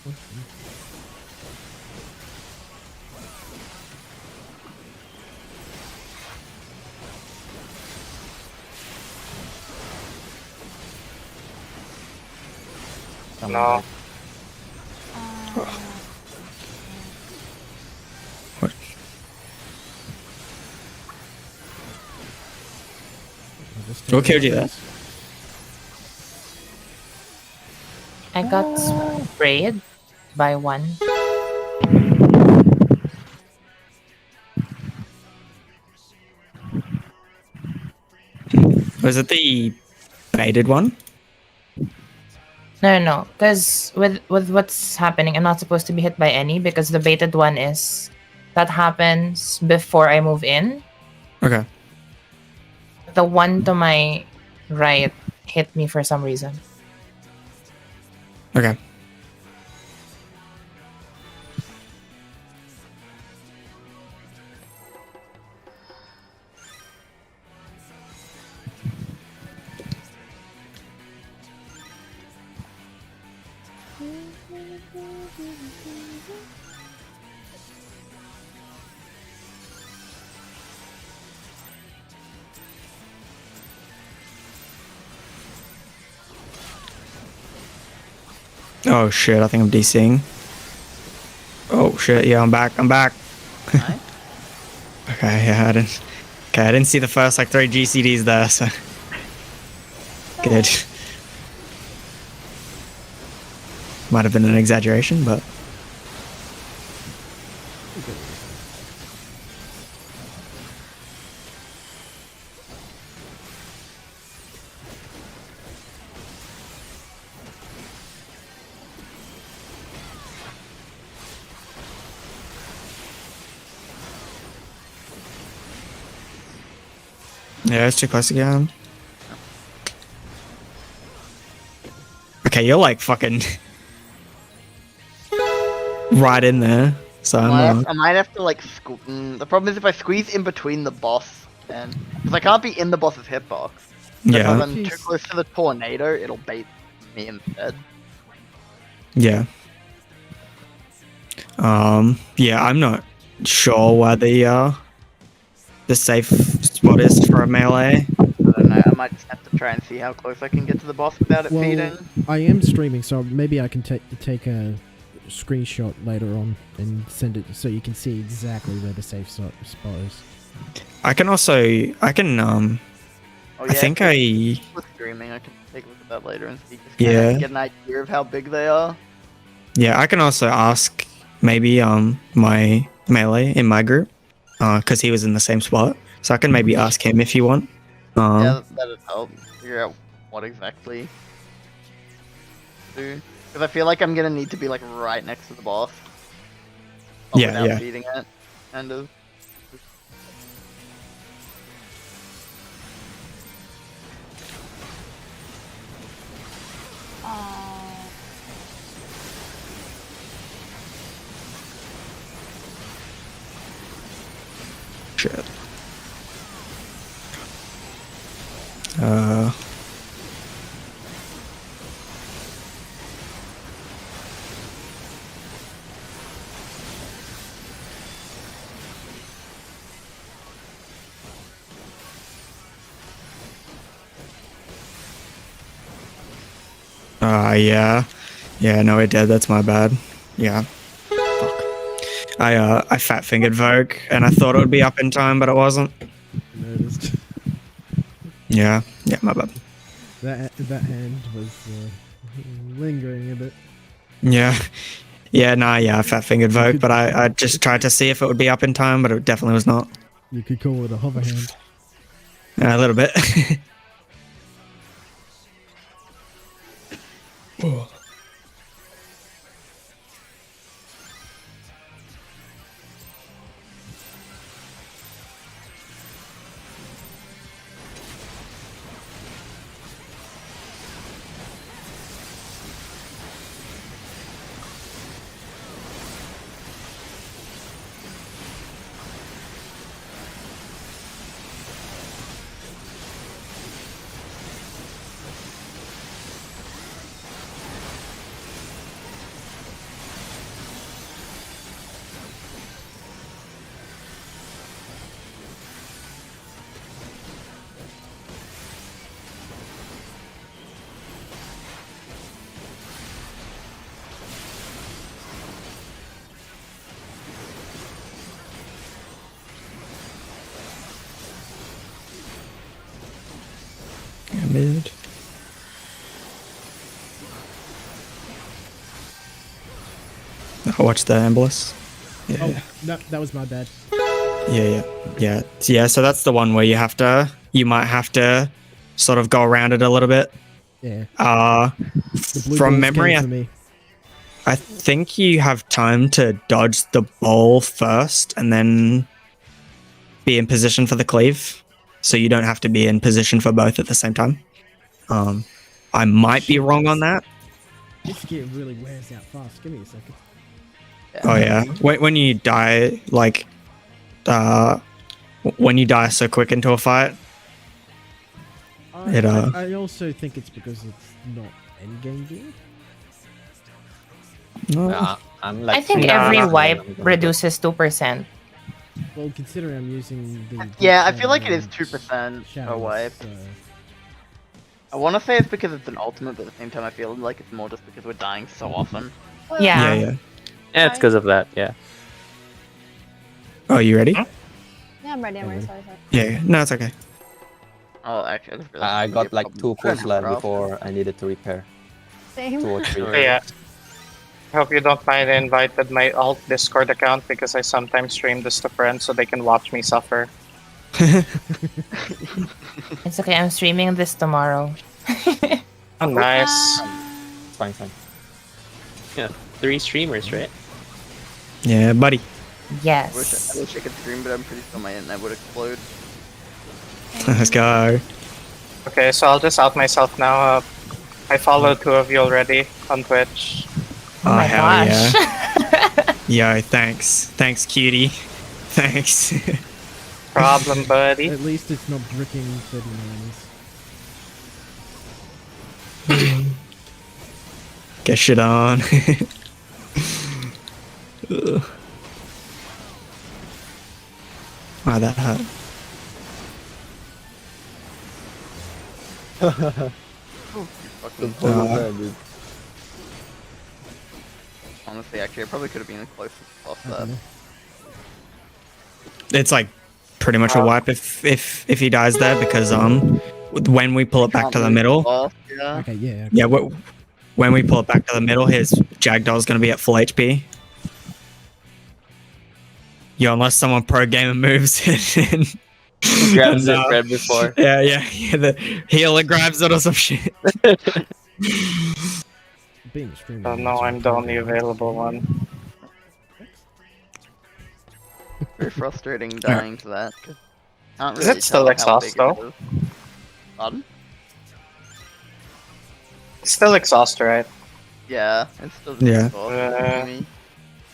Thank you. No. What? What killed you there? I got sprayed by one. Was it the baited one? No, because with what's happening, I'm not supposed to be hit by any because the baited one is that happens before I move in. Okay. The one to my right hit me for some reason. Okay. Oh shit, I think I'm DCing. Oh shit, yeah, I'm back. Nice. Okay, yeah, I didn't see the first like 3 GCDs there, so good. Might have been an exaggeration, but yeah, it's too close again. Okay, you're like fucking right in there. So I might have to like the problem is if I squeeze in between the boss and because I can't be in the boss's hitbox. If yeah, I'm too close to the tornado, it'll bait me instead. yeah. Yeah, I'm not sure where the safe spot is for a melee. I don't know. I might just have to try and see how close I can get to the boss without it feeding. I am streaming, so maybe I can take a screenshot later on and send it so you can see exactly where the safe spot is. I can Oh, I think with streaming, I can take a look at that later and see. Just Yeah. get an idea of how big they are. Yeah, I can also ask maybe my melee in my group, because he was in the same spot. So I can maybe ask him if you want. Yeah, that'd help figure out what exactly to do. Because I feel like I'm gonna need to be like right next to the boss. Yeah, without feeding it, kind of. Shit. Yeah. Yeah, no, it did. That's my bad. Yeah. Fuck. I fat fingered Vogue and I thought it would be up in time, but it wasn't. Noticed. Yeah. Yeah, my bad. That hand was lingering a bit. Yeah. Yeah, nah, yeah, I fat fingered Vogue, but I just tried to see if it would be up in time, but it definitely was not. You could call it a hover hand. A little bit. Mid. I'll watch the Embolus. Yeah. Oh, no, that was my bad. Yeah. So that's the one where you might have to sort of go around it a little bit. Yeah. The blue From balls memory, came for me. I think you have time to dodge the ball first and then be in position for the cleave. So you don't have to be in position for both at the same time. I might be wrong on that. This gear really wears out fast. Give me a second. Oh yeah. When you die, like, when you die so quick into a fight, I also think it's because it's not endgame gear. no. I'm like. I think Nah. every wipe reduces 2%. Well, considering I'm using the... Yeah, I feel like it is shadows- 2% per shadows, wipe. so- I want to say it's because it's an ultimate, but at the same time I feel like it's more just because we're dying so often. Yeah. Yeah. Yeah, it's because of that. Yeah. Oh, you ready? Yeah, I'm ready. Sorry. Yeah. No, it's okay. Oh, actually, I just realized I it's got a like problem. 2 pulls left Rough. before I needed to repair. Same. 2 or 3. So yeah. I hope you don't mind I invited my alt Discord account because I sometimes stream this to friends so they can watch me suffer. It's okay. I'm streaming this tomorrow. Oh, nice. It's fine. Yeah. 3 streamers, right? Yeah, buddy. Yes. I wish I could stream, but I'm pretty sure my internet would explode. Let's go. Okay, so I'll just out myself now. I follow 2 of you already on Twitch. Oh my hell gosh. yeah. Yo, thanks. Thanks, cutie. Thanks. Problem, buddy. At least it's not bricking 39s. Get shit on. Ugh. Wow, that hurt. Fucking honestly, actually, I probably could have been closer to off that. It's like pretty much a wipe if he dies there because when we pull it back to the middle, Yeah. Okay, yeah. yeah, when we pull it back to the middle, his Jagdoll's gonna be at full HP. Yo, unless someone pro gamer moves it and Grabs it and, right before. yeah, the healer grabs it or some shit. Being a streamer. Oh no, I'm the only available one. Very frustrating dying to that. 'Cause can't Is really it still tell how exhaust, big it though? is. Pardon? It's still exhaust, right? Yeah, it's still Yeah. exhaust Uh, to me.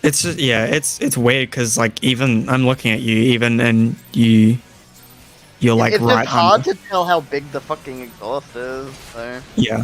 It's just it's weird because like even I'm looking at you even and you're like It's right just hard under. to tell how big the fucking exhaust is, so... Yeah.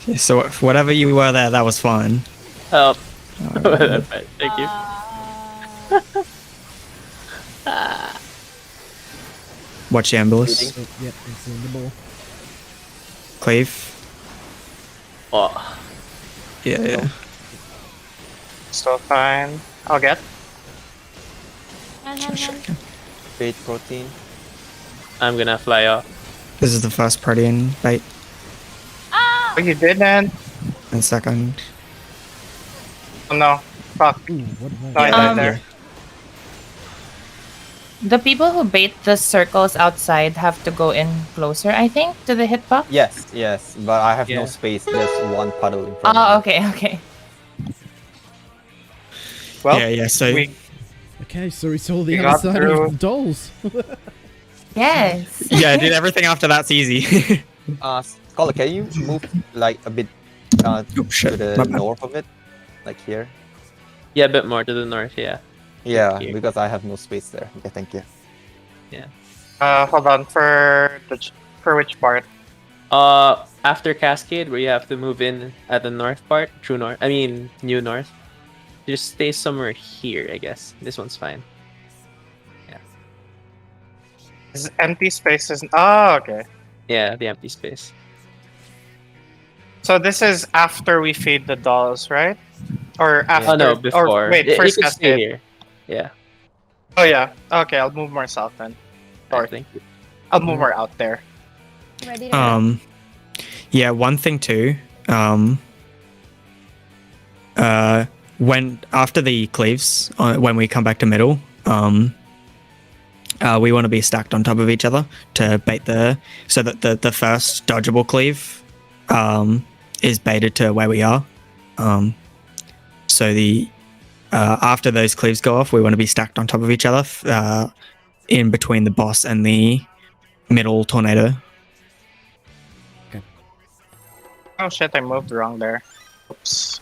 Yeah, so whatever you were there, that was fine. Help. That's right. Thank you. Watch the ambulance. Oh, yep, it's in the ball. Cleave. Oh. Yeah. Still fine. I'll get. Bait protein. I'm gonna fly off. This is the first Protean bait. Oh, you didn't? And second. Oh no. Fuck. Ooh, what No, I died there. The people who bait the circles outside have to go in closer, I think, to the hitbox. Yes, but I have Yeah. no space. There's one puddle in front. Oh, of me. okay. Well, yeah. So we Okay, so we saw the We other got side through. of dolls. Yes. yeah, dude. Everything after that's easy. Scholar, can you move like a bit Oh, shit. to the My bad. north of it? Like here? Yeah, a bit more to the north. Yeah. Yeah, here. because I have no space there. Okay, thank you. Hold on for which part? After Cascade, where you have to move in at the north part, true north. I mean, new north. Just stay somewhere here, I guess. This one's fine. Is empty spaces? Oh, okay. Yeah, the empty space. So this is after we feed the dolls, right? Or after? Oh no, before. Or wait, You first can stay Cascade. here. Yeah. Oh yeah. Okay, I'll move more south then. Sorry. Thank you. I'll move more out there. Ready to go? Yeah, one thing too. When after the cleaves, when we come back to middle, we want to be stacked on top of each other to bait so that the first dodgeable cleave, is baited to where we are. So the after those cleaves go off, we want to be stacked on top of each other, in between the boss and the middle tornado. Oh shit! I moved wrong there. Oops.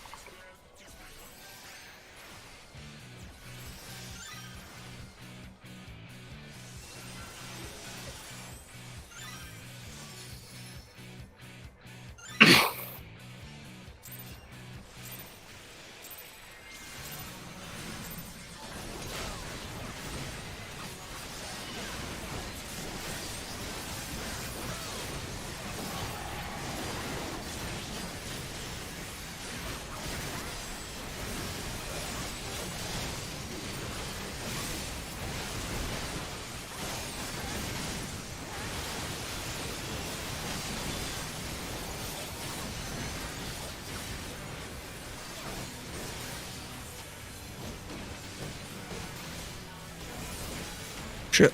Shit.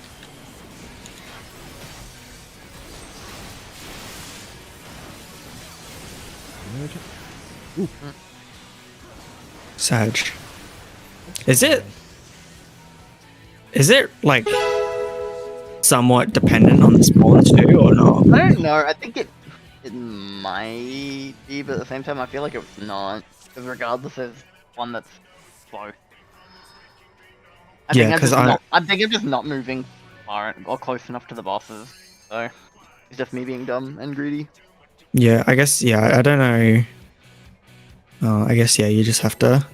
Sag. Is it like somewhat dependent on the spawns too, or not? I don't know. I think it might be, but at the same time, I feel like it's not. Because regardless, there's one that's slow. I think I'm just not moving far or close enough to the bosses. So it's just me being dumb and greedy. Yeah, I guess. Yeah, I don't know. I guess you just have to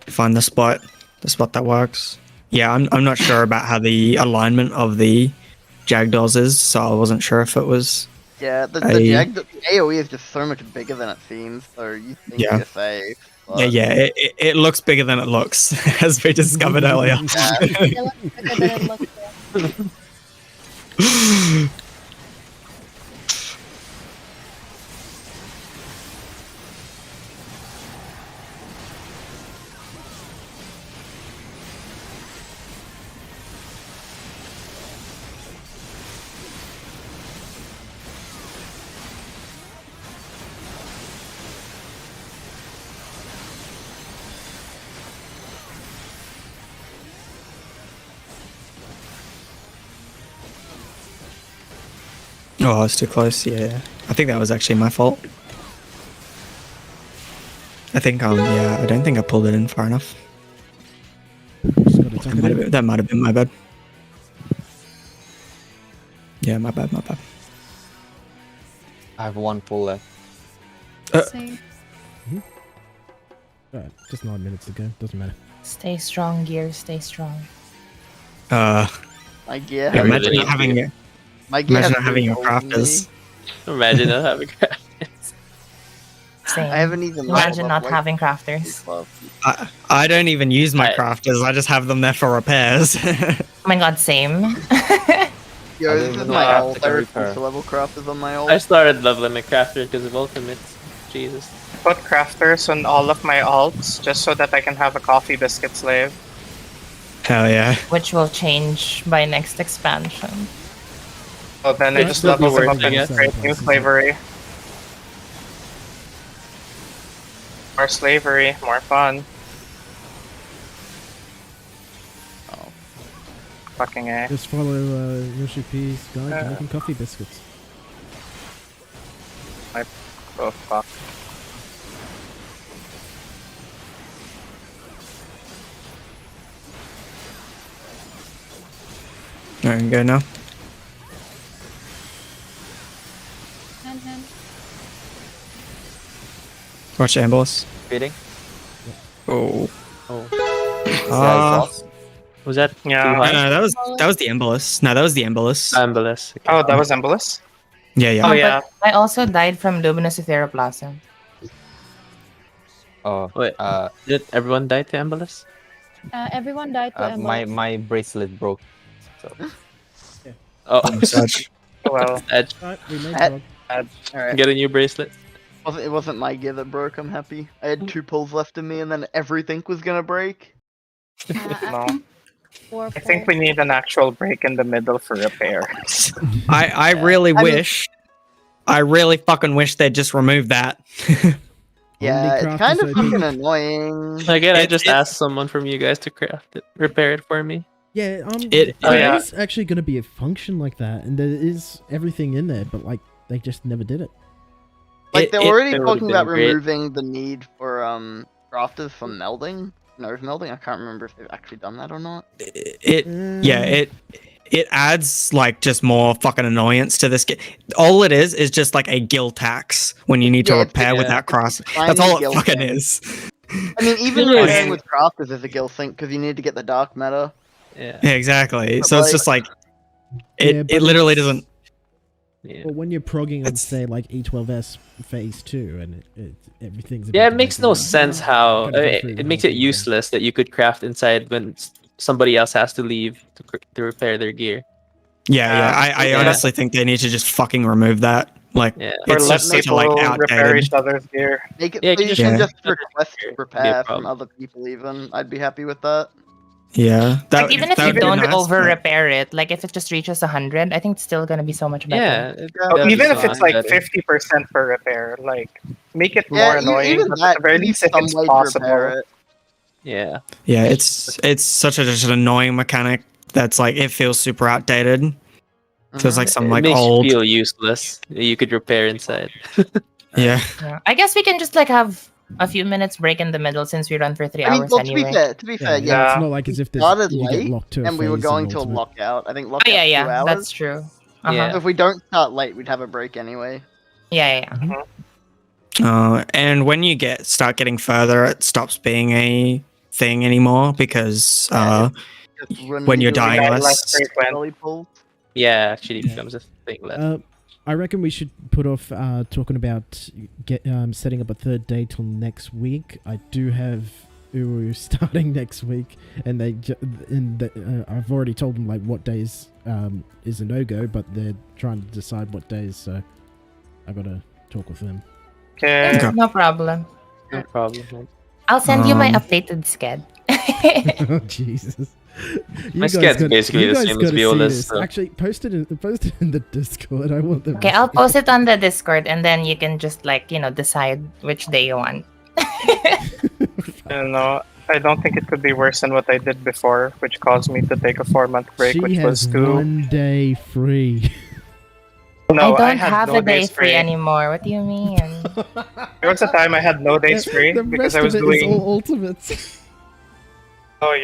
find the spot that works. Yeah, I'm not sure about how the alignment of the Jagdolls is, so I wasn't sure if it was. Yeah, the AoE is just so much bigger than it seems. So you think you're safe. But... Yeah, it looks bigger than it looks, as we discovered earlier. It looks bigger than it looks. Yeah. Oh, I was too close. Yeah, I think that was actually my fault. I think I don't think I pulled it in far enough. That might have been my bad. Yeah, my bad. I have one pull left. Same. Alright, just 9 minutes to go. Doesn't matter. Stay strong, gear. Stay strong. My gear. Yeah, imagine not having it. Imagine not having your crafters. Imagine not having crafters. Same. I haven't even. Imagine not having crafters. I don't even use my crafters. I just have them there for repairs. Oh my god, same. Yo, this is my ult. I refuse to level crafters on my ult. I started leveling my crafter because of ultimates. Jesus. Put crafters on all of my alts just so that I can have a coffee biscuit slave. Hell yeah. Which will change by next expansion. Oh, then I just level them up and create new slavery. More slavery, more fun. Oh. Fucking A. Just follow Yoshi P's guide to making coffee biscuits. Oh fuck. There you go now. Hand. Watch Ambulis. Feeding. Oh. Oh, This guy is lost. was that Yeah. too No, high? no, that was the Embolus. No, that was the Embolus. Ambulance. Okay. Oh, that was Embolus? Yeah, yeah. Oh, But yeah. I also died from Luminous Etheroplasm. Oh, Wait, did everyone die to Ambulance? Everyone died to my bracelet broke. So Oh, Such. Well, Edge. Right, we made At- prog. Alright. Get a new bracelet. It wasn't my gear that broke, I'm happy. I had 2 pulls left in me and then everything was gonna break. no. 4 I think we need an actual break in the middle for repairs. I really I mean- wish. I really fucking wish they'd just remove that. Yeah, it's Handicraft kind is of OP. fucking annoying. Again, I It- just it- asked someone from you guys to craft it, repair it for me. Yeah, It- Oh, there yeah. is actually going to be a function like that, and there is everything in there, but like they just never did it. Like, they're it- already it would've talking been about great. removing the need for crafters from melding. Nose melding. I can't remember if they've actually done that or not. It adds like just more fucking annoyance to this game. All it is just like a guild tax when you need to Yeah, it's- repair yeah. without cross. Tiny That's all it guild fucking thing. is. I mean, even Yeah. repairing with crafters is a guild thing because you need to get the dark matter. Yeah. Yeah, exactly. But So it's like- just like Yeah, it but literally it's- doesn't. Yeah. Well, when you're progging on It's- say like E12S phase 2, and everything's Yeah, about it to makes break no down. sense how Gotta go it, through the it makes whole it thing again. useless that you could craft inside when somebody else has to leave to repair their gear. Yeah. I Yeah. honestly think they need to just fucking remove that. Like Yeah. Or it's let just such a people like repair outdated. each other's gear. Make it Yeah, so you you just- can Yeah. just request Be a repair from problem. other people. Even I'd be happy with that. Yeah. Like, even if that you would be don't nice, over but- repair it, like if it just reaches 100, I think it's still gonna be so much better. Yeah. Oh, even if it's like better. 50% per repair, like make it Yeah, more annoying, even but that, at the very you need least if some it's way to repair possible. it. Yeah. Yeah, it's such a just an annoying mechanic that's like it feels super outdated. Feels like some It like makes old. you feel useless. You could repair inside. Yeah. Yeah. I guess we can just like have a few minutes break in the middle since we run for 3 I mean, hours well, anyway. to be fair, Yeah, yeah. it's not like as if there's, started you get late, locked to a and we were phase going in to a Ultimate. lockout. I think Oh lockout yeah, 2 yeah, hours. that's true. Uh-huh. Yeah. So if we don't start late, we'd have a break anyway. Yeah. And when you start getting further, it stops being a thing anymore because Just run when you're doing dying Die less. less frequent. early pulls. Yeah, actually Yeah. becomes a thing less. I reckon we should put off talking about setting up a third day till next week. I do have Uru starting next week, and I've already told them like what days is a no go, but they're trying to decide what days. So I gotta talk with them. Okay. Okay. No problem. No problem. I'll send you my Um, updated sched. Oh Jesus! My sched's basically the same as Viola's, so- Actually, post it in the Discord. I want them. Okay, I'll post it on the Discord, and then you can just like decide which day you want. I don't know. I don't think it could be worse than what I did before, which caused me to take a 4-month break, She which was has to. 1 day free. No, I don't had have no a day days free anymore. What do you mean? There was a time I had no days free The because rest I was of it is doing. all ultimates. Oh,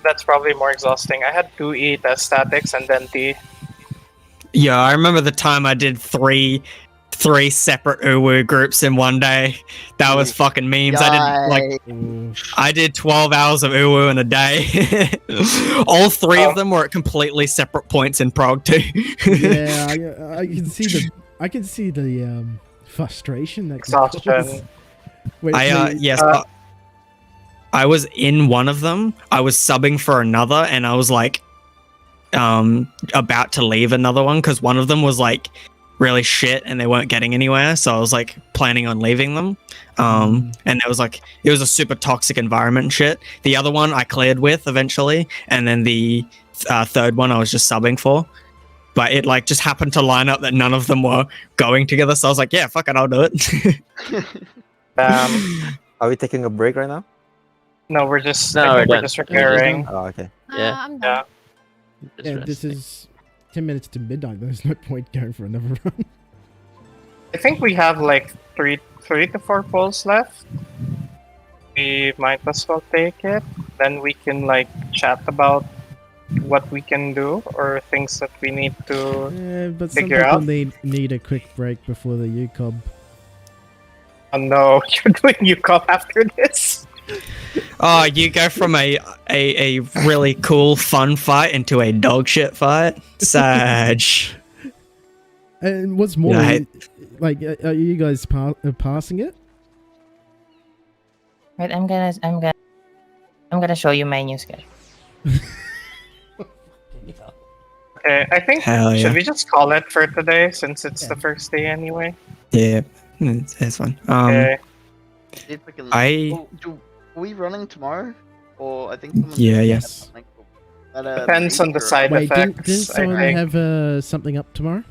that's probably more exhausting. I had 2 test statics and then T. Yeah, I remember the time I did three separate Uwu groups in one day. That was fucking memes. I did 12 hours of Uwu in a day. All three of them were at completely separate points in prog too. Yeah, I can see the frustration that can cause. Exhaustion. Wait, I was in one of them. I was subbing for another, and I was like, about to leave another one because one of them was like really shit and they weren't getting anywhere. So I was like planning on leaving them. And it was a super toxic environment and shit. The other one I cleared with eventually, and then the third one I was just subbing for. But it like just happened to line up that none of them were going together. So I was like, yeah, fuck it, I'll do it. Are we taking a break right now? No, we're just. No, I think we're we're done. just We're just repairing. Oh, okay. Yeah. I'm done. Yeah. Yeah, this is 10 minutes to midnight. There's no point going for another run. I think we have like 3 to 4 pulls left. We might as well take it. Then we can like chat about what we can do or things that we need to. But some Figure people out. need a quick break before the UCOB. Oh no, you're doing UCOP after this. Oh, you go from a really cool fun fight into a dog shit fight. Sag. And what's more, Yeah, are you guys passing it? Right, I'm gonna show you my new schedule. Okay, I think Hell yeah. should we just call it for today since it's the first day anyway? Yeah, it's fun. Okay. See if we can- I- Are we running tomorrow? Or I think someone Yeah, said yes. something at Depends on the major- side Wait, didn't effects. I someone think. have something up tomorrow?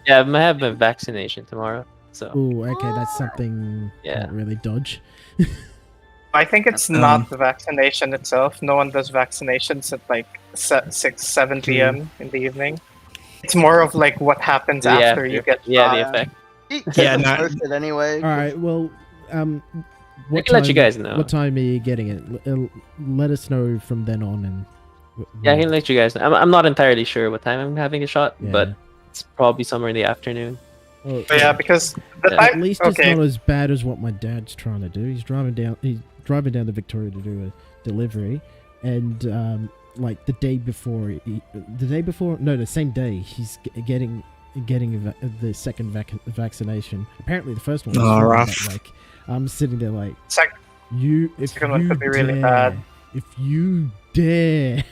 Yeah, I have my vaccination tomorrow. So Oh, okay, that's something Yeah. can't really dodge. I think it's not the vaccination itself. No one does vaccinations at like 6, 7 p.m. in the evening. It's more of like what happens after you get the shot. effect. Yeah, no. Posted anyway. All right, well, what can let you guys know. What time are you getting it? Let us know from then on, and Yeah, I can let you guys know. I'm not entirely sure what time I'm having a shot, Yeah. but it's probably somewhere in the afternoon. Well, But yeah, because the Yeah. at time. least Okay. it's not as bad as what my dad's trying to do. He's driving down to Victoria to do a delivery, and like the same day he's getting the second vaccination. Apparently the first one was Oh, fine, rough. but, like I'm sitting there like Sec- if Second one you could be really dare, bad. if you dare.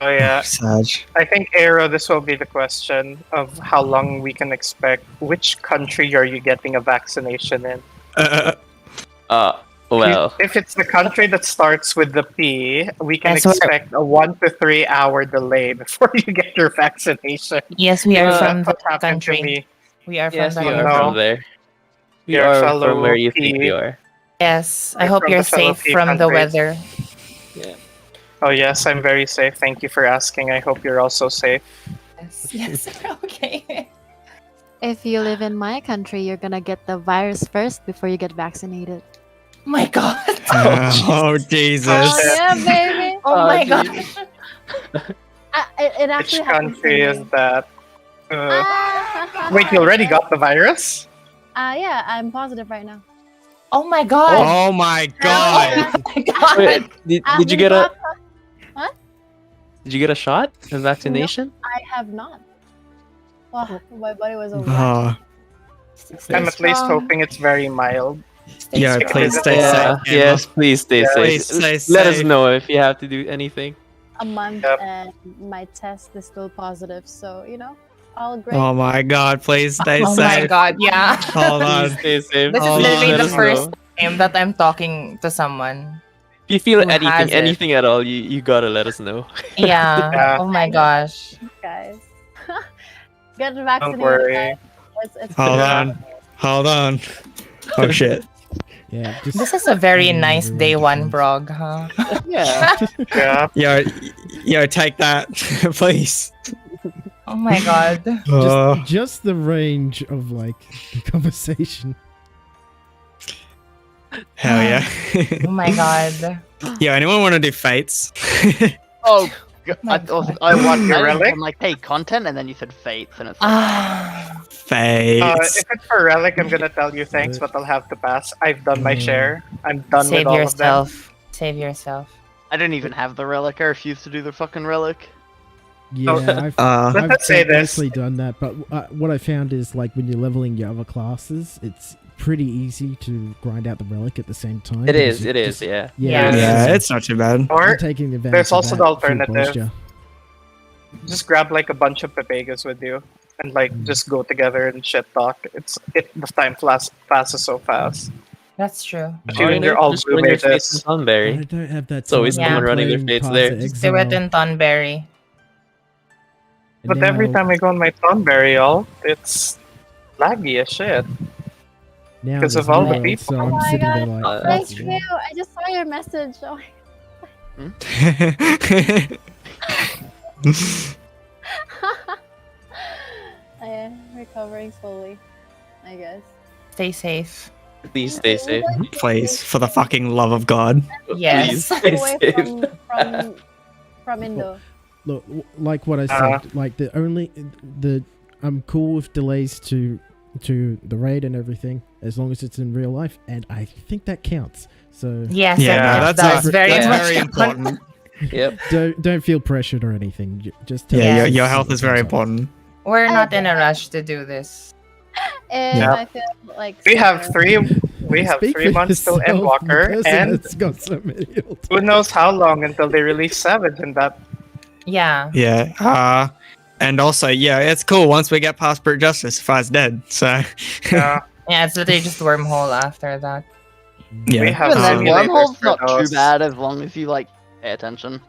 Oh yeah, Sag. I think Aero. This will be the question of how long we can expect. Which country are you getting a vaccination in? Well, If it's the country that starts with the P, we can That's where- expect a 1 to 3 hour delay before you get your vaccination. Yes, we are That's from the what happened to country. me. We are from yes, the we Oh, are country. no. from there. We You're a are fellow from where you think P. we are. Yes, I We're hope from you're the fellow safe P from the countries. weather. Oh yes, I'm very safe. Thank you for asking. I hope you're also safe. Yes, okay. If you live in my country, you're gonna get the virus first before you get vaccinated. My God. Oh, Jesus. Oh yeah, baby. Oh my geez. God. It Which actually happened to country me. is that? Ah, Wait, you already got the virus? yeah, I'm positive right now. Oh my God. Oh my god. Oh my God. Wait, did you get a What? did you get a shot? A vaccination? I have not. Wow, my body was over. Oh, I'm at least hoping it's very mild. yeah, strong. please stay Yeah. safe. Yes, please stay Yeah. safe. Please stay Let us safe. know if you have to do anything. A month Yep. and my test is still positive, so all great. Oh my god, please stay Oh my safe. God, yeah. Hold on. Please stay safe. This is Hold literally on. the Let us first know. time that I'm talking to someone. If you feel Who has it? anything at all, you gotta let us know. Yeah. Yeah. Oh my gosh. Guys, get vaccinated. worry. Guys. It's Hold Yeah. on. Hold on. Oh shit. Yeah, just This is a very nice everyone day one, defends. Brog, huh? Yeah. Yeah. Yo, take that, please. Oh my God. Just the range of like conversation. Hell yeah. Oh my God. Yo, anyone want to do fates? Oh, My I want Your relic? like take content and then you said fates and it's Ah. Fates. If it's for relic, I'm gonna tell you thanks, but I'll have to pass. I've done my share. I'm done Save with all of yourself. Save yourself. I didn't even have the relic. I refused to do the fucking relic. Yeah, I've, Let's I've say this. mostly done that, but what I found is like when you're leveling your other classes, it's pretty easy to grind out the relic at the same time. It because is, you it is, just- yeah. Yeah. Yeah, it's it's not too bad. them. you're Or taking advantage. there's of also that the through alternative. posture. just grab like a bunch of Pepegas with you and like just go together and shit talk. The time passes so fast. That's true. Especially Or, when you're all just blue run your face mages. in Sunberry. I don't have that. It's always time. someone I'm running their playing fates Path there. of Just do it Exile, in Thornberry. and But every now- time I go on my Thornberry, it's laggy as shit. now because there's of all no the world, people. so Oh I'm my sitting there God. like, Thank fuck you. yeah. I just saw your message. Oh, I am recovering slowly, I guess. Stay safe. Please stay safe. Please, for the fucking love of God. Please Yes. stay away safe. from Indo. Look, like what I said, like I'm cool with delays to the raid and everything as long as it's in real life, and I think that counts. So Yes, Yeah, that's very that's much very important. Yep. don't feel pressured or anything. Just tell Yeah, us Yeah. as your soon health as is it very comes up. important. We're not in a rush to do this. And Yeah. I feel like We have Sarah- three. We have Speak 3 for months till yourself, Endwalker, the person and that's got so many who knows how long until they release Savage in that. Yeah. Yeah. And also, yeah, it's cool once we get past Brute Justice. Fire's dead. So Yeah, Yeah, it's literally just wormhole after that. yeah. we have Even then, simulators wormhole's for not too those. bad as long as you like pay attention.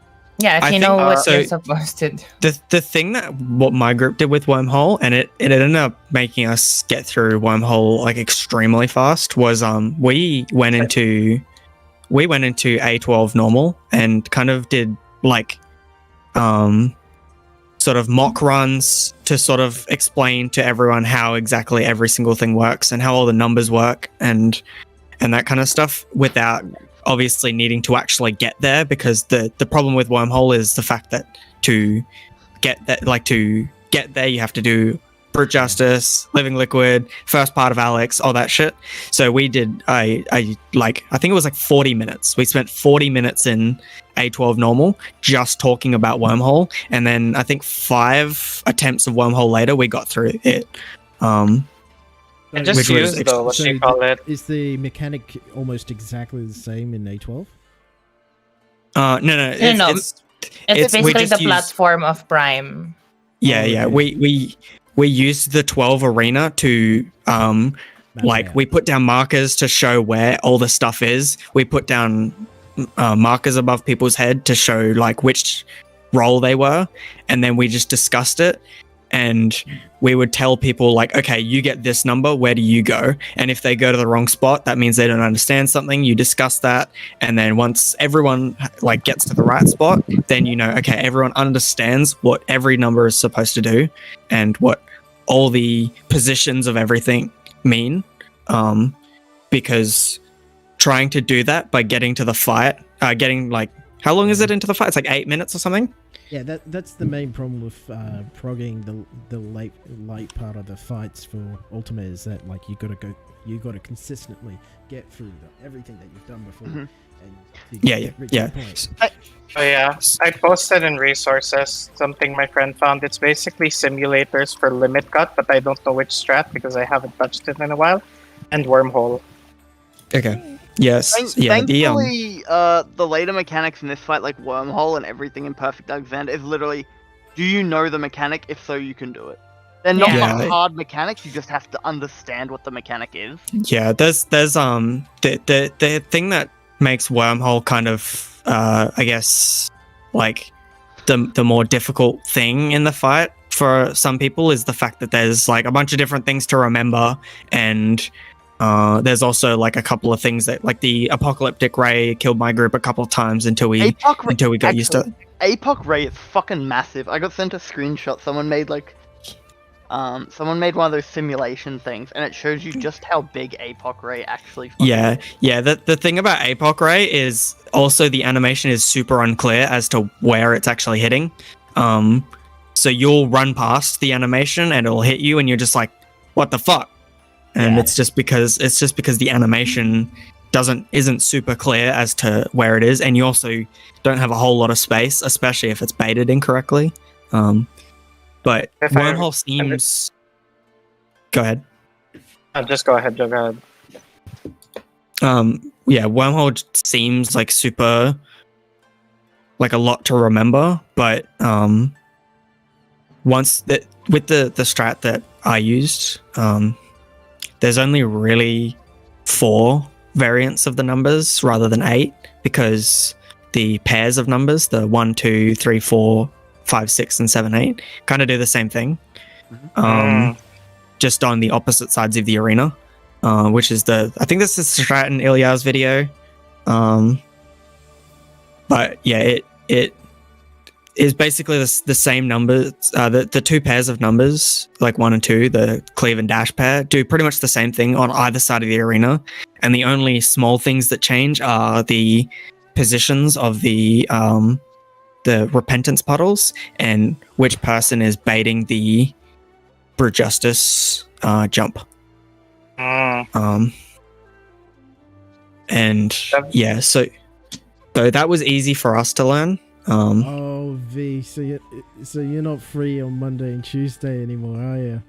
Yeah, if I you think, know what so- you're supposed to do. The thing that what my group did with Wormhole, and it ended up making us get through Wormhole like extremely fast, was we went into A12 normal and kind of did like sort of mock runs to sort of explain to everyone how exactly every single thing works and how all the numbers work and that kind of stuff without obviously needing to actually get there, because the problem with Wormhole is the fact that to get there you have to do Brute Justice, Living Liquid, first part of Alex, all that shit. So we did I think it was like 40 minutes. We spent 40 minutes in A12 normal just talking about Wormhole, and then I think 5 attempts of Wormhole later we got through it. And just Which was use the what so do you call it? Is the mechanic almost exactly the same in A12? No, No. it's It's we basically just the use- platform of Prime. Yeah, Oh, yeah. okay. We used the 12 arena to Map like it out. we put down markers to show where all the stuff is. We put down markers above people's head to show like which role they were, and then we just discussed it. And we would tell people like, okay, you get this number, where do you go? And if they go to the wrong spot, that means they don't understand something. You discuss that, and then once everyone like gets to the right spot, then you know, okay, everyone understands what every number is supposed to do and what all the positions of everything mean. Because trying to do that by getting to the fight, getting like, how long is it into the fight? It's like 8 minutes or something. Yeah, that's the main problem with progging the late part of the fights for Ultimate, is that like you gotta consistently get through everything that you've done before. Mhm. And to Yeah. reach that point. Oh yeah, I posted in resources something my friend found. It's basically simulators for Limit Cut, but I don't know which strat because I haven't touched it in a while. And Wormhole. Okay. Yes. Thankfully, the later mechanics in this fight, like Wormhole and everything in Perfect Alexander, is literally, do you know the mechanic? If so, you can do it. They're not Yeah. hard mechanics. You just have to understand what the mechanic is. Yeah, there's the thing that makes Wormhole kind of I guess like the more difficult thing in the fight for some people is the fact that there's like a bunch of different things to remember, and there's also like a couple of things that like the Apocalyptic Ray killed my group a couple of times until we got used to it. APOC Ray is fucking massive. I got sent a screenshot. Someone made one of those simulation things, and it shows you just how big APOC Ray actually fucking Yeah, is. yeah. The thing about Apoc Ray is also the animation is super unclear as to where it's actually hitting. So you'll run past the animation and it'll hit you, and you're just like, "What the fuck?" And Yeah. it's just because the animation isn't super clear as to where it is, and you also don't have a whole lot of space, especially if it's baited incorrectly. But If Wormhole seems. Go ahead. Just go ahead, Joe. Go ahead. Yeah, Wormhole seems like super, like a lot to remember, but once that with the strat that I used, there's only really 4 variants of the numbers rather than 8, because the pairs of numbers, the 1, 2, 3, 4, 5, 6, and 7, 8, kind of do the same thing. Just on the opposite sides of the arena, which is I think this is strat in Ilya's video. But yeah, is basically the same numbers. The two pairs of numbers, like 1 and 2, the cleave and dash pair, do pretty much the same thing on either side of the arena. And the only small things that change are the positions of the repentance puddles and which person is baiting the Brute Justice jump. And yeah, so that was easy for us to learn. Oh, V, so you're not free on Monday and Tuesday anymore, are you?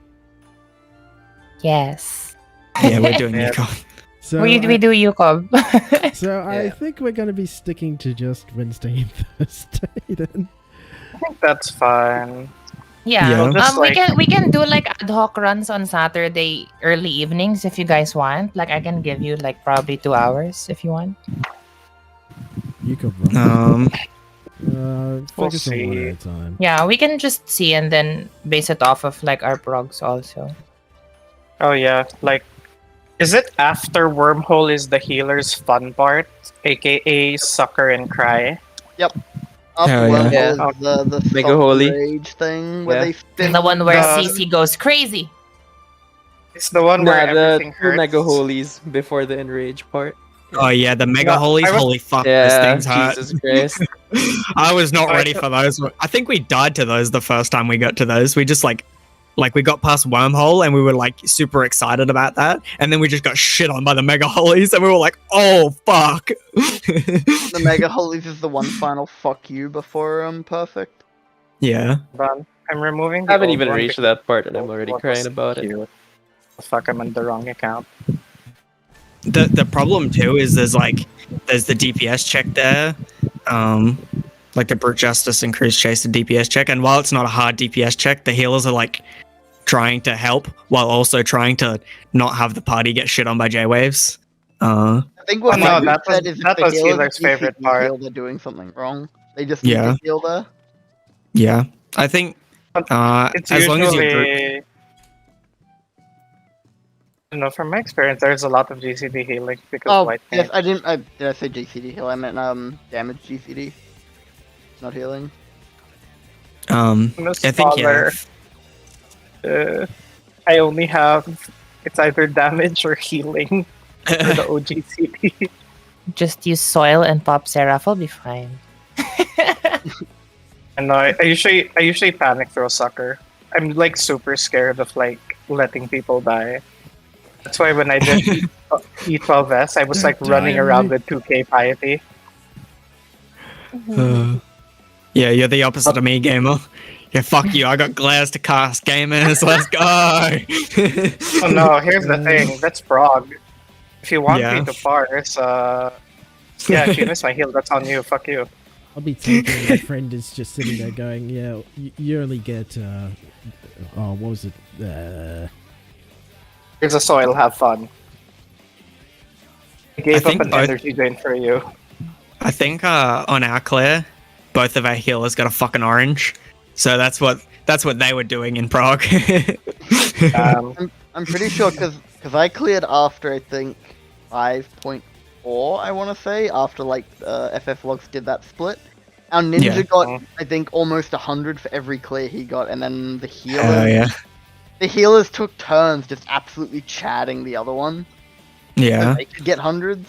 Yes. Yeah, we're doing UCOB. So we do UCOB. So I think we're going to be sticking to just Wednesday and Thursday then. I think that's fine. Yeah. Yeah. Just we can do like ad hoc runs on Saturday early evenings if you guys want. Like I can give you like probably 2 hours if you want. You could run. We'll Focus on one see. at a time. Yeah, we can just see and then base it off of like our progs also. Oh yeah, like, is it after Wormhole is the healer's fun part, aka Sucker and Cry? Yep. After Hell yeah. Wormhole is the Mega soft Holy. rage thing where Yeah. they spin The one where Uh, CC goes crazy. It's the one where Nah, the everything 2 hurts. Mega Holies before the Enrage part. Oh yeah, the Mega No, Holies. I was- Holy fuck, Yeah, this thing's hot. Jesus Christ. I was not I ready thought- for those. I think we died to those the first time we got to those. We just like we got past Wormhole and we were like super excited about that, and then we just got shit on by the Mega Holies, and we were like, oh fuck. The Mega Holies is the one final fuck you before Perfect. Yeah. Hold on, I'm removing. I the haven't old even one reached because that part and the I'm old already one crying was about it. cute. Fuck, I'm on the wrong account. The problem too is there's the DPS check there, like the Brute Justice and Cruise Chase, the DPS check, and while it's not a hard DPS check, the healers are like trying to help while also trying to not have the party get shit on by J-Waves. I think what Oh, no, Mike that was- said is if that the was healer's Healer's favorite DPS part. heal, they're doing something wrong. They just need Yeah. to heal there. Yeah, I think It's as long as you're usually. I don't know, from my experience, there's a lot of GCD healing because Oh, White yes, can't. I didn't. Did I say GCD heal? I meant damage GCD, not healing. I'm a I think yeah. scholar. I only have it's either damage or healing for the OGCD. Just use soil and pop Seraph will be fine. And I usually panic throw Sucker. I'm like super scared of like letting people die. That's why when I did E12S, I was like running around with 2k piety. Yeah, you're the opposite of me, gamer. Yeah, fuck you. I got glares to cast, gamers. Let's go. Oh no, here's the thing. That's prog. If you want Yeah. me to parse, yeah, if you miss my heal, that's on you. Fuck you. I'll be taking my friend is just sitting there going, yeah, you only get, what was it? Here's a soil. Have fun. I gave up think an both- energy drain for you. I think on our clear, both of our healers got a fucking orange. So that's what they were doing in Prague. I'm pretty sure because I cleared after I think 5.4. I want to say after like FF Logs did that split. Our ninja Yeah. got I think almost 100 for every clear he got, and then the healers. Oh yeah. The healers took turns just absolutely chatting the other one. So Yeah. they could get hundreds.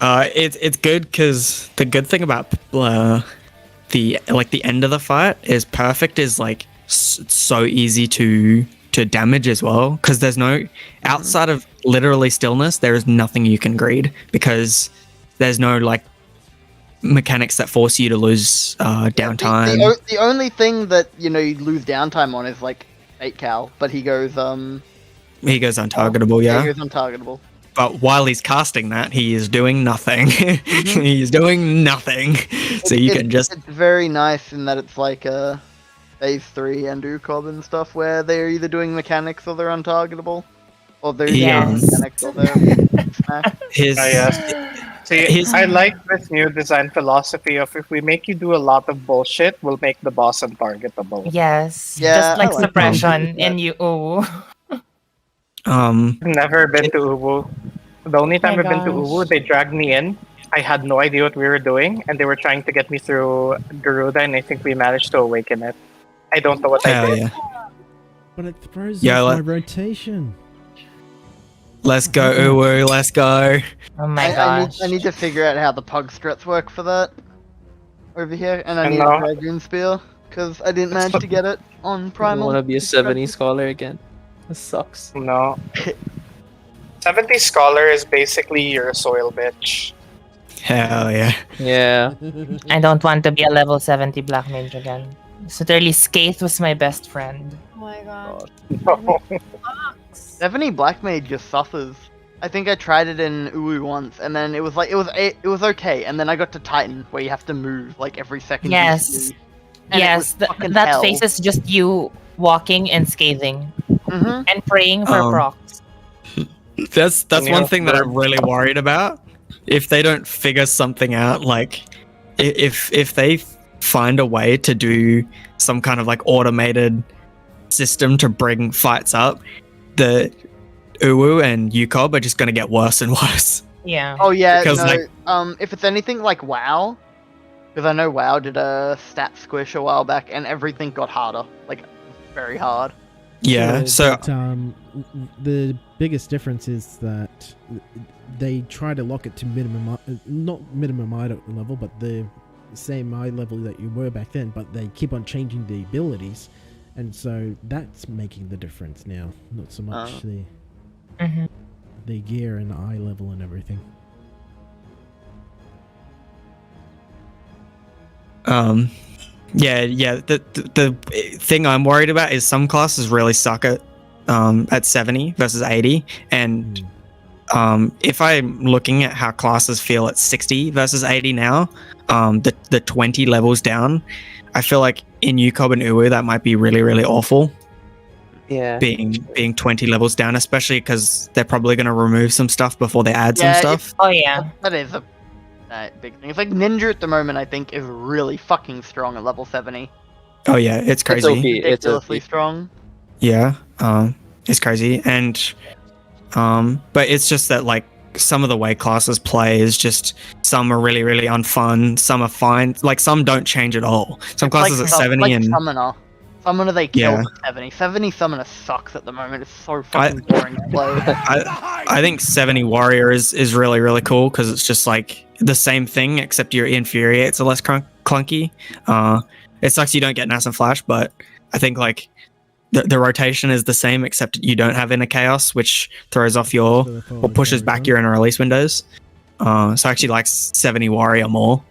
It's good because the good thing about the end of the fight is Perfect is like so easy to damage as well because there's no outside of literally stillness there is nothing you can greed because there's no like mechanics that force you to lose downtime. The only thing that you lose downtime on is like 8 cal, but he goes He goes untargetable, yeah. he goes untargetable. But while he's casting that, he is doing nothing. He's doing nothing. So you can just It's very nice in that it's like a phase 3 and UCOB and stuff where they're either doing mechanics or they're untargetable. Or they're Yeah. doing mechanics or they're smack. his See, His- I like this new design philosophy of if we make you do a lot of bullshit, we'll make the boss untargetable. Yes. Yeah, just like I like suppression that. in you. Oh. I've never been to Uwu. The only time My I've been to gosh. Uwu, they dragged me in. I had no idea what we were doing, and they were trying to get me through Garuda, and I think we managed to awaken it. I don't know what I Hell did. yeah. But it throws Yeah, off my like- rotation. Let's go, Uwu, let's go. Oh my I gosh. need to figure out how the pug struts work for that over here, and I I need know. a Dragoon Spear because I didn't manage to get it on I Primal. want to be a 70 scholar again. This sucks. No. 70 Scholar is basically your soil bitch. Hell yeah. Yeah. I don't want to be a level 70 Black Mage again. Literally, Skaith was my best friend. Oh my god. 70 Black Mage just suffers. I think I tried it in Uwu once, and then it was okay, and then I got to Titan, where you have to move like every second. Yes. And it Yes, was fucking that hell. phase is just you walking and scathing Mhm. and praying for procs. That's Yeah. one thing that I'm really worried about. If they don't figure something out, like if they find a way to do some kind of like automated system to bring fights up, the Uwu and Ukob are just gonna get worse and worse. Yeah. Oh yeah, Because, no. like- If it's anything like WoW, because I know WoW did a stat squish a while back, and everything got harder, like very hard. Yeah. Sure, So but, the biggest difference is that they try to lock it to minimum, not minimum eye level, but the same eye level that you were back then. But they keep on changing the abilities, and so that's making the difference now. Not so much Mhm. the gear and the eye level and everything. yeah. The thing I'm worried about is some classes really suck at 70 versus 80, and if I'm looking at how classes feel at 60 versus 80 now, the 20 levels down, I feel like in Ukob and Uwu that might be really, really awful. Yeah. Being 20 levels down, especially because they're probably going to remove some stuff before they add some Yeah, stuff. Oh yeah. That is a big thing. It's like Ninja at the moment. I think is really fucking strong at level 70. Oh yeah, it's crazy. It's okay. It's Ridiculously okay. strong. Yeah, it's crazy, and but it's just that like some of the way classes play is just some are really, really unfun, some are fine, like some don't change at all. Some classes like, at 70 like and Summoner they killed Yeah. at 70. 70 Summoner sucks at the moment. It's so fucking boring to play. I think 70 Warrior is really, really cool because it's just like the same thing except your infuriates are less clunky. It sucks you don't get Nass and Flash, but I think like the rotation is the same except you don't have Inner Chaos, which throws off your or pushes back your inner release windows. So I actually like 70 Warrior more.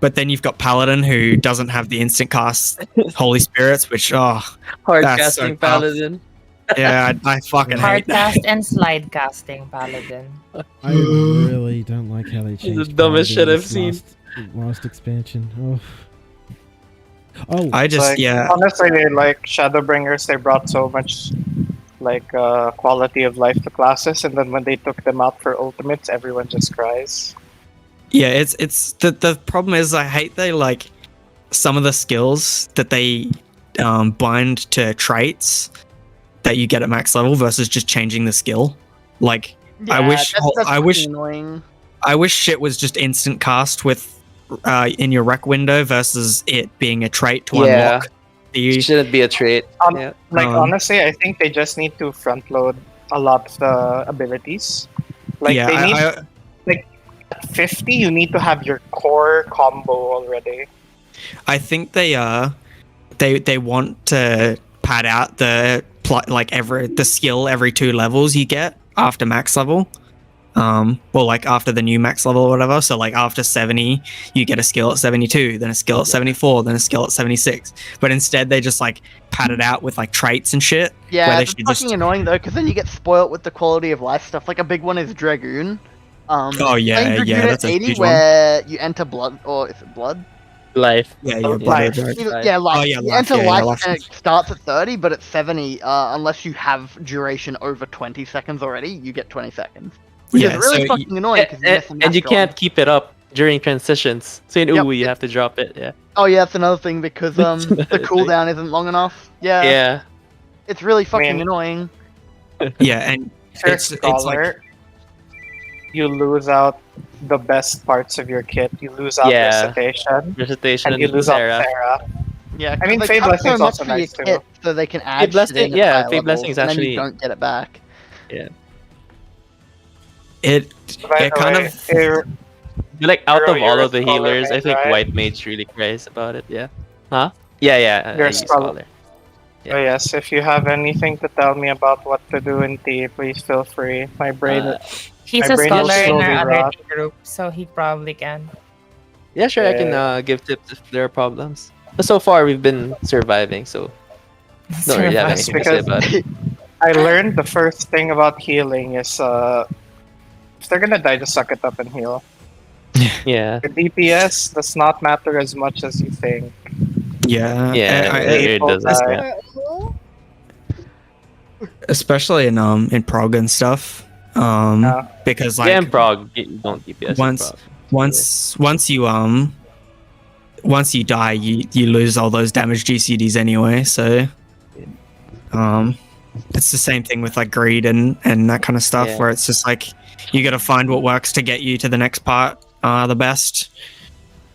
But then you've got Paladin who doesn't have the instant cast Holy Spirits, which Hard that's so casting tough. paladin. Yeah, I fucking Hard hate that. cast and slide casting paladin. I really don't like how they changed. the dumbest shit Paladin I've this seen. Last expansion. Oh, I just Like, yeah. honestly, like Shadowbringers, they brought so much like quality of life to classes, and then when they took them out for ultimates, everyone just cries. Yeah, it's the problem is I hate they like some of the skills that they bind to traits that you get at max level versus just changing the skill. Like I wish Annoying. I wish shit was just instant cast with in your rec window versus it being a trait to Yeah. unlock. It shouldn't be a trait. Yeah. Honestly, I think they just need to front load a lot of the abilities. Like yeah, they need at 50, you need to have your core combo already. I think they want to pad out the the skill every 2 levels you get after max level. Well, like after the new max level or whatever. So like after 70, you get a skill at 72, then a skill at 74, then a skill at 76. But instead, they just like pad it out with like traits and shit. Yeah, where they it's should fucking annoying though, because then you get spoilt with the quality of life stuff. Like a big one is Dragoon. Oh yeah, playing Dragoon yeah, at that's a 80 huge one. where you enter blood, or is it blood? Life. Yeah, you're Life. Yeah, life. Oh, yeah, you life, enter yeah, life, life. and it starts at 30, but at 70, unless you have duration over 20 seconds already, you get 20 seconds. Which Yeah, is really so fucking annoying because you're missing And you that can't job. keep it up during transitions. So in Yep. Uwu, you have to drop it. Yeah. Oh yeah, that's another thing because the another thing. cooldown isn't long enough. Yeah, Yeah. it's really fucking mean- annoying. Yeah, and First it's like scholar. you lose out the best parts of your kit. You lose out Yeah. recitation, Recitation and you lose out Sarah. Sarah. Yeah, I mean, they Fade cut Blessing so is much also for your nice too. kit so they can add shit Blessing, in at yeah, higher Fade levels, Blessing is and then actually- you don't get it back. It By it the kind way, of Like out Hero, of all you're a of the scholar, healers, I right? think White Mage really cries about it. Yeah. Huh? Yeah. You're I a use scholar. Scholar. Oh yes, if you have anything to tell me about what to do in T, please feel free. My brain, He's my a brain will scholar in slowly our other rot. T group, so he probably can. Yeah, sure. I can Yeah. give tips if there are problems. But so far, we've been surviving, so don't really have That's anything to say because about it. I learned the first thing about healing is if they're gonna die, just suck it up and heal. Yeah. The DPS does not matter as much as you think. yeah. Yeah, it People doesn't. die. Yeah. Especially in prog and stuff. Because like Yeah, in prog, don't DPS in once prog. once you die, you lose all those damage GCDs anyway. So it's the same thing with like greed and that kind of stuff, Yeah. where it's just like you got to find what works to get you to the next part the best.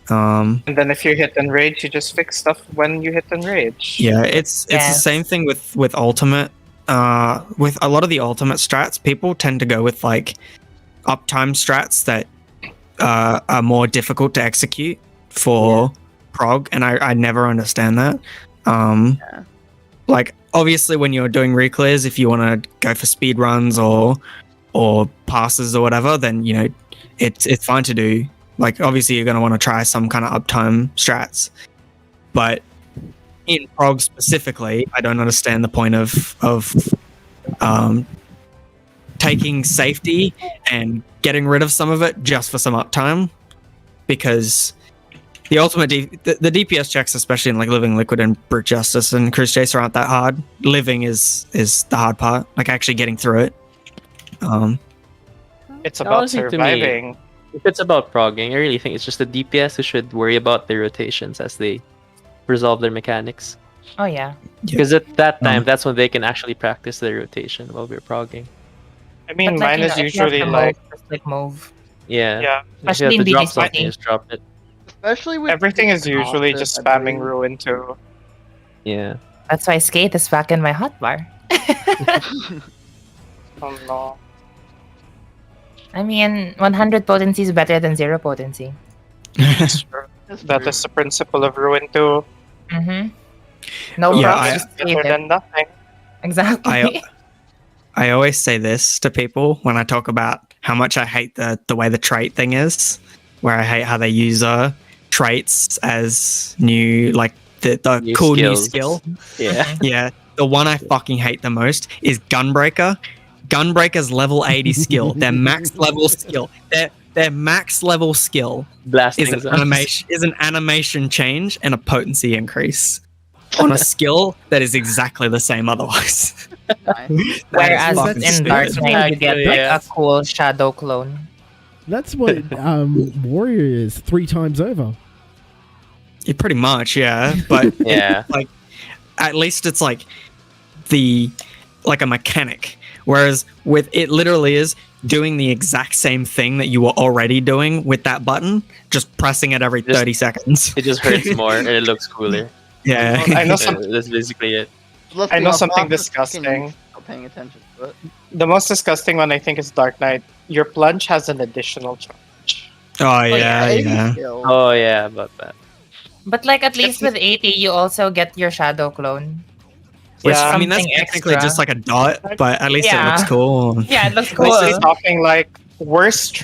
And then if you hit and rage, you just fix stuff when you hit and rage. Yeah, it's the same thing with ultimate. With a lot of the ultimate strats, people tend to go with like uptime strats that are more difficult to execute for prog, and I never understand that. Like obviously when you're doing reclears, if you want to go for speed runs or passes or whatever, then you know it's fine to do. Like obviously you're going to want to try some kind of uptime strats, but in prog specifically, I don't understand the point of taking safety and getting rid of some of it just for some uptime, because the ultimate the DPS checks, especially in like Living Liquid and Brute Justice and Cruise Chaser, aren't that hard. Living is the hard part, like actually getting through it. It's about Honestly, to me, surviving. if it's about progging, I really think it's just the DPS who should worry about their rotations as they resolve their mechanics. Oh yeah. Because at that time, that's when they can actually practice their rotation while we're progging. I mean, But, like, mine you is know, if you have usually to like move, just like move. Yeah. yeah. If you have Especially to in drop BGCC. something, just drop it. Especially with Everything is usually classes, just I spamming believe. ruin too. Yeah. That's why skate is back in my hotbar. Oh no. I mean, 100 potency is better than 0 potency. That's true. That is the principle of ruin too. Mm-hmm. No Yeah, procs, I- just Better save it. than nothing. Exactly. I always say this to people when I talk about how much I hate the way the trait thing is, where I hate how they use traits as new, like the New cool new skills. skill. Yeah. Yeah, the one I fucking hate the most is Gunbreaker. Gunbreaker's level 80 skill, their max level skill, their max level skill Blasting is zones. an animation change and a potency increase on a skill that is exactly the same otherwise. That is Whereas fucking in stupid. Dark Knight, you get like Yeah. a cool shadow clone. That's what Warrior is 3 times over. Yeah, pretty much, yeah. But Yeah. like at least it's like like a mechanic. Whereas with it literally is doing the exact same thing that you were already doing with that button, just pressing it every 30 seconds. It just hurts more and it looks cooler. Yeah. I know some. That's basically it. Let's I be know honest, something half the disgusting. fucking not paying attention to it. The most disgusting one I think is Dark Knight. Your plunge has an additional charge. Oh yeah, 80 yeah. skill. Oh yeah, about that. But like at least with 80, you also get your shadow clone. Which Yeah. I mean that's Something technically extra. just like a dot, but at least it Yeah. looks cool. Yeah, it looks cool. Mostly talking like worst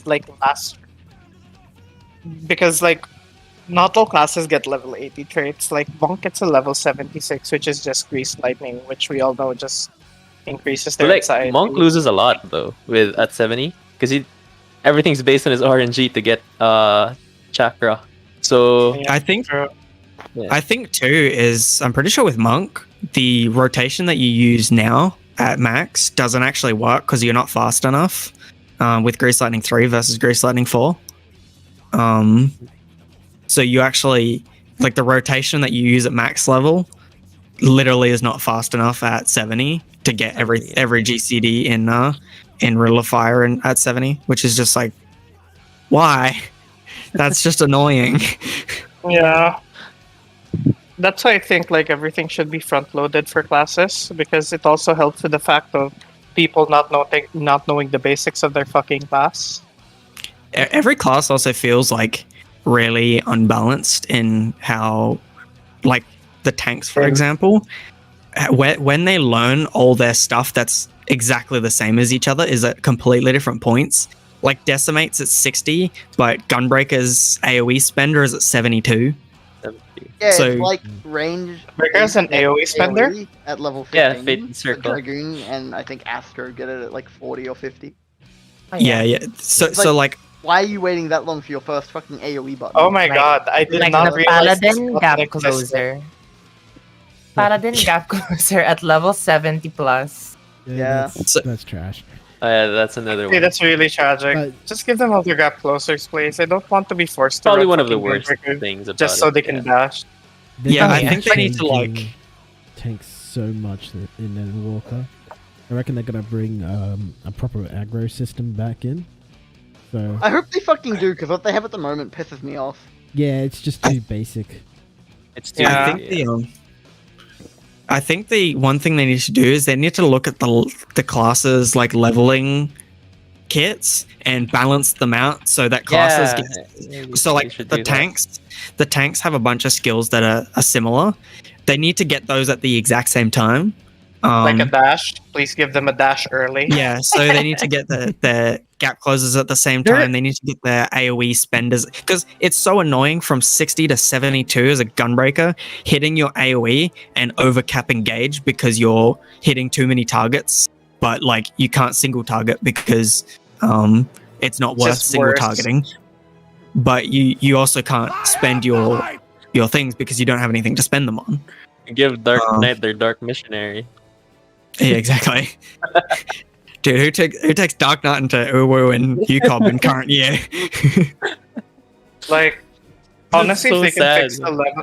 like last. Because like not all classes get level 80 traits. Like Monk gets a level 76, which is just Grease Lightning, which we all know just increases But their like anxiety. Monk loses a lot though with at 70 because everything's based on his RNG to get chakra. So Yeah, I think true. I think too is I'm pretty sure with Monk the rotation that you use now at max doesn't actually work because you're not fast enough with Grease Lightning 3 versus Grease Lightning 4. So you actually like the rotation that you use at max level literally is not fast enough at 70 to get every GCD in in Rill of Fire and at 70, which is just like, why? That's just annoying. Yeah. That's why I think like everything should be front loaded for classes, because it also helps with the fact of people not knowing the basics of their fucking class. Every class also feels like really unbalanced in how, like the tanks, for example, when they learn all their stuff that's exactly the same as each other is at completely different points. Like Decimate's at 60, but Gunbreaker's AoE spender is at 72. Yeah, So- it's like range. Breaker's an AoE spender? At level 15. Yeah, Fate and The Circle. Dragoon and I think Astro get it at like 40 or 50. Oh, Yeah. So It's so like Why are you waiting that long for your first fucking AoE button? Oh my Like- god, I did Like not the realize this Paladin button Gap existed. Closer. Paladin Gap Closer at level 70 plus. Yeah. That's trash. That's another Okay, one. that's really tragic. But- Just give them all their gap closers, please. I don't want to be forced to Probably run one of the fucking worst Gunbreaker things about just so it, they can yeah. dash. They've Yeah, been I think they need to, like- changing tanks so much in Endwalker. I reckon they're gonna bring a proper aggro system back in. So I hope they fucking do, because what they have at the moment pisses me off. yeah, it's just too basic. It's too Yeah. I think the one thing they need to do is they need to look at the classes like leveling kits and balance them out so that classes get, so like the tanks have a bunch of skills that are similar. They need to get those at the exact same time. Like a dash. Please give them a dash early. Yeah, so they need to get the gap closers at the same time. They need to get their AoE spenders, because it's so annoying from 60 to 72 as a Gunbreaker, hitting your AoE and overcap engage because you're hitting too many targets, but like you can't single target because it's not worth just single worse. targeting. But you also can't spend your things because you don't have anything to spend them on. Give Dark Knight their Dark Missionary. Yeah, exactly. Dude, who takes Dark Knight into Uwu and UCOB in current year? Like, honestly, so if sad.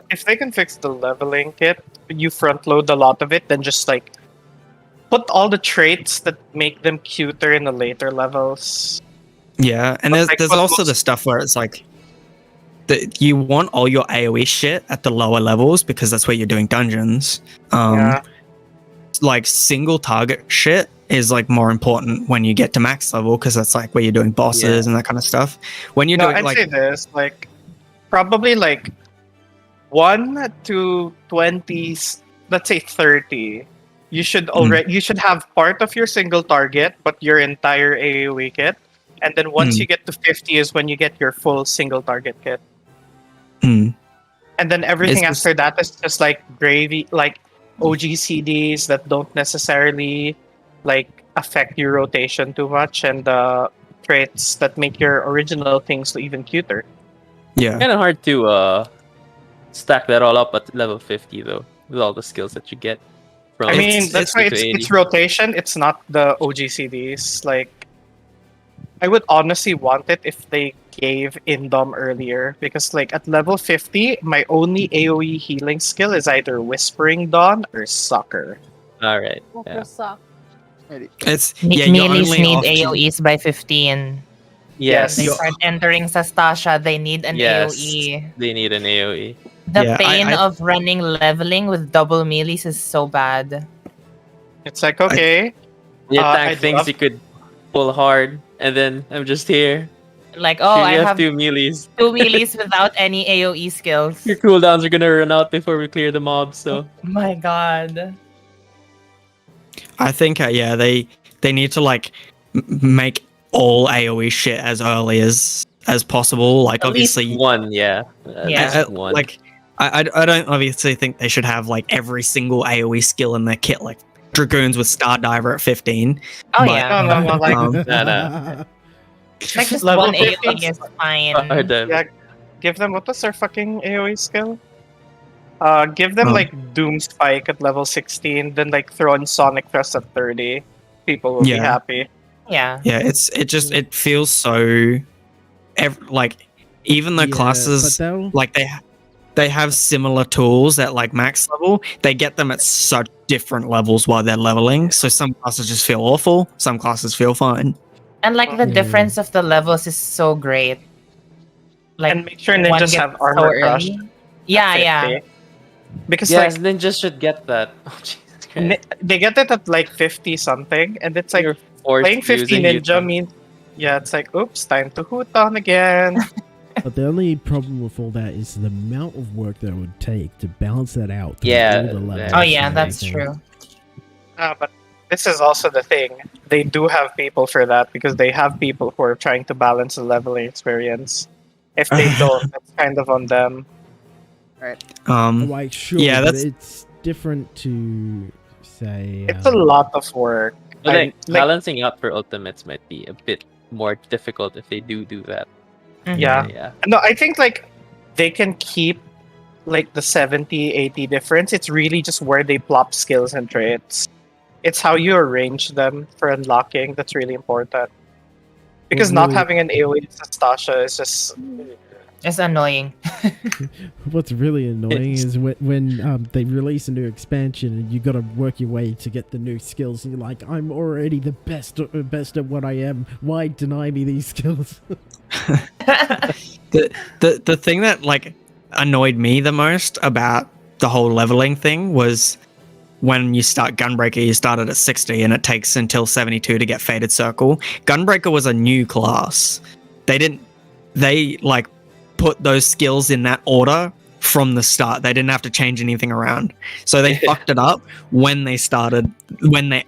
if they can fix the leveling kit, you front load a lot of it, then just like put all the traits that make them cuter in the later levels. Yeah, and But, like, there's what also most- the stuff where it's like you want all your AoE shit at the lower levels because that's where you're doing dungeons. Yeah. Like single target shit is like more important when you get to max level because that's like where you're doing bosses and that kind of stuff. When you're No, doing I'd like say this, like, probably like 1 to 20, let's say 30. You should you should have part of your single target, but your entire AoE kit. And then once you get to 50 is when you get your full single target kit. mm, And then everything Is this- after that is just like gravy, like OGCDs that don't necessarily like affect your rotation too much, and traits that make your original things even cuter. yeah. Kind of hard to stack that all up at level 50 though, with all the skills that you get. From I mean, that's 60 why to it's 80. rotation. It's not the OGCDs. Like, I would honestly want it if they gave Indom earlier, because like at level 50, my only AoE healing skill is either Whispering Dawn or Sucker. All right. What Yeah. will suck? It's yeah, you're Melees only need off- AoEs by 15. Yes. They start entering Sastasha, they need an Yes. AoE. They need an AoE. The Yeah, pain I- of running leveling with double melees is so bad. It's like, okay, You attack I'd things love- you could pull hard, and then I'm just here. Like, oh, you I have two melees. two melees without any AoE skills. Your cooldowns are gonna run out before we clear the mob, so My god. I think yeah, they need to like make all AoE shit as early as possible. Like at obviously least one, yeah. At Yeah. least one. like I don't obviously think they should have like every single AoE skill in their kit, like Dragoons with Star Diver at 15. Oh But- yeah. no, like no. Like just level one 50 AoE is fine. yeah, give them what was their fucking AoE skill? Give them Oh. like Doom Spike at level 16, then like throw in Sonic Thrust at 30. People will be Yeah. happy. Yeah. Yeah, it feels so like even the Yeah, classes but they'll- like they have similar tools at like max level, they get them at such different levels while they're leveling. So some classes just feel awful, some classes feel fine. And like the difference of the levels is so great. Like And make sure one ninjas gets have armor crush. early. Yeah, yeah. 50. Because Yes, like ninjas should get that. Oh, Jesus Christ. they get it at like 50 something, and it's like You're forced playing 50 using ninja Utah. means it's like oops, time to hoot on again. But the only problem with all that is the amount of work that it would take to balance that out. through Yeah, all the levels Oh yeah, and that's everything. true. But this is also the thing. They do have people for that because they have people who are trying to balance the leveling experience. If they don't, that's kind of on them. Like, sure, yeah, but that's it's different to say. It's a lot of work. But like, like- balancing out for ultimates might be a bit more difficult if they do that. Yeah. Yeah. No, I think like they can keep like the 70-80 difference. It's really just where they plop skills and traits. It's how you arrange them for unlocking that's really important. Because not Really- having an AoE Stasha is just It's annoying. What's really annoying is when they release a new expansion and you got to work your way to get the new skills, and you're like, I'm already the best at what I am. Why deny me these skills? the thing that like annoyed me the most about the whole leveling thing was when you start Gunbreaker, you started at 60 and it takes until 72 to get Fated Circle. Gunbreaker was a new class. They like put those skills in that order from the start. They didn't have to change anything around. So they fucked it up when they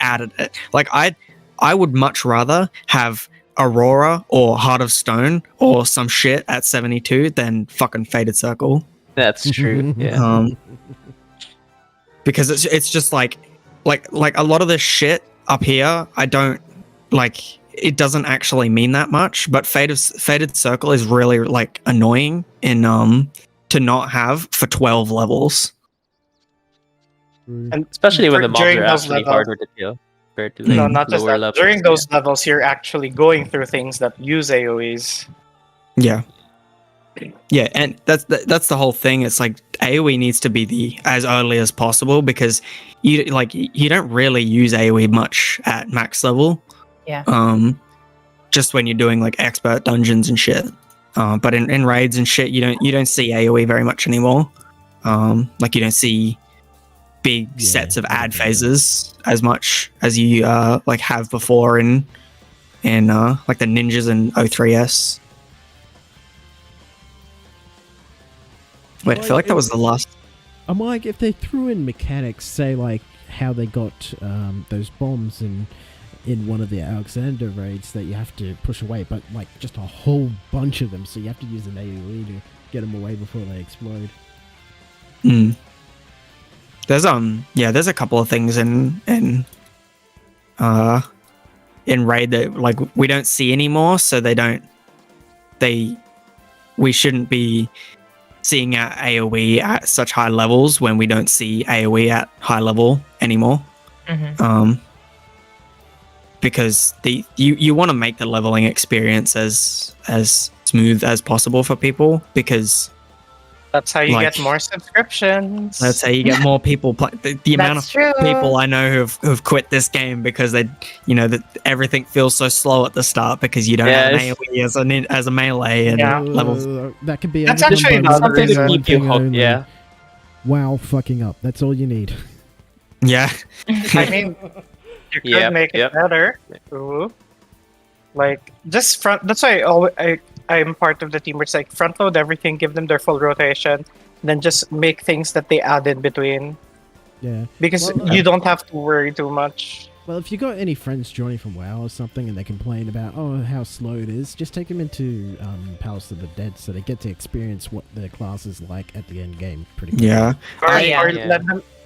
added it. Like I would much rather have Aurora or Heart of Stone or some shit at 72 than fucking Fated Circle. That's true. Yeah. Because it's just like a lot of this shit up here, I don't like. It doesn't actually mean that much, but Fated Circle is really like annoying in to not have for 12 levels. and Especially when the mobs during are those actually levels- harder to kill compared to No, the not just lower that. levels. During those levels, you're actually going through things that use AoEs. Yeah. Yeah, and that's the whole thing. It's like AoE needs to be as early as possible because you don't really use AoE much at max level. Yeah. Just when you're doing like expert dungeons and shit. But in raids and shit, you don't see AoE very much anymore. Like you don't see big sets of ad phases as much as you like have before in like the ninjas and O3S. Wait, I feel like that was the last. I'm like, if they threw in mechanics, say like how they got those bombs in one of the Alexander raids that you have to push away, but like just a whole bunch of them, so you have to use an AoE to get them away before they explode. There's there's a couple of things in raid that like we don't see anymore, so we shouldn't be seeing our AoE at such high levels when we don't see AoE at high level anymore. Because you want to make the leveling experience as smooth as possible for people, because That's how you Like- get more subscriptions. that's how you get more people play. The amount That's of true. people I know who've quit this game because that everything feels so slow at the start because you don't have an AoE as a melee and Yeah. levels. That could be That's overcome actually by another one reason. thing Keep you hooked, only. yeah. WoW fucking up. That's all you need. Yeah. I mean, you could Yep, make it yep. better. Ooh. Like just front. That's why I'm part of the team where it's like front load everything, give them their full rotation, then just make things that they add in between. Yeah. Because Well, you don't have to worry too much. Well, if you got any friends joining from WoW or something and they complain about how slow it is, just take them into Palace of the Dead so they get to experience what their class is like at the end game. Pretty quickly. Yeah. Or, yeah. or Yeah.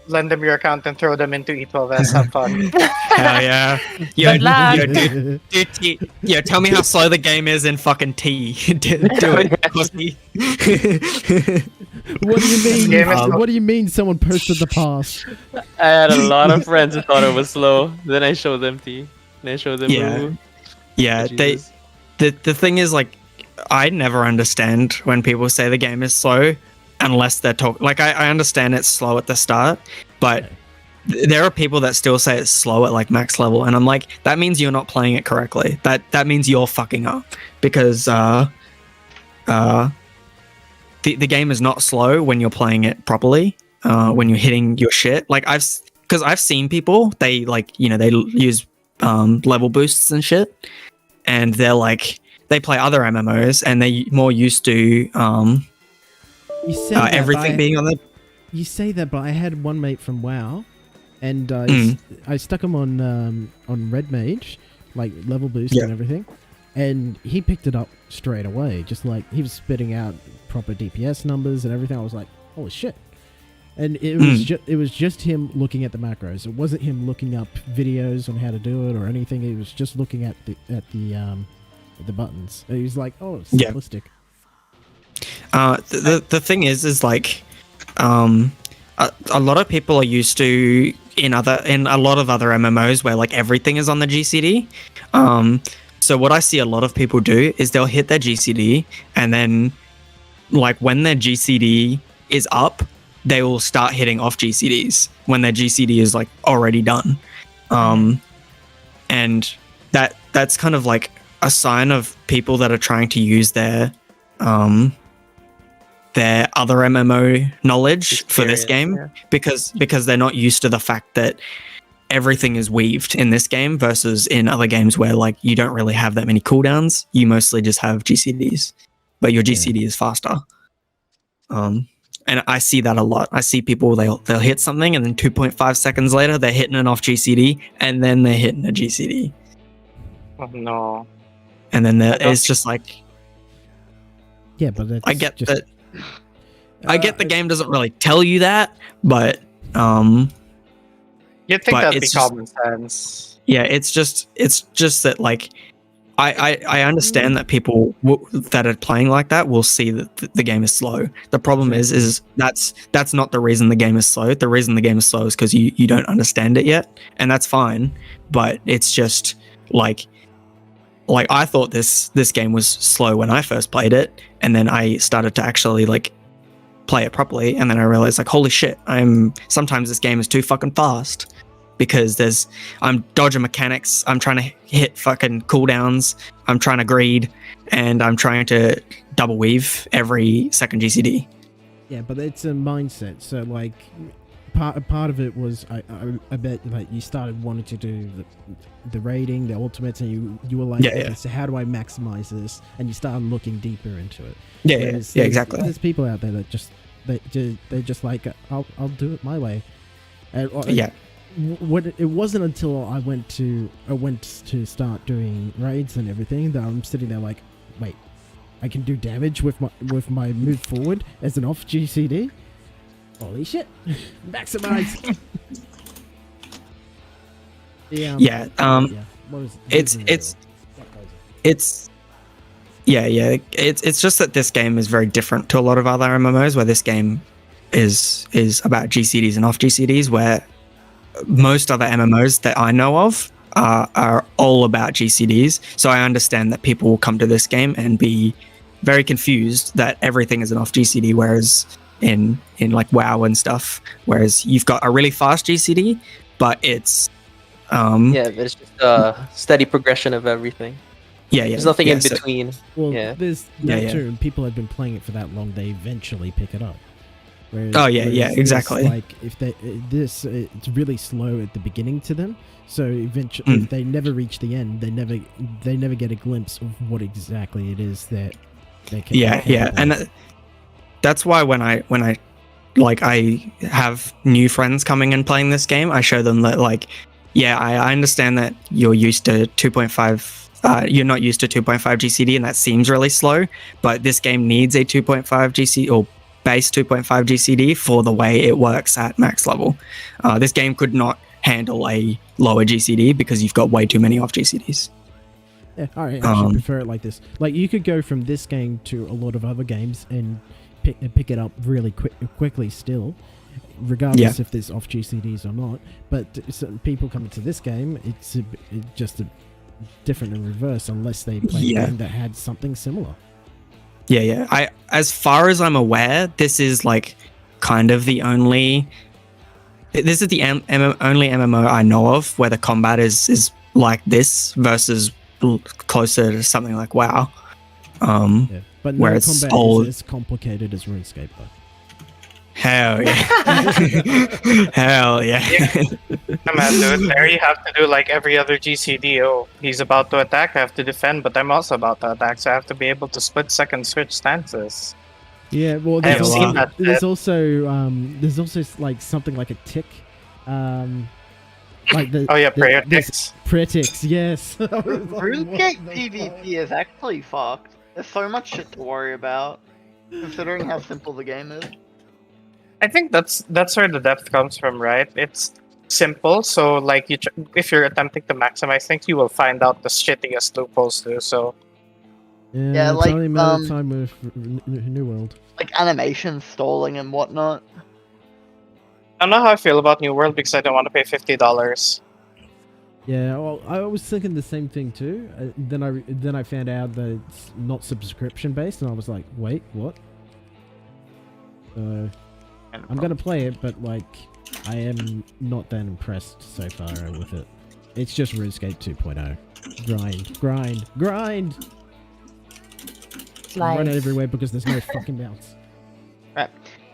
lend them your account and throw them into E12S. Have fun. Hell yeah. Yo, Good luck. dude, tell me how slow the game is in fucking T. do it, pussy. What do you mean? Game is- What do you mean? Someone posted the pass? I had a lot of friends who thought it was slow. Then I showed them T. Then I showed them Yeah. Moo. Yeah, Jesus. the thing is, like, I never understand when people say the game is slow unless they're talking. Like, I understand it's slow at the start, but there are people that still say it's slow at like max level, and I'm like, that means you're not playing it correctly. That means you're fucking up, because the game is not slow when you're playing it properly. When you're hitting your shit, like I've seen people, they like, they use level boosts and shit, and they're like, they play other MMOs and they're more used to You say that, everything being on the. You say that, but I had one mate from WoW, and I stuck him on Red Mage, like level boost and everything, and he picked it up straight away. Just like he was spitting out proper DPS numbers and everything. I was like, holy shit! And it was just him looking at the macros. It wasn't him looking up videos on how to do it or anything. He was just looking at the buttons. And he was like, oh, it's simplistic. The thing is like, a lot of people are used to in a lot of other MMOs where like everything is on the GCD. So what I see a lot of people do is they'll hit their GCD, and then like when their GCD is up, they will start hitting off GCDs when their GCD is like already done. And that's kind of like a sign of people that are trying to use their other MMO knowledge for this game, because they're not used to the fact that everything is weaved in this game versus in other games where like you don't really have that many cooldowns. You mostly just have GCDs, but your GCD is faster. And I see that a lot. I see people, they'll hit something, and then 2.5 seconds later they're hitting an off GCD, and then they're hitting a GCD. Oh no. And then it's just like, yeah, but that's I get just, that. I get the game doesn't really tell you that, but You'd think but that'd be it's just- common sense. yeah, it's just that like I understand that people that are playing like that will see that the game is slow. The problem is that's not the reason the game is slow. The reason the game is slow is because you don't understand it yet, and that's fine. But it's just like I thought this game was slow when I first played it, and then I started to actually like play it properly, and then I realized like, holy shit, sometimes this game is too fucking fast. Because I'm dodging mechanics, I'm trying to hit fucking cooldowns, I'm trying to greed, and I'm trying to double weave every second GCD. Yeah, but it's a mindset. So like, part of it was I bet like you started wanting to do the raiding, the ultimates, and you were like, okay, so how do I maximize this? And you started looking deeper into it. Yeah, exactly. There's people out there that they're just like, I'll do it my way. And, it wasn't until I went to start doing raids and everything that I'm sitting there like, wait, I can do damage with my move forward as an off GCD. Holy shit! Maximize. It's just that this game is very different to a lot of other MMOs, where this game is about GCDs and off GCDs, where most other MMOs that I know of are all about GCDs. So I understand that people will come to this game and be very confused that everything is an off GCD, whereas in like WoW and stuff, whereas you've got a really fast GCD, but it's but it's just a steady progression of everything. There's nothing in between. Well, there's that too, and people have been playing it for that long, they eventually pick it up. Whereas, exactly. Like if it's really slow at the beginning to them, so eventually if they never reach the end, they never get a glimpse of what exactly it is that they can. And that's why when I like I have new friends coming and playing this game, I show them that like, I understand that you're used to 2.5. You're not used to 2.5 GCD, and that seems really slow. But this game needs a 2.5 GCD or base 2.5 GCD for the way it works at max level. This game could not handle a lower GCD because you've got way too many off GCDs. Yeah, I actually prefer it like this. Like you could go from this game to a lot of other games and pick it up really quickly still, regardless if there's off GCDs or not. But some people coming to this game, it's just different in reverse, unless they play a game that had something similar. As far as I'm aware, this is like kind of the only This is the only MMO I know of where the combat is like this versus closer to something like WoW. Yeah. But no where it's combat all- is as complicated as RuneScape, though. Hell yeah. Hell yeah. Come on, dude. There you have to do like every other GCD. Oh, he's about to attack, I have to defend, but I'm also about to attack, so I have to be able to split second switch stances. Yeah, well, I have seen that. there's also like something like a tick, like the Oh yeah, prayer this- ticks. prayer ticks, yes. RuneScape PvP is actually fucked. There's so much shit to worry about, considering how simple the game is. I think that's where the depth comes from, right? It's simple, so like if you're attempting to maximize things, you will find out the shittiest loopholes too. So Yeah, it's like, only a matter of time with New World. Like animation stalling and whatnot. I don't know how I feel about New World because I don't want to pay $50. Yeah, well, I was thinking the same thing too. Then I found out that it's not subscription based, and I was like, wait, what? So I'm gonna play it, but like, I am not that impressed so far with it. It's just RuneScape 2.0. Grind. Run it everywhere because there's no fucking bounce. Right.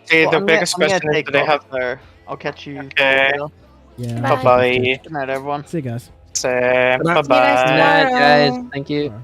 See, Well, the I'm biggest gonna question is, take do they off have? there. I'll catch you. Okay. later. Yeah. Bye. Bye-bye. Good night, everyone. See you guys. Bye guys bye. Good night, guys. tomorrow. Thank you. Bye.